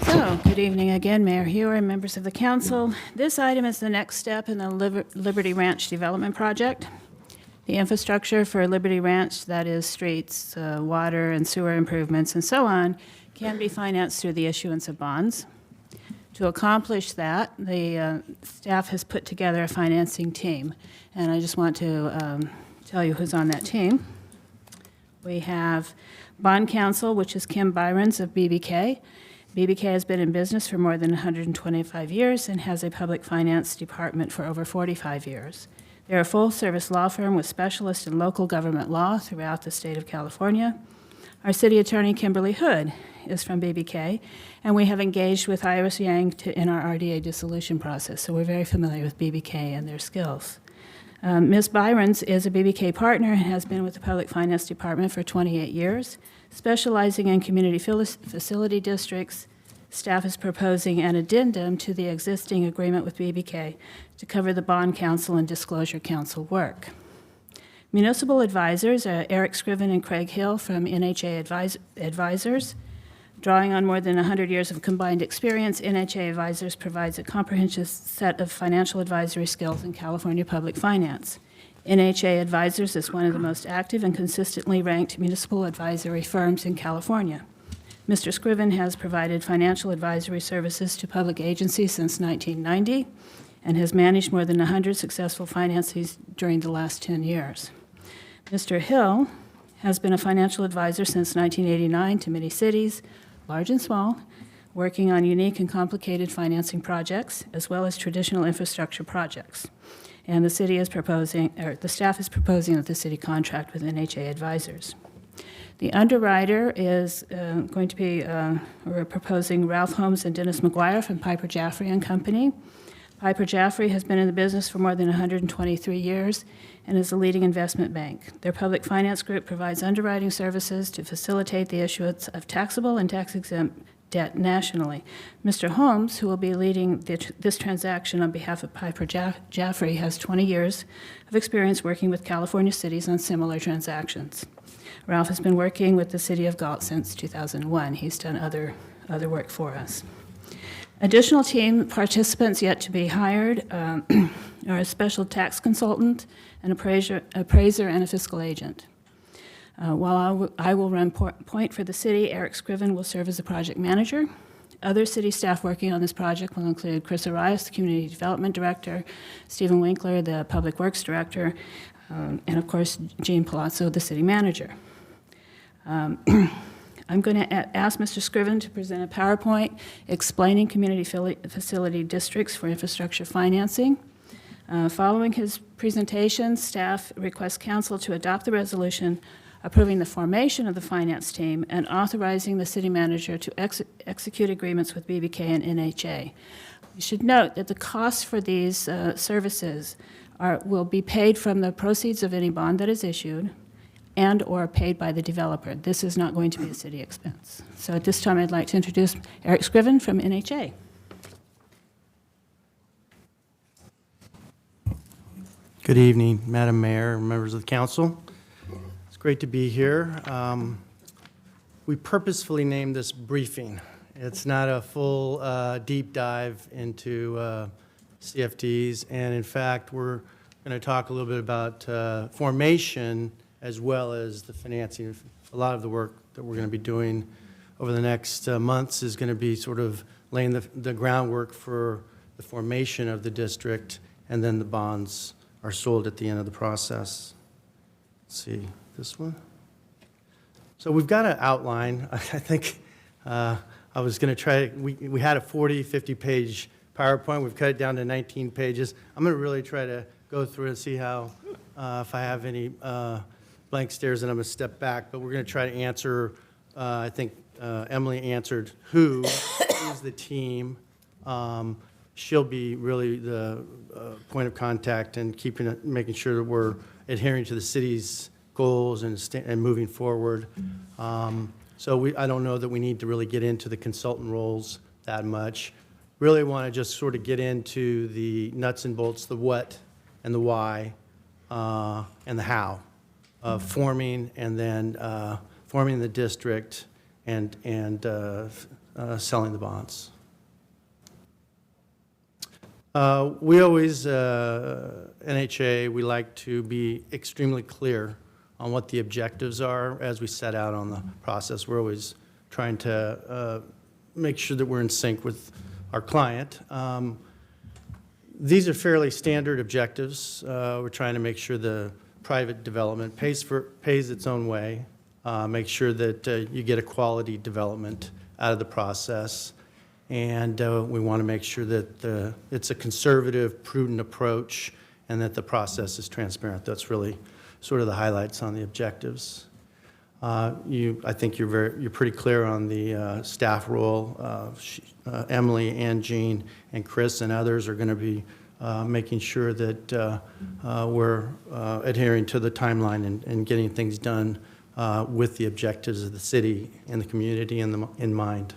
So, good evening again, Mayor Hewer and members of the council. This item is the next step in the Liberty Ranch Development Project. The infrastructure for Liberty Ranch, that is streets, water and sewer improvements and so on, can be financed through the issuance of bonds. To accomplish that, the staff has put together a financing team, and I just want to tell you who's on that team. We have Bond Counsel, which is Kim Byrons of BBK. BBK has been in business for more than 125 years and has a public finance department for over 45 years. They're a full-service law firm with specialists in local government law throughout the state of California. Our city attorney, Kimberly Hood, is from BBK, and we have engaged with Iris Yang in our RDA dissolution process, so we're very familiar with BBK and their skills. Ms. Byrons is a BBK partner and has been with the Public Finance Department for 28 years, specializing in community facility districts. Staff is proposing an addendum to the existing agreement with BBK to cover the Bond Counsel and Disclosure Council work. Municipal advisors are Eric Scriven and Craig Hill from NHA Advisors. Drawing on more than 100 years of combined experience, NHA Advisors provides a comprehensive set of financial advisory skills in California public finance. NHA Advisors is one of the most active and consistently ranked municipal advisory firms in California. Mr. Scriven has provided financial advisory services to public agencies since 1990 and has managed more than 100 successful financiers during the last 10 years. Mr. Hill has been a financial advisor since 1989 to many cities, large and small, working on unique and complicated financing projects, as well as traditional infrastructure projects. And the city is proposing, or the staff is proposing that the city contract with NHA Advisors. The underwriter is going to be, we're proposing Ralph Holmes and Dennis McGuire from Piper Jaffray and Company. Piper Jaffray has been in the business for more than 123 years and is a leading investment bank. Their public finance group provides underwriting services to facilitate the issuance of taxable and tax-exempt debt nationally. Mr. Holmes, who will be leading this transaction on behalf of Piper Jaffray, has 20 years of experience working with California cities on similar transactions. Ralph has been working with the city of Galt since 2001. He's done other work for us. Additional team participants yet to be hired are a special tax consultant, an appraiser, and a fiscal agent. While I will run point for the city, Eric Scriven will serve as a project manager. Other city staff working on this project will include Chris Arias, the Community Development Director, Stephen Winkler, the Public Works Director, and of course, Gene Palazzo, the City Manager. I'm going to ask Mr. Scriven to present a PowerPoint explaining community facility districts for infrastructure financing. Following his presentation, staff requests council to adopt the resolution approving the formation of the finance team and authorizing the city manager to execute agreements with BBK and NHA. You should note that the costs for these services will be paid from the proceeds of any bond that is issued and/or paid by the developer. This is not going to be a city expense. So at this time, I'd like to introduce Eric Scriven from NHA. Good evening, Madam Mayor, members of the council. It's great to be here. We purposefully named this briefing. It's not a full deep dive into CFDs, and in fact, we're going to talk a little bit about formation as well as the financing. A lot of the work that we're going to be doing over the next months is going to be sort of laying the groundwork for the formation of the district, and then the bonds are sold at the end of the process. Let's see, this one. So we've got an outline. I think I was going to try, we had a 40, 50-page PowerPoint. We've cut it down to 19 pages. I'm going to really try to go through and see how, if I have any blank stares, and I'm going to step back, but we're going to try to answer, I think Emily answered who is the team. She'll be really the point of contact and making sure that we're adhering to the city's goals and moving forward. So I don't know that we need to really get into the consultant roles that much. really want to just sort of get into the nuts and bolts, the what and the why, and the how of forming and then forming the district and selling the bonds. We always, NHA, we like to be extremely clear on what the objectives are as we set out on the process. We're always trying to make sure that we're in sync with our client. These are fairly standard objectives. We're trying to make sure the private development pays its own way, make sure that you get a quality development out of the process, and we want to make sure that it's a conservative, prudent approach and that the process is transparent. That's really sort of the highlights on the objectives. I think you're pretty clear on the staff role. Emily and Jean and Chris and others are going to be making sure that we're adhering to the timeline and getting things done with the objectives of the city and the community in mind.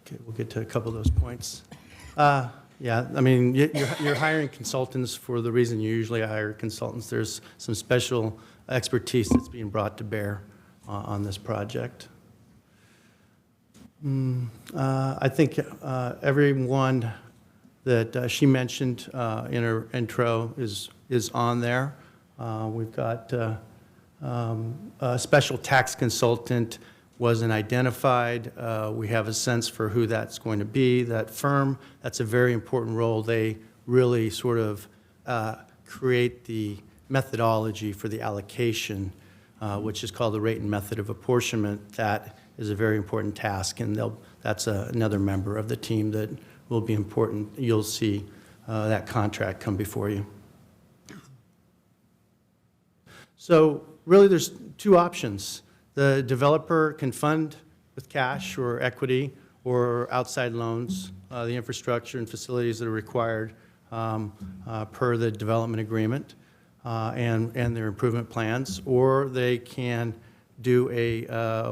Okay, we'll get to a couple of those points. Yeah, I mean, you're hiring consultants for the reason you usually hire consultants. There's some special expertise that's being brought to bear on this project. I think everyone that she mentioned in her intro is on there. We've got a special tax consultant wasn't identified. We have a sense for who that's going to be. That firm, that's a very important role. They really sort of create the methodology for the allocation, which is called the rate and method of apportionment. That is a very important task, and that's another member of the team that will be important. You'll see that contract come before you. So really there's two options. The developer can fund with cash or equity or outside loans the infrastructure and facilities that are required per the development agreement and their improvement plans, or they can do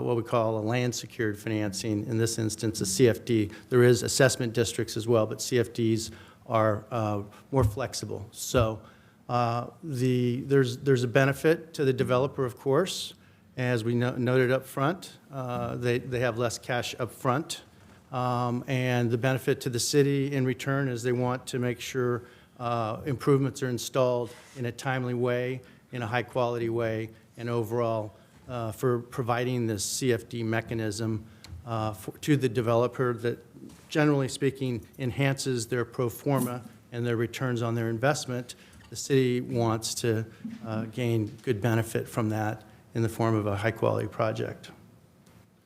what we call a land secured financing, in this instance a CFD. There is assessment districts as well, but CFDs are more flexible. So there's a benefit to the developer, of course. As we noted up front, they have less cash up front. And the benefit to the city in return is they want to make sure improvements are installed in a timely way, in a high quality way, and overall for providing this CFD mechanism to the developer that, generally speaking, enhances their pro forma and their returns on their investment. The city wants to gain good benefit from that in the form of a high-quality project.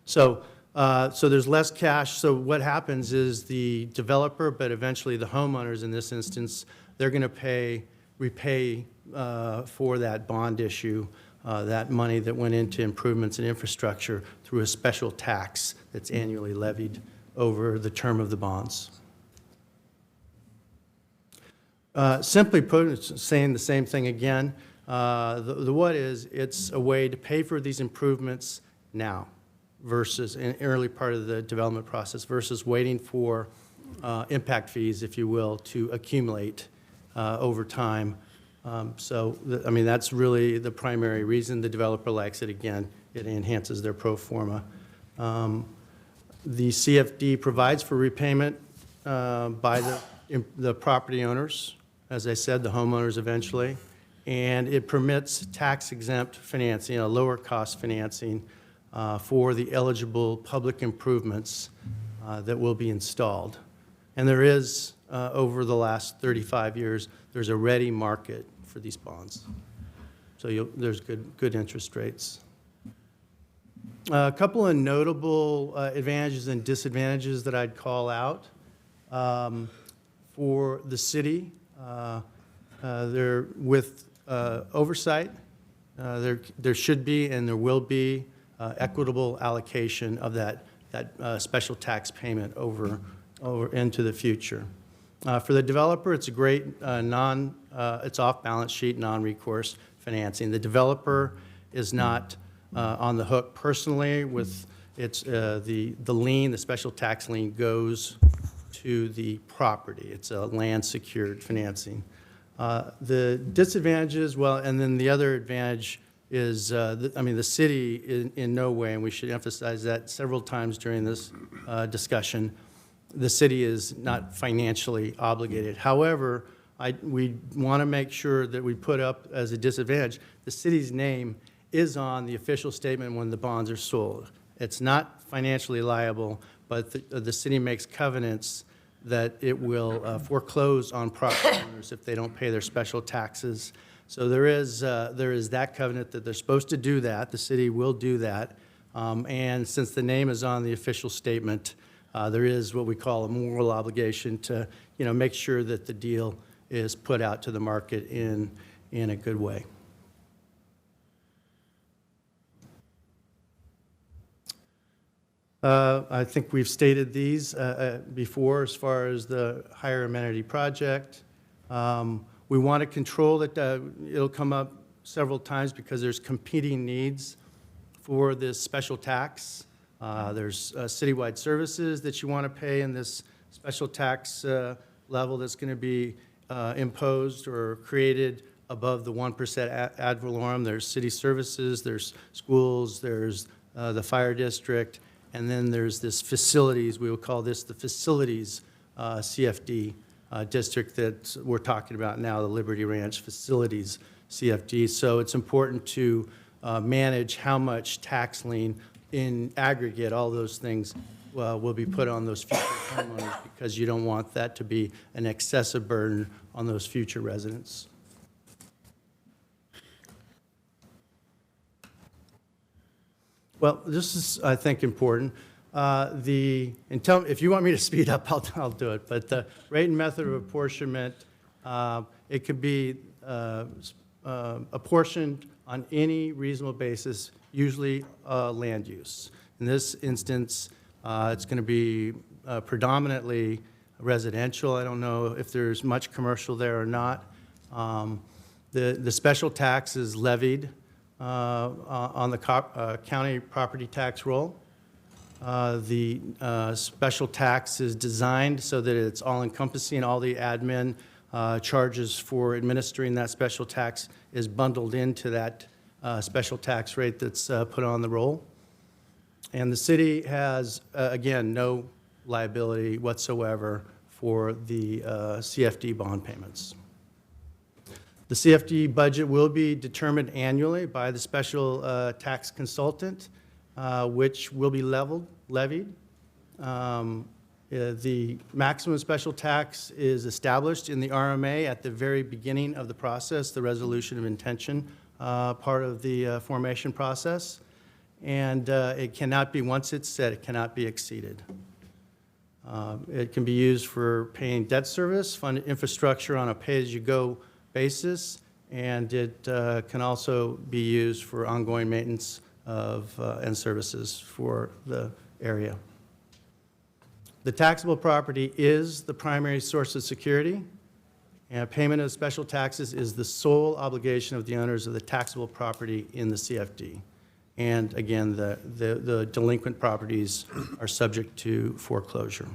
So there's less cash. So what happens is the developer, but eventually the homeowners in this instance, they're going to repay for that bond issue, that money that went into improvements in infrastructure through a special tax that's annually levied over the term of the bonds. Simply put, it's saying the same thing again. The what is, it's a way to pay for these improvements now versus in early part of the development process versus waiting for impact fees, if you will, to accumulate over time. I mean, that's really the primary reason the developer likes it. Again, it enhances their pro forma. The CFD provides for repayment by the property owners, as I said, the homeowners eventually. And it permits tax-exempt financing, a lower-cost financing for the eligible public improvements that will be installed. And there is, over the last 35 years, there's a ready market for these bonds. So there's good interest rates. A couple of notable advantages and disadvantages that I'd call out for the city. They're with oversight. There should be and there will be equitable allocation of that special tax payment over into the future. For the developer, it's a great it's off-balance sheet, non-recourse financing. The developer is not on the hook personally with It's the lien, the special tax lien goes to the property. It's a land-secured financing. The disadvantages, well, and then the other advantage is, the city in no way, and we should emphasize that several times during this discussion, the city is not financially obligated. However, we want to make sure that we put up as a disadvantage, the city's name is on the official statement when the bonds are sold. It's not financially liable, but the city makes covenants that it will foreclose on property owners if they don't pay their special taxes. So there is that covenant that they're supposed to do that. The city will do that. And since the name is on the official statement, there is what we call a moral obligation to, make sure that the deal is put out to the market in a good way. I think we've stated these before as far as the higher amenity project. We want to control it. It'll come up several times because there's competing needs for this special tax. There's citywide services that you want to pay in this special tax level that's going to be imposed or created above the 1% ad valorem. There's city services, there's schools, there's the fire district, and then there's this facilities, we will call this the facilities CFD district that we're talking about now, the Liberty Ranch Facilities CFD. So it's important to manage how much tax lien in aggregate, all those things will be put on those future homeowners because you don't want that to be an excessive burden on those future residents. Well, this is, I think, important. If you want me to speed up, I'll do it. But the rate and method of apportionment, it could be apportioned on any reasonable basis, usually land use. In this instance, it's going to be predominantly residential. I don't know if there's much commercial there or not. The special tax is levied on the county property tax roll. The special tax is designed so that it's all-encompassing. All the admin charges for administering that special tax is bundled into that special tax rate that's put on the roll. And the city has, again, no liability whatsoever for the CFD bond payments. The CFD budget will be determined annually by the special tax consultant, which will be levied. The maximum special tax is established in the RMA at the very beginning of the process, the resolution of intention part of the formation process. And it cannot be, once it's set, it cannot be exceeded. It can be used for paying debt service, fund infrastructure on a pay-as-you-go basis, and it can also be used for ongoing maintenance of and services for the area. The taxable property is the primary source of security, and payment of special taxes is the sole obligation of the owners of the taxable property in the CFD. And again, the delinquent properties are subject to foreclosure.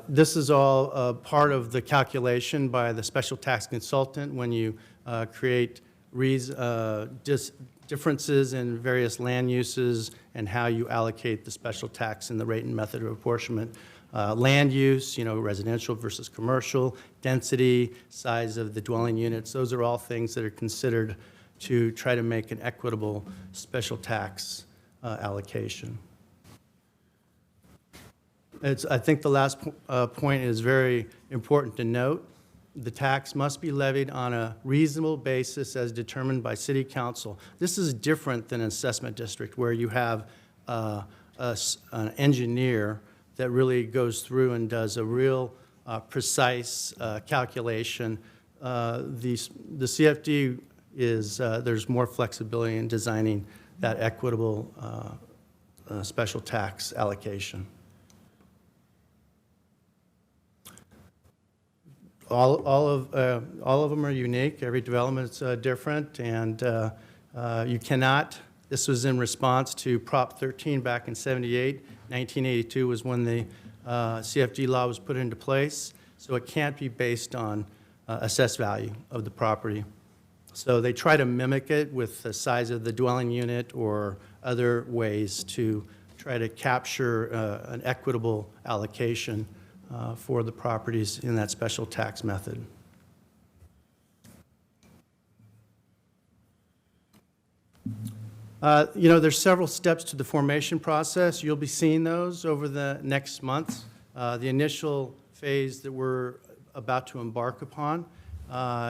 This is all part of the calculation by the special tax consultant when you create differences in various land uses and how you allocate the special tax and the rate and method of apportionment. Land use, residential versus commercial, density, size of the dwelling units, those are all things that are considered to try to make an equitable special tax allocation. I think the last point is very important to note. The tax must be levied on a reasonable basis as determined by City Council. This is different than an assessment district where you have an engineer that really goes through and does a real precise calculation. The CFD is, there's more flexibility in designing that equitable special tax allocation. All of them are unique. Every development's different, and You cannot, this was in response to Prop 13 back in 78. 1982 was when the CFD law was put into place, so it can't be based on assessed value of the property. So they try to mimic it with the size of the dwelling unit or other ways to try to capture an equitable allocation for the properties in that special tax method. There's several steps to the formation process. You'll be seeing those over the next months. The initial phase that we're about to embark upon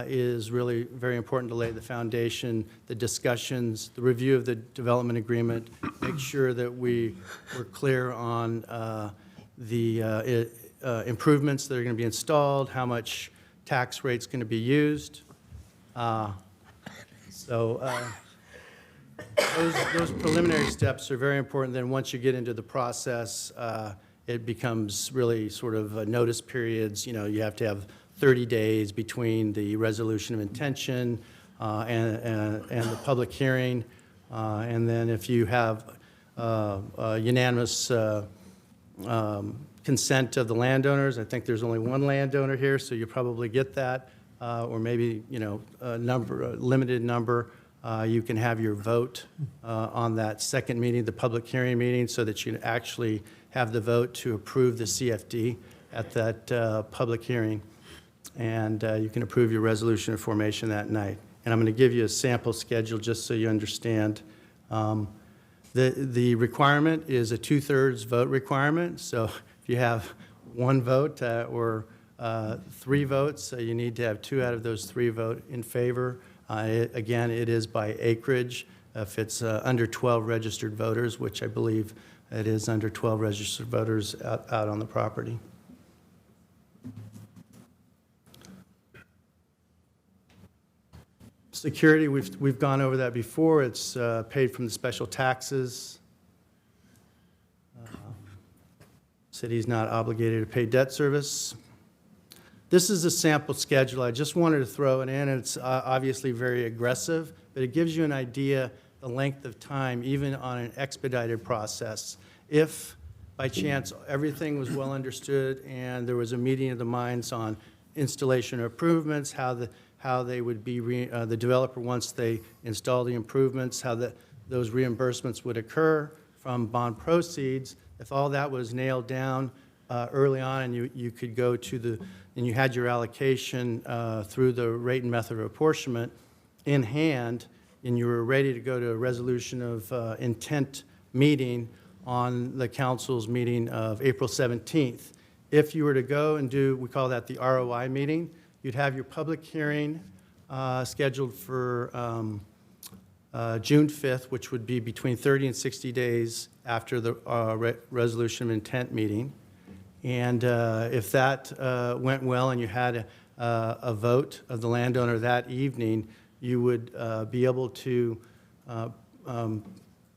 is really very important to lay the foundation, the discussions, the review of the development agreement, make sure that we're clear on the improvements that are going to be installed, how much tax rate's going to be used. Those preliminary steps are very important. Then once you get into the process, it becomes really sort of notice periods. You have to have 30 days between the resolution of intention and the public hearing. And then if you have unanimous consent of the landowners, I think there's only one landowner here, so you probably get that, or maybe a limited number. You can have your vote on that second meeting, the public hearing meeting, so that you actually have the vote to approve the CFD at that public hearing. And you can approve your resolution of formation that night. And I'm going to give you a sample schedule just so you understand. The requirement is a 2/3 vote requirement. So if you have one vote or 3 votes, you need to have 2 out of those 3 vote in favor. Again, it is by acreage. If it's under 12 registered voters, which I believe it is under 12 registered voters out on the property. Security, we've gone over that before. It's paid from the special taxes. City's not obligated to pay debt service. This is a sample schedule. I just wanted to throw it in. It's obviously very aggressive, but it gives you an idea the length of time, even on an expedited process. If, by chance, everything was well understood and there was a meeting of the minds on installation improvements, how they would be, the developer, once they install the improvements, how those reimbursements would occur from bond proceeds, if all that was nailed down early on and you could go to and you had your allocation through the rate and method of apportionment in hand, and you were ready to go to a resolution of intent meeting on the council's meeting of April 17th. If you were to go and do, we call that the ROI meeting, you'd have your public hearing scheduled for June 5th, which would be between 30 and 60 days after the resolution of intent meeting. And if that went well and you had a vote of the landowner that evening, you would be able to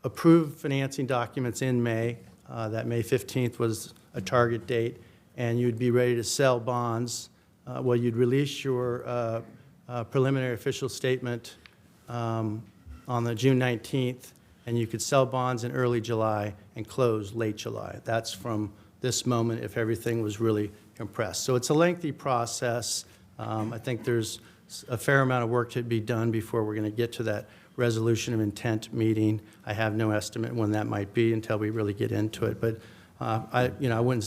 approve financing documents in May. That May 15th was a target date, and you'd be ready to sell bonds. Well, you'd release your preliminary official statement on the June 19th, and you could sell bonds in early July and close late July. That's from this moment if everything was really compressed. So it's a lengthy process. I think there's a fair amount of work to be done before we're going to get to that resolution of intent meeting. I have no estimate when that might be until we really get into it. But I wouldn't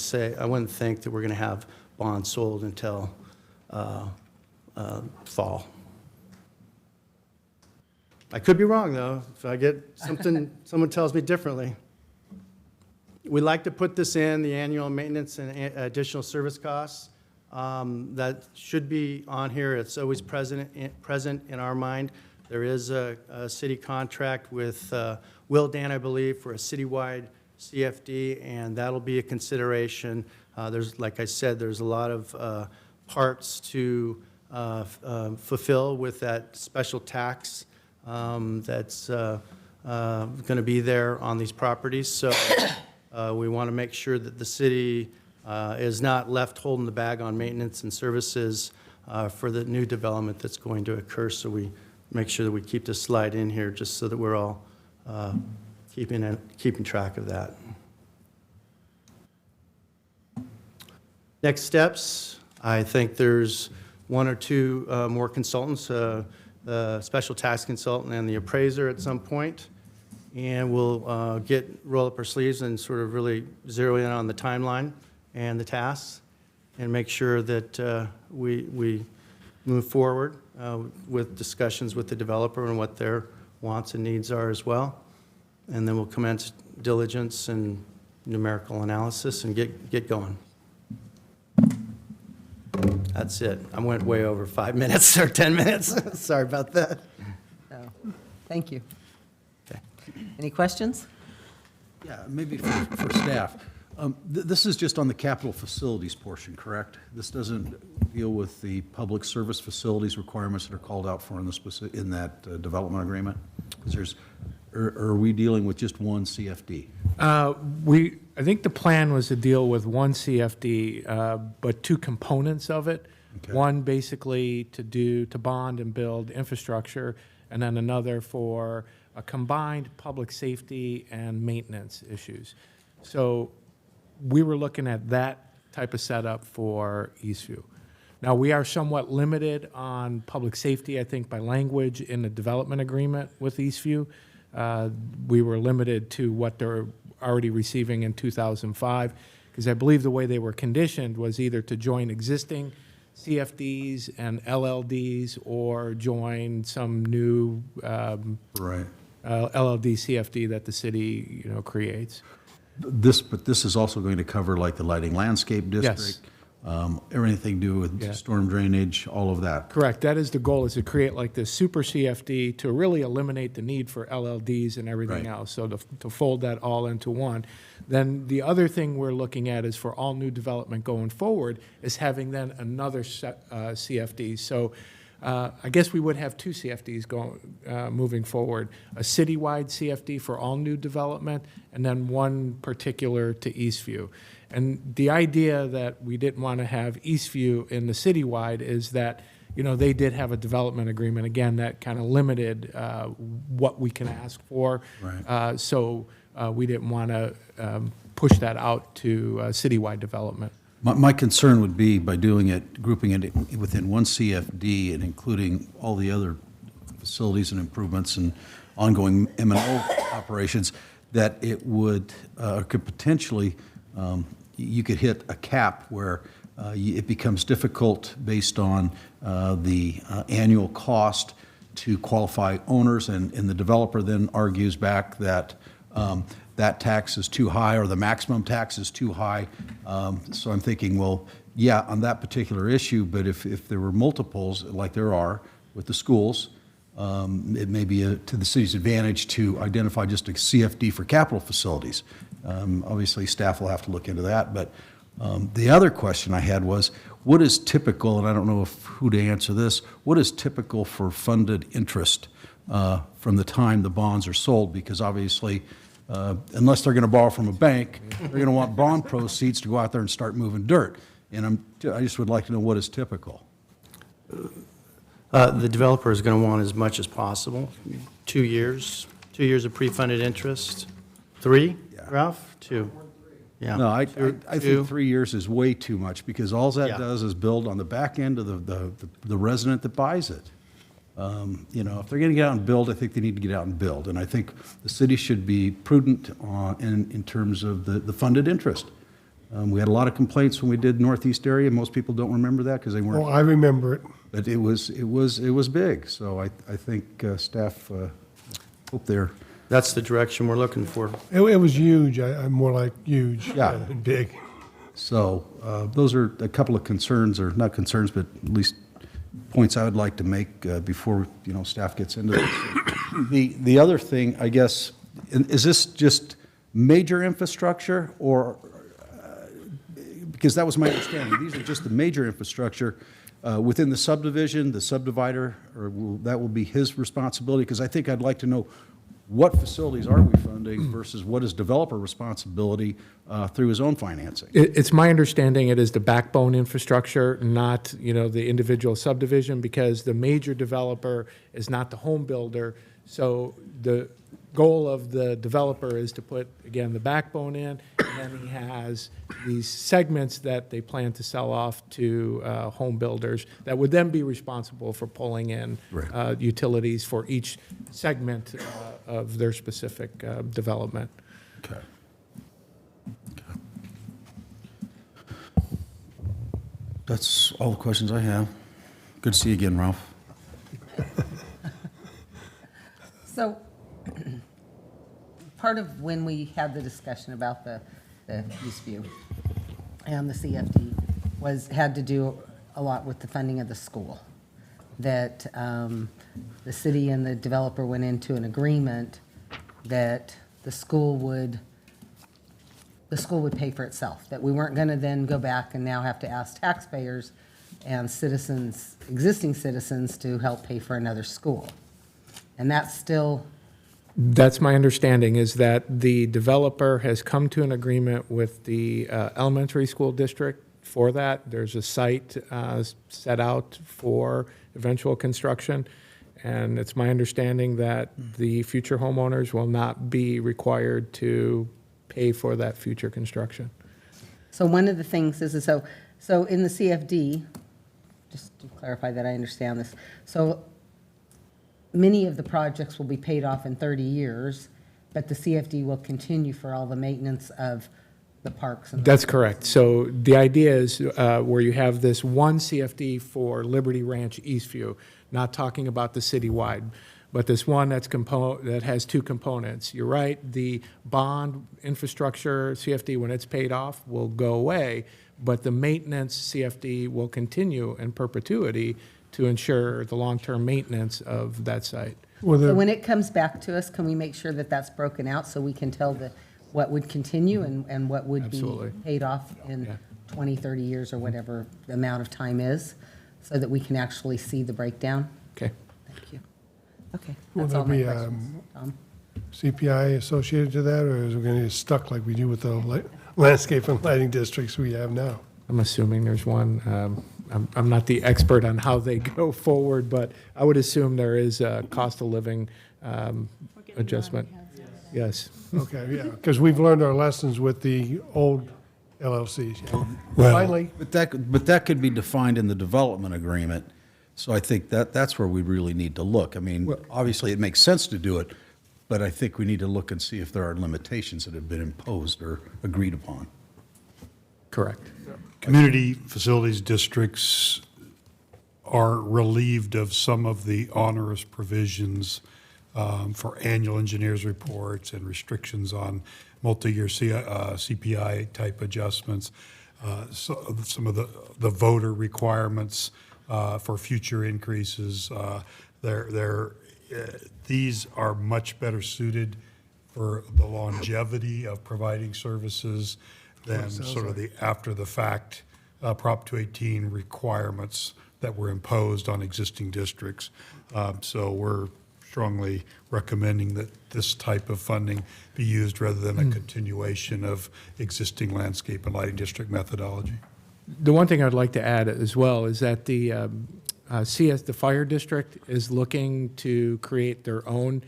think that we're going to have bonds sold until fall. I could be wrong, though. If I get something, someone tells me differently. We like to put this in, the annual maintenance and additional service costs. That should be on here. It's always present in our mind. There is a city contract with Will Dan, I believe, for a citywide CFD, and that'll be a consideration. There's, like I said, there's a lot of parts to fulfill with that special tax that's going to be there on these properties. So we want to make sure that the city is not left holding the bag on maintenance and services for the new development that's going to occur. So we make sure that we keep this slide in here, just so that we're all keeping track of that. Next steps, I think there's one or two more consultants, the special tax consultant and the appraiser at some point, and we'll roll up our sleeves and sort of really zero in on the timeline and the tasks, and make sure that we move forward with discussions with the developer and what their wants and needs are as well. And then we'll commence diligence and numerical analysis and get going. That's it. I went way over 5 minutes or 10 minutes. Sorry about that. So, thank you. Okay. Any questions? Yeah, maybe for staff. This is just on the capital facilities portion, correct? This doesn't deal with the public service facilities requirements that are called out for in that development agreement? Because are we dealing with just one CFD? I think the plan was to deal with one CFD, but two components of it. Okay. One basically to bond and build infrastructure, and then another for a combined public safety and maintenance issues. So we were looking at that type of setup for Eastview. Now, we are somewhat limited on public safety, I think, by language in the development agreement with Eastview. We were limited to what they're already receiving in 2005, because I believe the way they were conditioned was either to join existing CFDs and LLDs or join some new Right. LLD CFD that the city creates. But this is also going to cover like the lighting landscape district, everything to do with storm drainage, all of that. Correct. That is the goal, is to create like this super CFD to really eliminate the need for LLDs and everything Right. else. So to fold that all into one. Then the other thing we're looking at is for all new development going forward is having then another CFD. So I guess we would have two CFDs moving forward, a citywide CFD for all new development, and then one particular to Eastview. And the idea that we didn't want to have Eastview in the citywide is that, they did have a development agreement, again, that kind of limited what we can ask for. Right. So we didn't want to push that out to citywide development. My concern would be by doing it, grouping it within one CFD and including all the other facilities and improvements and ongoing M&O operations, that it would, could potentially, you could hit a cap where it becomes difficult based on the annual cost to qualify owners, and the developer then argues back that that tax is too high or the maximum tax is too high. So I'm thinking, well, yeah, on that particular issue, but if there were multiples, like there are with the schools, it may be to the city's advantage to identify just a CFD for capital facilities. Obviously, staff will have to look into that. But the other question I had was, what is typical, and I don't know who to answer this, what is typical for funded interest from the time the bonds are sold? Because obviously, unless they're going to borrow from a bank, they're going to want bond proceeds to go out there and start moving dirt. And I just would like to know what is typical. The developer is going to want as much as possible. 2 years, 2 years of pre-funded interest. 3, Ralph? 2. Yeah. No, I think 3 years is way too much, because all that Yeah. does is build on the back end of the resident that buys it. If they're going to get out and build, I think they need to get out and build. And I think the city should be prudent in terms of the funded interest. We had a lot of complaints when we did Northeast area. Most people don't remember that because they weren't. Oh, I remember it. But it was big. So I think staff hope they're. That's the direction we're looking for. It was huge. I'm more like huge than big. So those are a couple of concerns, or not concerns, but at least points I would like to make before staff gets into this. The other thing, I guess, is this just major infrastructure, or because that was my understanding, these are just the major infrastructure within the subdivision, the subdivider, or that will be his responsibility? Because I think I'd like to know what facilities are we funding versus what is developer responsibility through his own financing? It's my understanding it is the backbone infrastructure, not, the individual subdivision, because the major developer is not the home builder. So the goal of the developer is to put, again, the backbone in, and then he has these segments that they plan to sell off to home builders that would then be responsible for pulling in utilities for each segment of their specific development. Okay. That's all the questions I have. Good to see you again, Ralph. So, part of when we had the discussion about the Eastview and the CFD had to do a lot with the funding of the school. That the city and the developer went into an agreement that the school would pay for itself, that we weren't going to then go back and now have to ask taxpayers and citizens, existing citizens, to help pay for another school. And that's still... That's my understanding, is that the developer has come to an agreement with the elementary school district for that. There's a site set out for eventual construction, and it's my understanding that the future homeowners will not be required to pay for that future construction. So one of the things is, so in the CFD, just to clarify that I understand this, so many of the projects will be paid off in 30 years, but the CFD will continue for all the maintenance of the parks. And That's correct. So the idea is where you have this one CFD for Liberty Ranch Eastview, not talking about the citywide, but this one that has two components. You're right, the bond infrastructure CFD, when it's paid off, will go away, but the maintenance CFD will continue in perpetuity to ensure the long-term maintenance of that site. So when it comes back to us, can we make sure that that's broken out so we can tell what would continue and what would Absolutely. be paid off in 20, 30 years or whatever the amount of time is, so that we can actually see the breakdown? Okay. Thank you. Okay, Will that's there all my be questions. Tom? CPI associated to that, or is it going to get stuck like we do with the landscape and lighting districts we have now? I'm assuming there's one. I'm not the expert on how they go forward, but I would assume there is a cost of living adjustment. Yes. Okay, yeah, because we've learned our lessons with the old LLCs. Yeah. Well, Finally, but that could be defined in the development agreement. So I think that's where we really need to look. I mean, obviously it makes sense to do it, but I think we need to look and see if there are limitations that have been imposed or agreed upon. Correct. Community facilities districts are relieved of some of the onerous provisions for annual engineers reports and restrictions on multi-year CPI type adjustments. So some of the voter requirements for future increases, these are much better suited for the longevity of providing services than sort of the after-the-fact Prop 218 requirements that were imposed on existing districts. So we're strongly recommending that this type of funding be used rather than a continuation of existing landscape and lighting district methodology. The one thing I'd like to add as well is that the the fire district is looking to create their own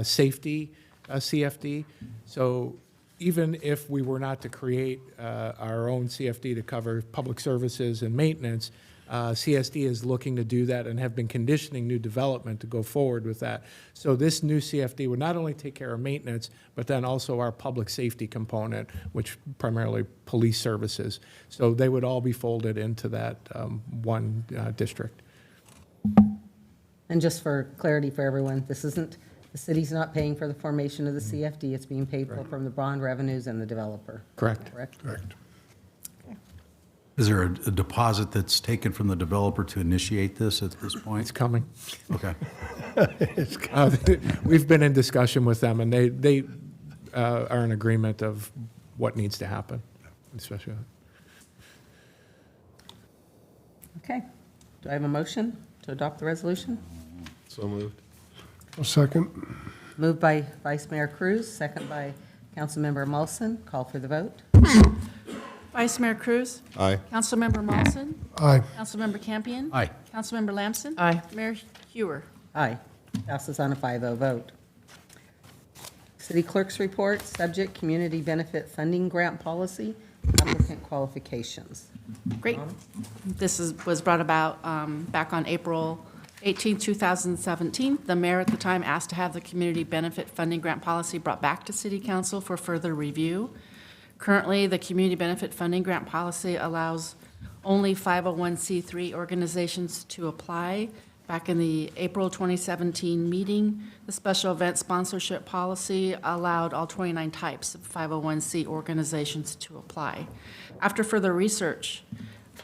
safety CFD. So even if we were not to create our own CFD to cover public services and maintenance, CSD is looking to do that and have been conditioning new development to go forward with that. So this new CFD would not only take care of maintenance, but then also our public safety component, which primarily police services. So they would all be folded into that one district. And just for clarity for everyone, this isn't, the city's not paying for the formation of the CFD, it's being paid for from the bond revenues and the developer. Correct. Correct? correct. Is there a deposit that's taken from the developer to initiate this at this point? It's coming. Okay. We've been in discussion with them, and they are in agreement of what needs to happen, especially. Okay. Do I have a motion to adopt the resolution? So moved. A second. Moved by Vice Mayor Cruz, second by Councilmember Molson. Call for the vote. Vice Mayor Cruz? Aye. Councilmember Molson? Aye. Councilmember Campion? Aye. Councilmember Lamson? Aye. Mayor Hewer? Aye. Passes on a 5-0 vote. City Clerk's report, subject Community Benefit Funding Grant Policy, applicant qualifications. Great. Was brought about back on April 18, 2017. The mayor at the time asked to have the community benefit funding grant policy brought back to City Council for further review. Currently, the community benefit funding grant policy allows only 501c3 organizations to apply. Back in the April 2017 meeting, the special event sponsorship policy allowed all 29 types of 501c organizations to apply. After further research,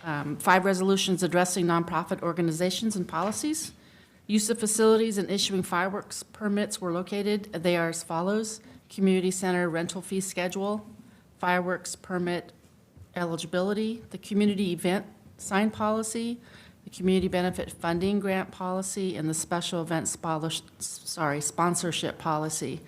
5 resolutions addressing nonprofit organizations and policies, use of facilities and issuing fireworks permits were located. They are as follows: community center rental fee schedule, fireworks permit eligibility, the community event sign policy, the community benefit funding grant policy, and the special event sponsorship policy.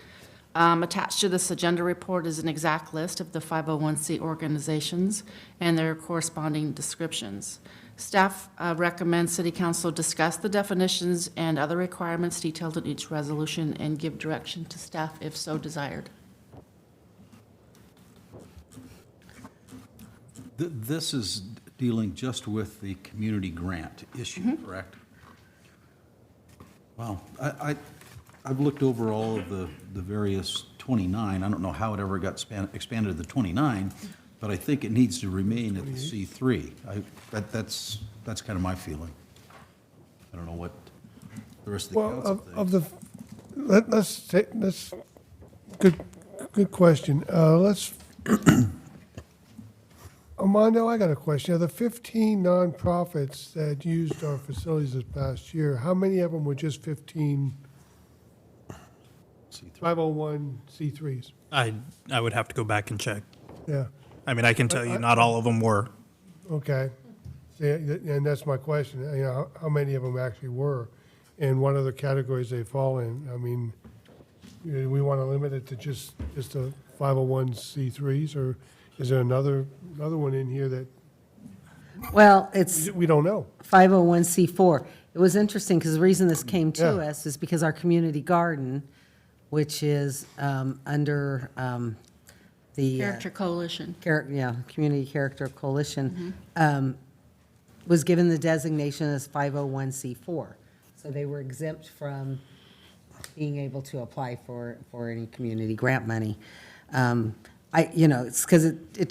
Attached to this agenda report is an exact list of the 501c organizations and their corresponding descriptions. Staff recommends City Council discuss the definitions and other requirements detailed in each resolution and give direction to staff if so desired. This is dealing just with the community grant issue, correct? Wow. I've looked over all of the various 29. I don't know how it ever got expanded to the 29, but I think it needs to remain at the C3. That's kind of my feeling. I don't know what the rest of the council thinks. Let's good question. Let's, Armando, I got a question. Of the 15 nonprofits that used our facilities this past year, how many of them were just 15 501c3s? I would have to go back and check. Yeah. I mean, I can tell you not all of them were. Okay. See, and that's my question, you know, how many of them actually were, and what other categories they fall in? I mean, we want to limit it to just the 501c3s, or is there another one in here that Well, it's we don't know? 501c4. It was interesting because the reason this came to Yeah. us is because our community garden, which is under the Character Coalition. Community Character Coalition, was given the designation as 501c4. So they were exempt from being able to apply for any community grant money. It's because the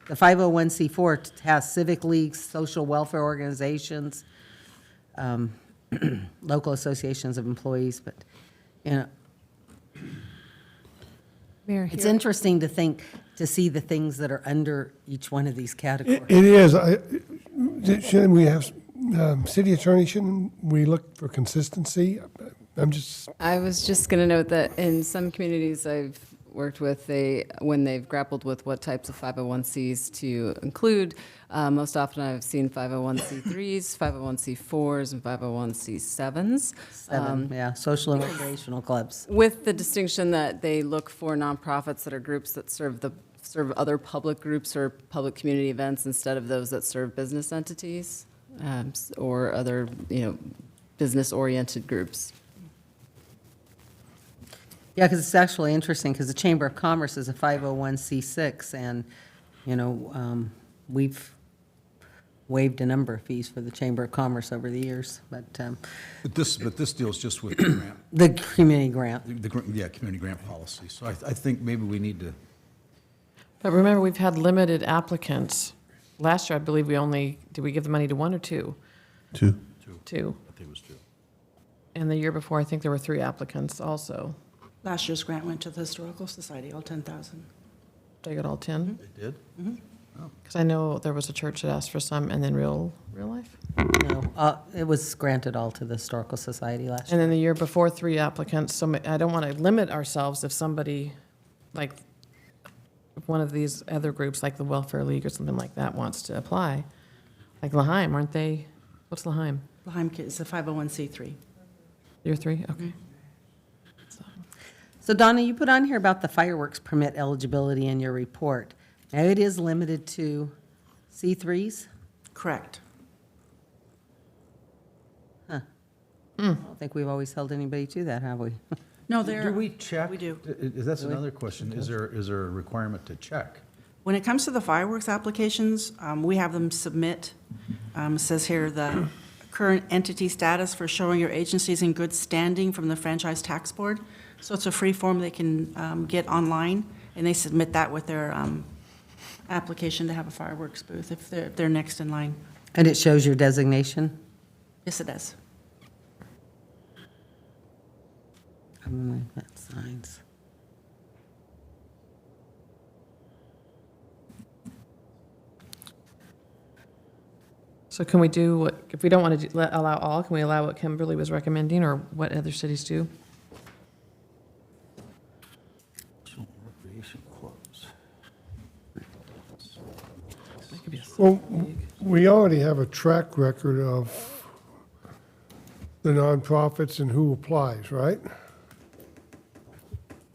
501c4 has civic leagues, social welfare organizations, local associations of employees, but, Mayor, it's here- interesting to see the things that are under each one of these categories. It is. Shouldn't we have, city attorney, shouldn't we look for consistency? I was just going to note that in some communities I've worked with, when they've grappled with what types of 501cs to include, most often I've seen 501c3s, 501c4s, and 501c7s. Social and recreational clubs. With the distinction that they look for nonprofits that are groups that serve other public groups or public community events instead of those that serve business entities or other, business-oriented groups. Yeah, because it's actually interesting, because the Chamber of Commerce is a 501c6, and, we've waived a number of fees for the Chamber of Commerce over the years, but This deals just with the grant. the community grant. Community grant policy. So I think maybe we need to. But remember, we've had limited applicants. Last year, I believe did we give the money to 1 or 2? 2. 2. I think it was 2. And the year before, I think there were 3 applicants also. Last year's grant went to the Historical Society, all 10,000. They got all 10? They did? Because I know there was a church that asked for some, and then real life? No, it was granted all to the Historical Society last year. And then the year before, 3 applicants. So I don't want to limit ourselves if somebody, like, if one of these other groups, like the Welfare League or something like that, wants to apply. Like L'Haim, aren't they? What's L'Haim? L'Haim is a 501c3. You're 3? Okay. So Donna, you put on here about the fireworks permit eligibility in your report. Now, it is limited to C3s? Correct. Huh. I don't think we've always held anybody to that, have we? No, Do we check? We do. That's another question. Is there a requirement to check? When it comes to the fireworks applications, we have them submit, it says here, the current entity status for showing your agencies in good standing from the Franchise Tax Board. So it's a free form they can get online, and they submit that with their application to have a fireworks booth if they're next in line. And it shows your designation? Yes, it does. Signs. So can we do what, if we don't want to allow all, can we allow what Kimberly was recommending or what other cities do? Recreation clubs. Well, we already have a track record of the nonprofits and who applies, right?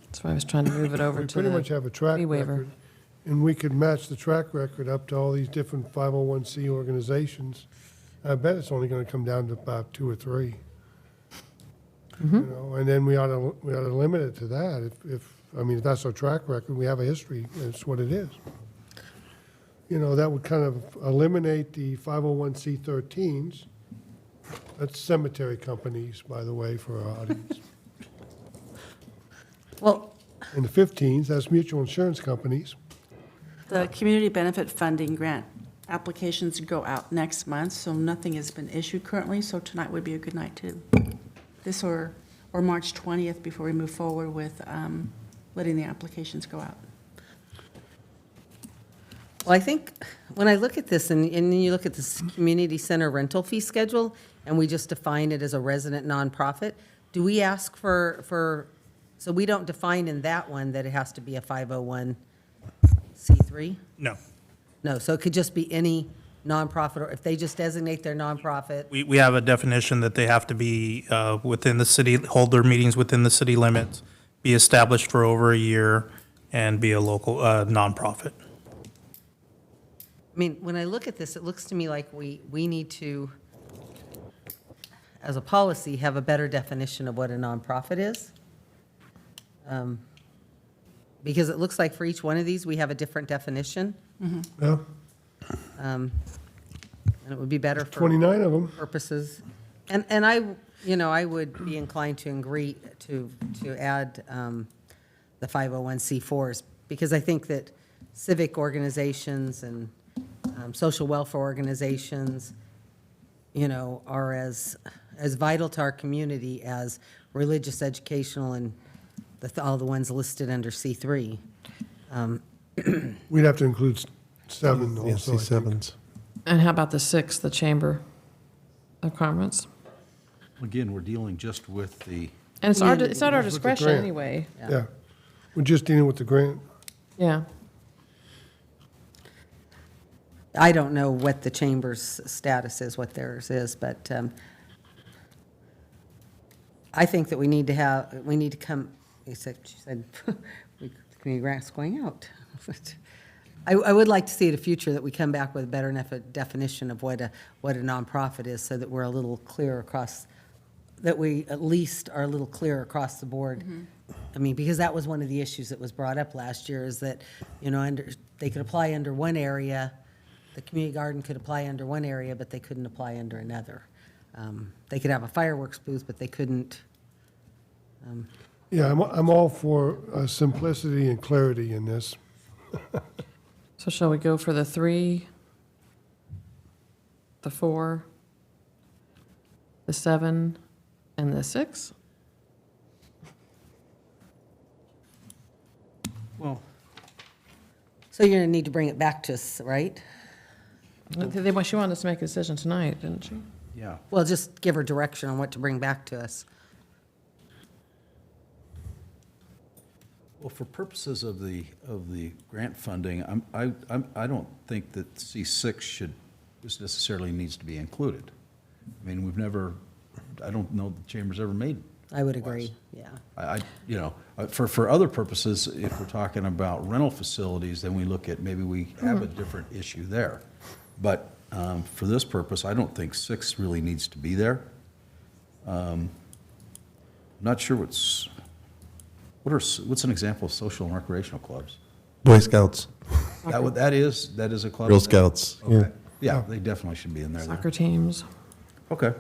That's why I was trying to move it over We to pretty much the have a track fee waiver. record, and we could match the track record up to all these different 501c organizations. I bet it's only gonna come down to about 2 or 3. You know, and then we ought to limit it to that. If that's our track record, we have a history, it's what it is. You know, that would kind of eliminate the 501c13s. That's cemetery companies, by the way, for our audience. Well, And the 15s, that's mutual insurance companies. The community benefit funding grant applications go out next month, so nothing has been issued currently, so tonight would be a good night too. This or March 20th before we move forward with letting the applications go out. well, I think when I look at this and then you look at this community center rental fee schedule and we just define it as a resident nonprofit, do we ask for, so we don't define in that one that it has to be a 501c3? No. No, so it could just be any nonprofit, or if they just designate their nonprofit. We have a definition that they have to be within the city, hold their meetings within the city limits, be established for over a year, and be a local nonprofit. I mean, when I look at this, it looks to me like we need to, as a policy, have a better definition of what a nonprofit is. Because it looks like for each one of these, we have a different definition. Yeah, And it would be better for 29 of them. purposes. And I, I would be inclined to agree to add the 501c4s, because I think that civic organizations and social welfare organizations, are as vital to our community as religious, educational, and all the ones listed under C3. We'd have to include 7 Yeah, also, I think. C7s. And how about the 6, the Chamber of Commerce? Again, we're dealing just with the, And it's at our With the discretion grant. anyway. Yeah, we're just dealing with the grant. Yeah. I don't know what the chamber's status is, what theirs is, but I think that we need to come, she said, community grants going out. I would like to see in the future that we come back with a better definition of what a nonprofit is, so that we're a little clearer across, that we at least are a little clearer across the board. I mean, because that was one of the issues that was brought up last year, is that, they could apply under one area, the community garden could apply under one area, but they couldn't apply under another. They could have a fireworks booth, but they couldn't. Yeah, I'm all for simplicity and clarity in this. So shall we go for the 3, the 4, the 7, and the 6? well, So you're going to need to bring it back to us, right? She wanted us to make a decision tonight, didn't she? yeah. Well, just give her direction on what to bring back to us. Well, for purposes of the grant funding, I don't think that C6 necessarily needs to be included. I mean, I don't know the Chamber's ever made I would agree, yeah. You know, for other purposes, if we're talking about rental facilities, then we look at, maybe we have a different issue there. But for this purpose, I don't think 6 really needs to be there. I'm not sure what's an example of social and recreational clubs? Boy Scouts, That is a club? Girl Scouts, yeah. Okay. Yeah, they definitely should be in there then. Soccer teams. Okay.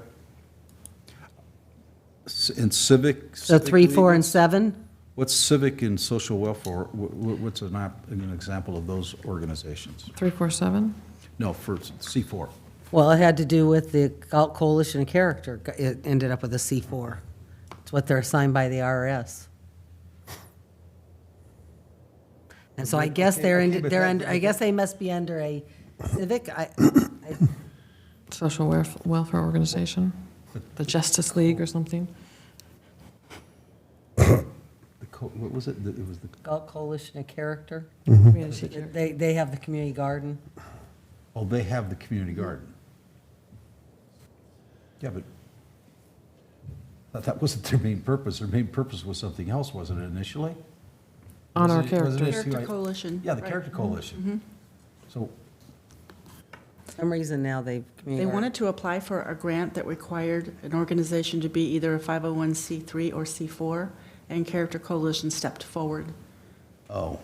And civic? So civic 3, 4, league? and 7? What's civic and social welfare, what's an example of those organizations? 347? No, for C4. Well, it had to do with the Galt Coalition of Character. It ended up with a C4. It's what they're assigned by the IRS. And so I guess I guess they must be under a civic, Social welfare organization? The Justice League or something? What was it? It was the, Galt Coalition of Character. Community care. They have the community garden. oh, they have the community garden. Yeah, but that wasn't their main purpose. Their main purpose was something else, wasn't it, initially? On our Wasn't it characters. SCI? Character Coalition. Yeah, the right. Character Coalition. So, For some reason now they've. They wanted to apply for a grant that required an organization to be either a 501c3 or C4, and Character Coalition stepped forward. oh.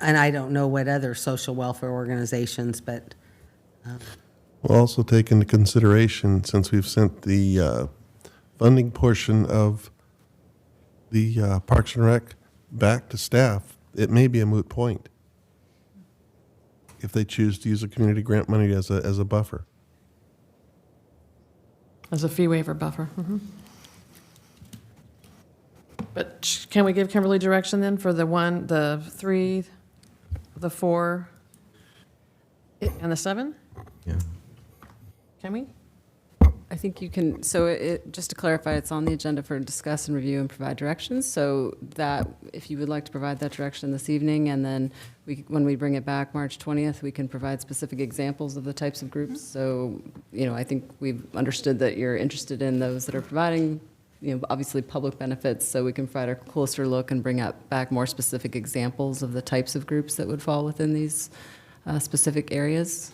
And I don't know what other social welfare organizations, but We'll also take into consideration, since we've sent the funding portion of the Parks and Rec back to staff, it may be a moot point if they choose to use the community grant money as a buffer. As a fee waiver buffer. But can we give Kimberly direction then for the 1, the 3, the 4, and the 7? Yeah. Can we? I think you can, just to clarify, it's on the agenda for discuss and review and provide directions. So that, if you would like to provide that direction this evening, and then when we bring it back March 20th, we can provide specific examples of the types of groups. So, I think we've understood that you're interested in those that are providing, obviously public benefits, so we can provide a closer look and bring back more specific examples of the types of groups that would fall within these specific areas.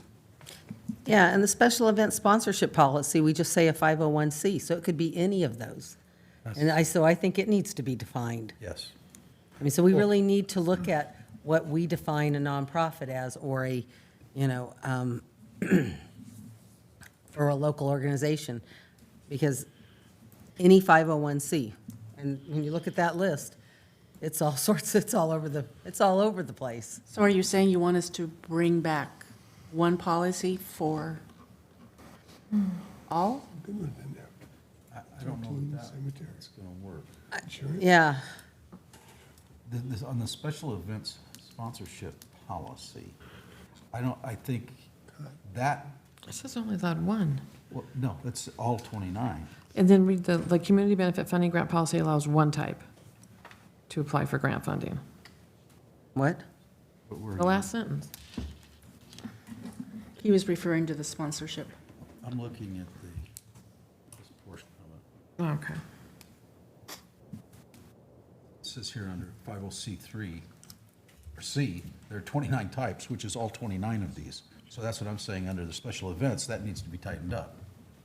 yeah, and the special event sponsorship policy, we just say a 501c, so it could be any of those. And I think it needs to be defined. Yes. I mean, so we really need to look at what we define a nonprofit as, or a, or a local organization, because any 501c, and when you look at that list, it's all sorts, it's all over the place. So are you saying you want us to bring back one policy for all? I don't know if that's going to work. Yeah, On the special events sponsorship policy, I think that, This is only that 1. well, no, that's all 29. And then read the community benefit funding grant policy allows 1 type to apply for grant funding. what? But we're, The last sentence. He was referring to the sponsorship. I'm looking at this portion of it. Okay. It says here under 50C3, or C, there are 29 types, which is all 29 of these. So that's what I'm saying, under the special events, that needs to be tightened up.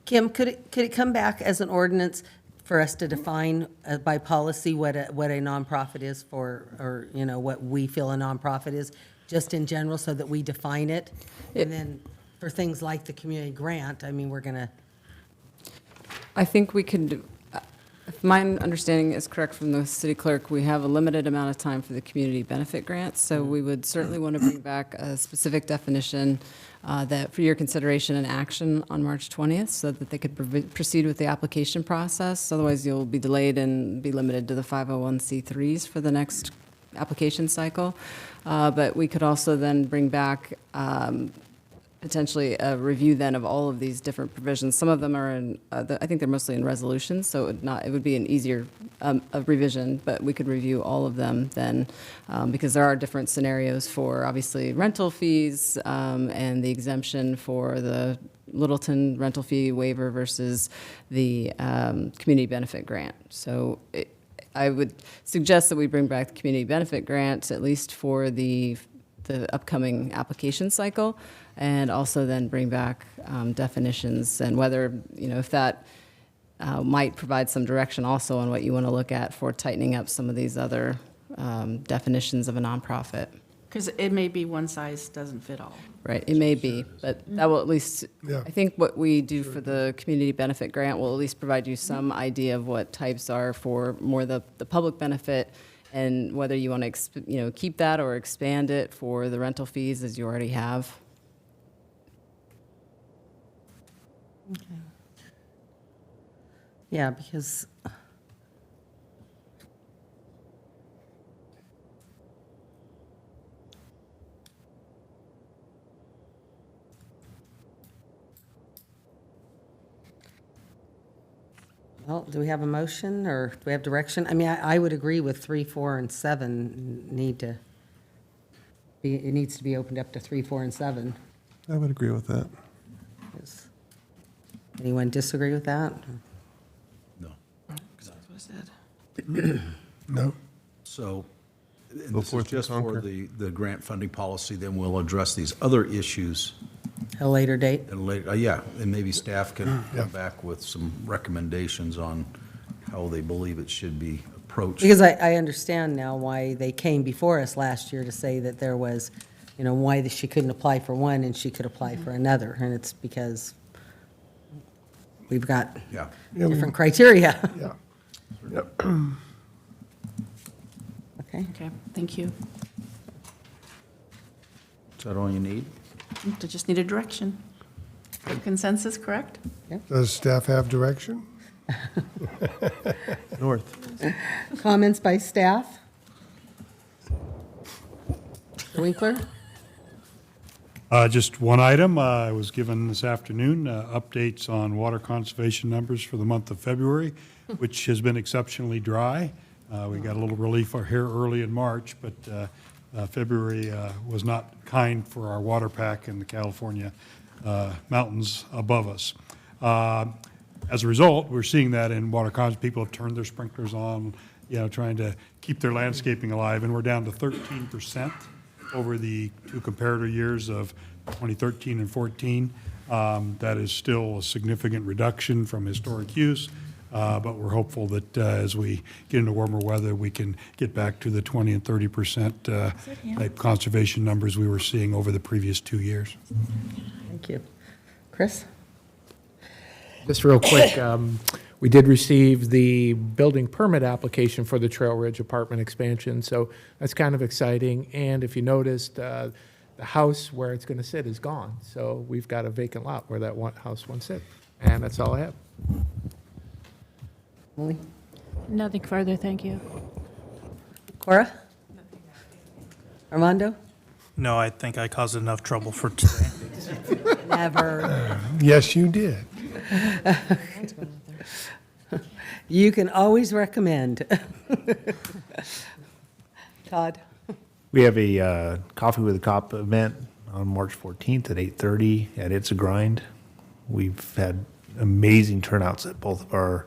Kim, could it come back as an ordinance for us to define by policy what a nonprofit is for, or, what we feel a nonprofit is, just in general, so that we define it? And then for things like the community grant, I mean, we're going to, I think we could, if my understanding is correct from the city clerk, we have a limited amount of time for the community benefit grants, so we would certainly want to bring back a specific definition that for your consideration and action on March 20th, so that they could proceed with the application process. Otherwise, you'll be delayed and be limited to the 501c3s for the next application cycle. But we could also then bring back potentially a review then of all of these different provisions. Some of them are in, I think they're mostly in resolutions, so it would be an easier a revision, but we could review all of them then, because there are different scenarios for, obviously, rental fees and the exemption for the Littleton rental fee waiver versus the community benefit grant. So I would suggest that we bring back the community benefit grant, at least for the upcoming application cycle, and also then bring back definitions, and whether, if that might provide some direction also on what you want to look at for tightening up some of these other definitions of a nonprofit. Because it may be one size doesn't fit all. Right, it may be, but that will at least, Yeah. I think what we do for the community benefit grant will at least provide you some idea of what types are for more the public benefit, and whether you want to, keep that or expand it for the rental fees as you already have. Yeah, because well, do we have a motion or do we have direction? I mean, I would agree with 3, 4, and 7 it needs to be opened up to 3, 4, and 7. I would agree with that. Does anyone disagree with that? No. So, and Go this is forth and just for conquer. the grant funding policy, then we'll address these other issues At a later date? at a later, yeah, and maybe staff can come back with some recommendations on how they believe it should be approached. Because I understand now why they came before us last year to say that there was, why she couldn't apply for one and she could apply for another. And it's because we've got Yeah. different criteria. Yeah. Okay. Okay, thank you. Is that all you need? I just need a direction. Consensus, correct? Does staff have direction? North. Comments by staff? Winkler? Just one item, I was given this afternoon, updates on water conservation numbers for the month of February, which has been exceptionally dry. We got a little relief here early in March, but February was not kind for our water pack in the California mountains above us. As a result, we're seeing that in water cons, people have turned their sprinklers on, trying to keep their landscaping alive, and we're down to 13% over the 2 comparator years of 2013 and 14. That is still a significant reduction from historic use, but we're hopeful that as we get into warmer weather, we can get back to the 20 and 30% type conservation numbers we were seeing over the previous 2 years. Thank you. Chris? Just real quick, we did receive the building permit application for the Trail Ridge apartment expansion, so that's kind of exciting. And if you noticed, the house where it's going to sit is gone, so we've got a vacant lot where that house once sit. And that's all I have. Molly? Nothing further, thank you. Cora? Armando? No, I think I caused enough trouble for today. Never. Yes, you did. You can always recommend. Todd? We have a Coffee with a Cop event on March 14th at 8:30 at It's a Grind. We've had amazing turnouts at both of our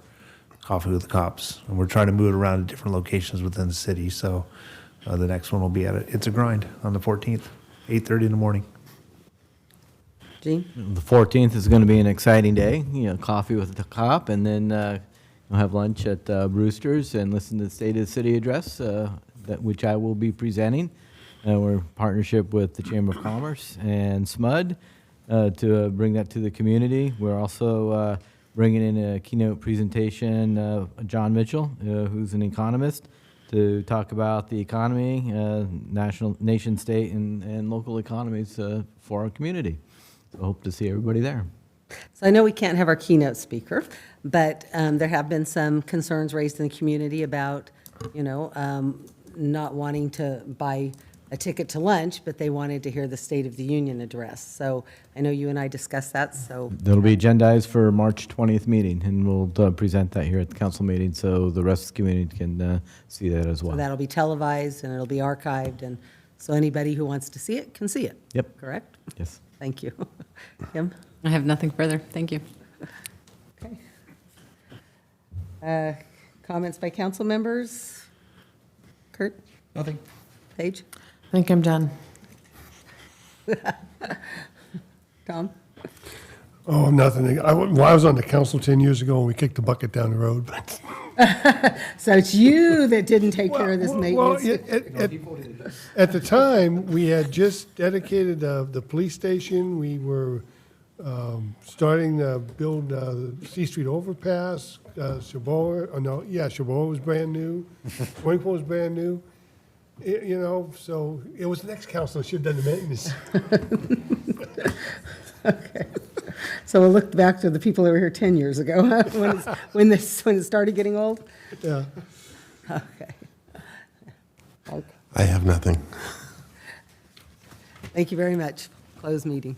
Coffee with the Cops, and we're trying to move it around to different locations within the city. So the next one will be at It's a Grind on the 14th, 8:30 in the morning. Gene? The 14th is going to be an exciting day, coffee with the cop, and then we'll have lunch at Brewster's and listen to the State of the City address, which I will be presenting. We're in partnership with the Chamber of Commerce and SMUD to bring that to the community. We're also bringing in a keynote presentation, John Mitchell, who's an economist, to talk about the economy, national, nation, state, and local economies for our community. So I hope to see everybody there. So I know we can't have our keynote speaker, but there have been some concerns raised in the community about, not wanting to buy a ticket to lunch, but they wanted to hear the State of the Union address. So I know you and I discussed that, so. That'll be agendized for March 20th meeting, and we'll present that here at the council meeting, so the rest of the community can see that as So well. that'll be televised and it'll be archived, and so anybody who wants to see it can see it. Yep. Correct? Yes. Thank you. Kim? I have nothing further. Thank you. Comments by council members? Kurt? Nothing. Paige? I think I'm done. Tom? Oh, nothing. I was on the council 10 years ago when we kicked the bucket down the road, but. So it's you that didn't take care of this Well, maintenance? at the time, we had just dedicated the police station. We were starting to build the C Street overpass. Chaboa was brand new. Swimming pool was brand new. So it was the next council that should have done the maintenance. Okay. So we'll look back to the people that were here 10 years ago, huh? when it started getting old? Yeah. Okay. I have nothing. Thank you very much. Closed meeting.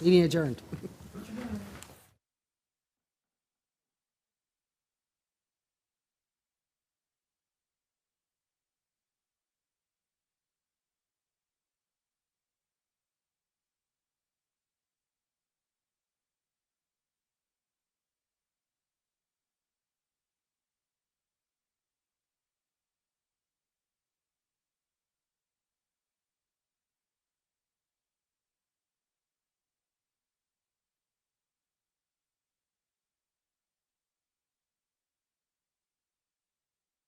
Meeting adjourned.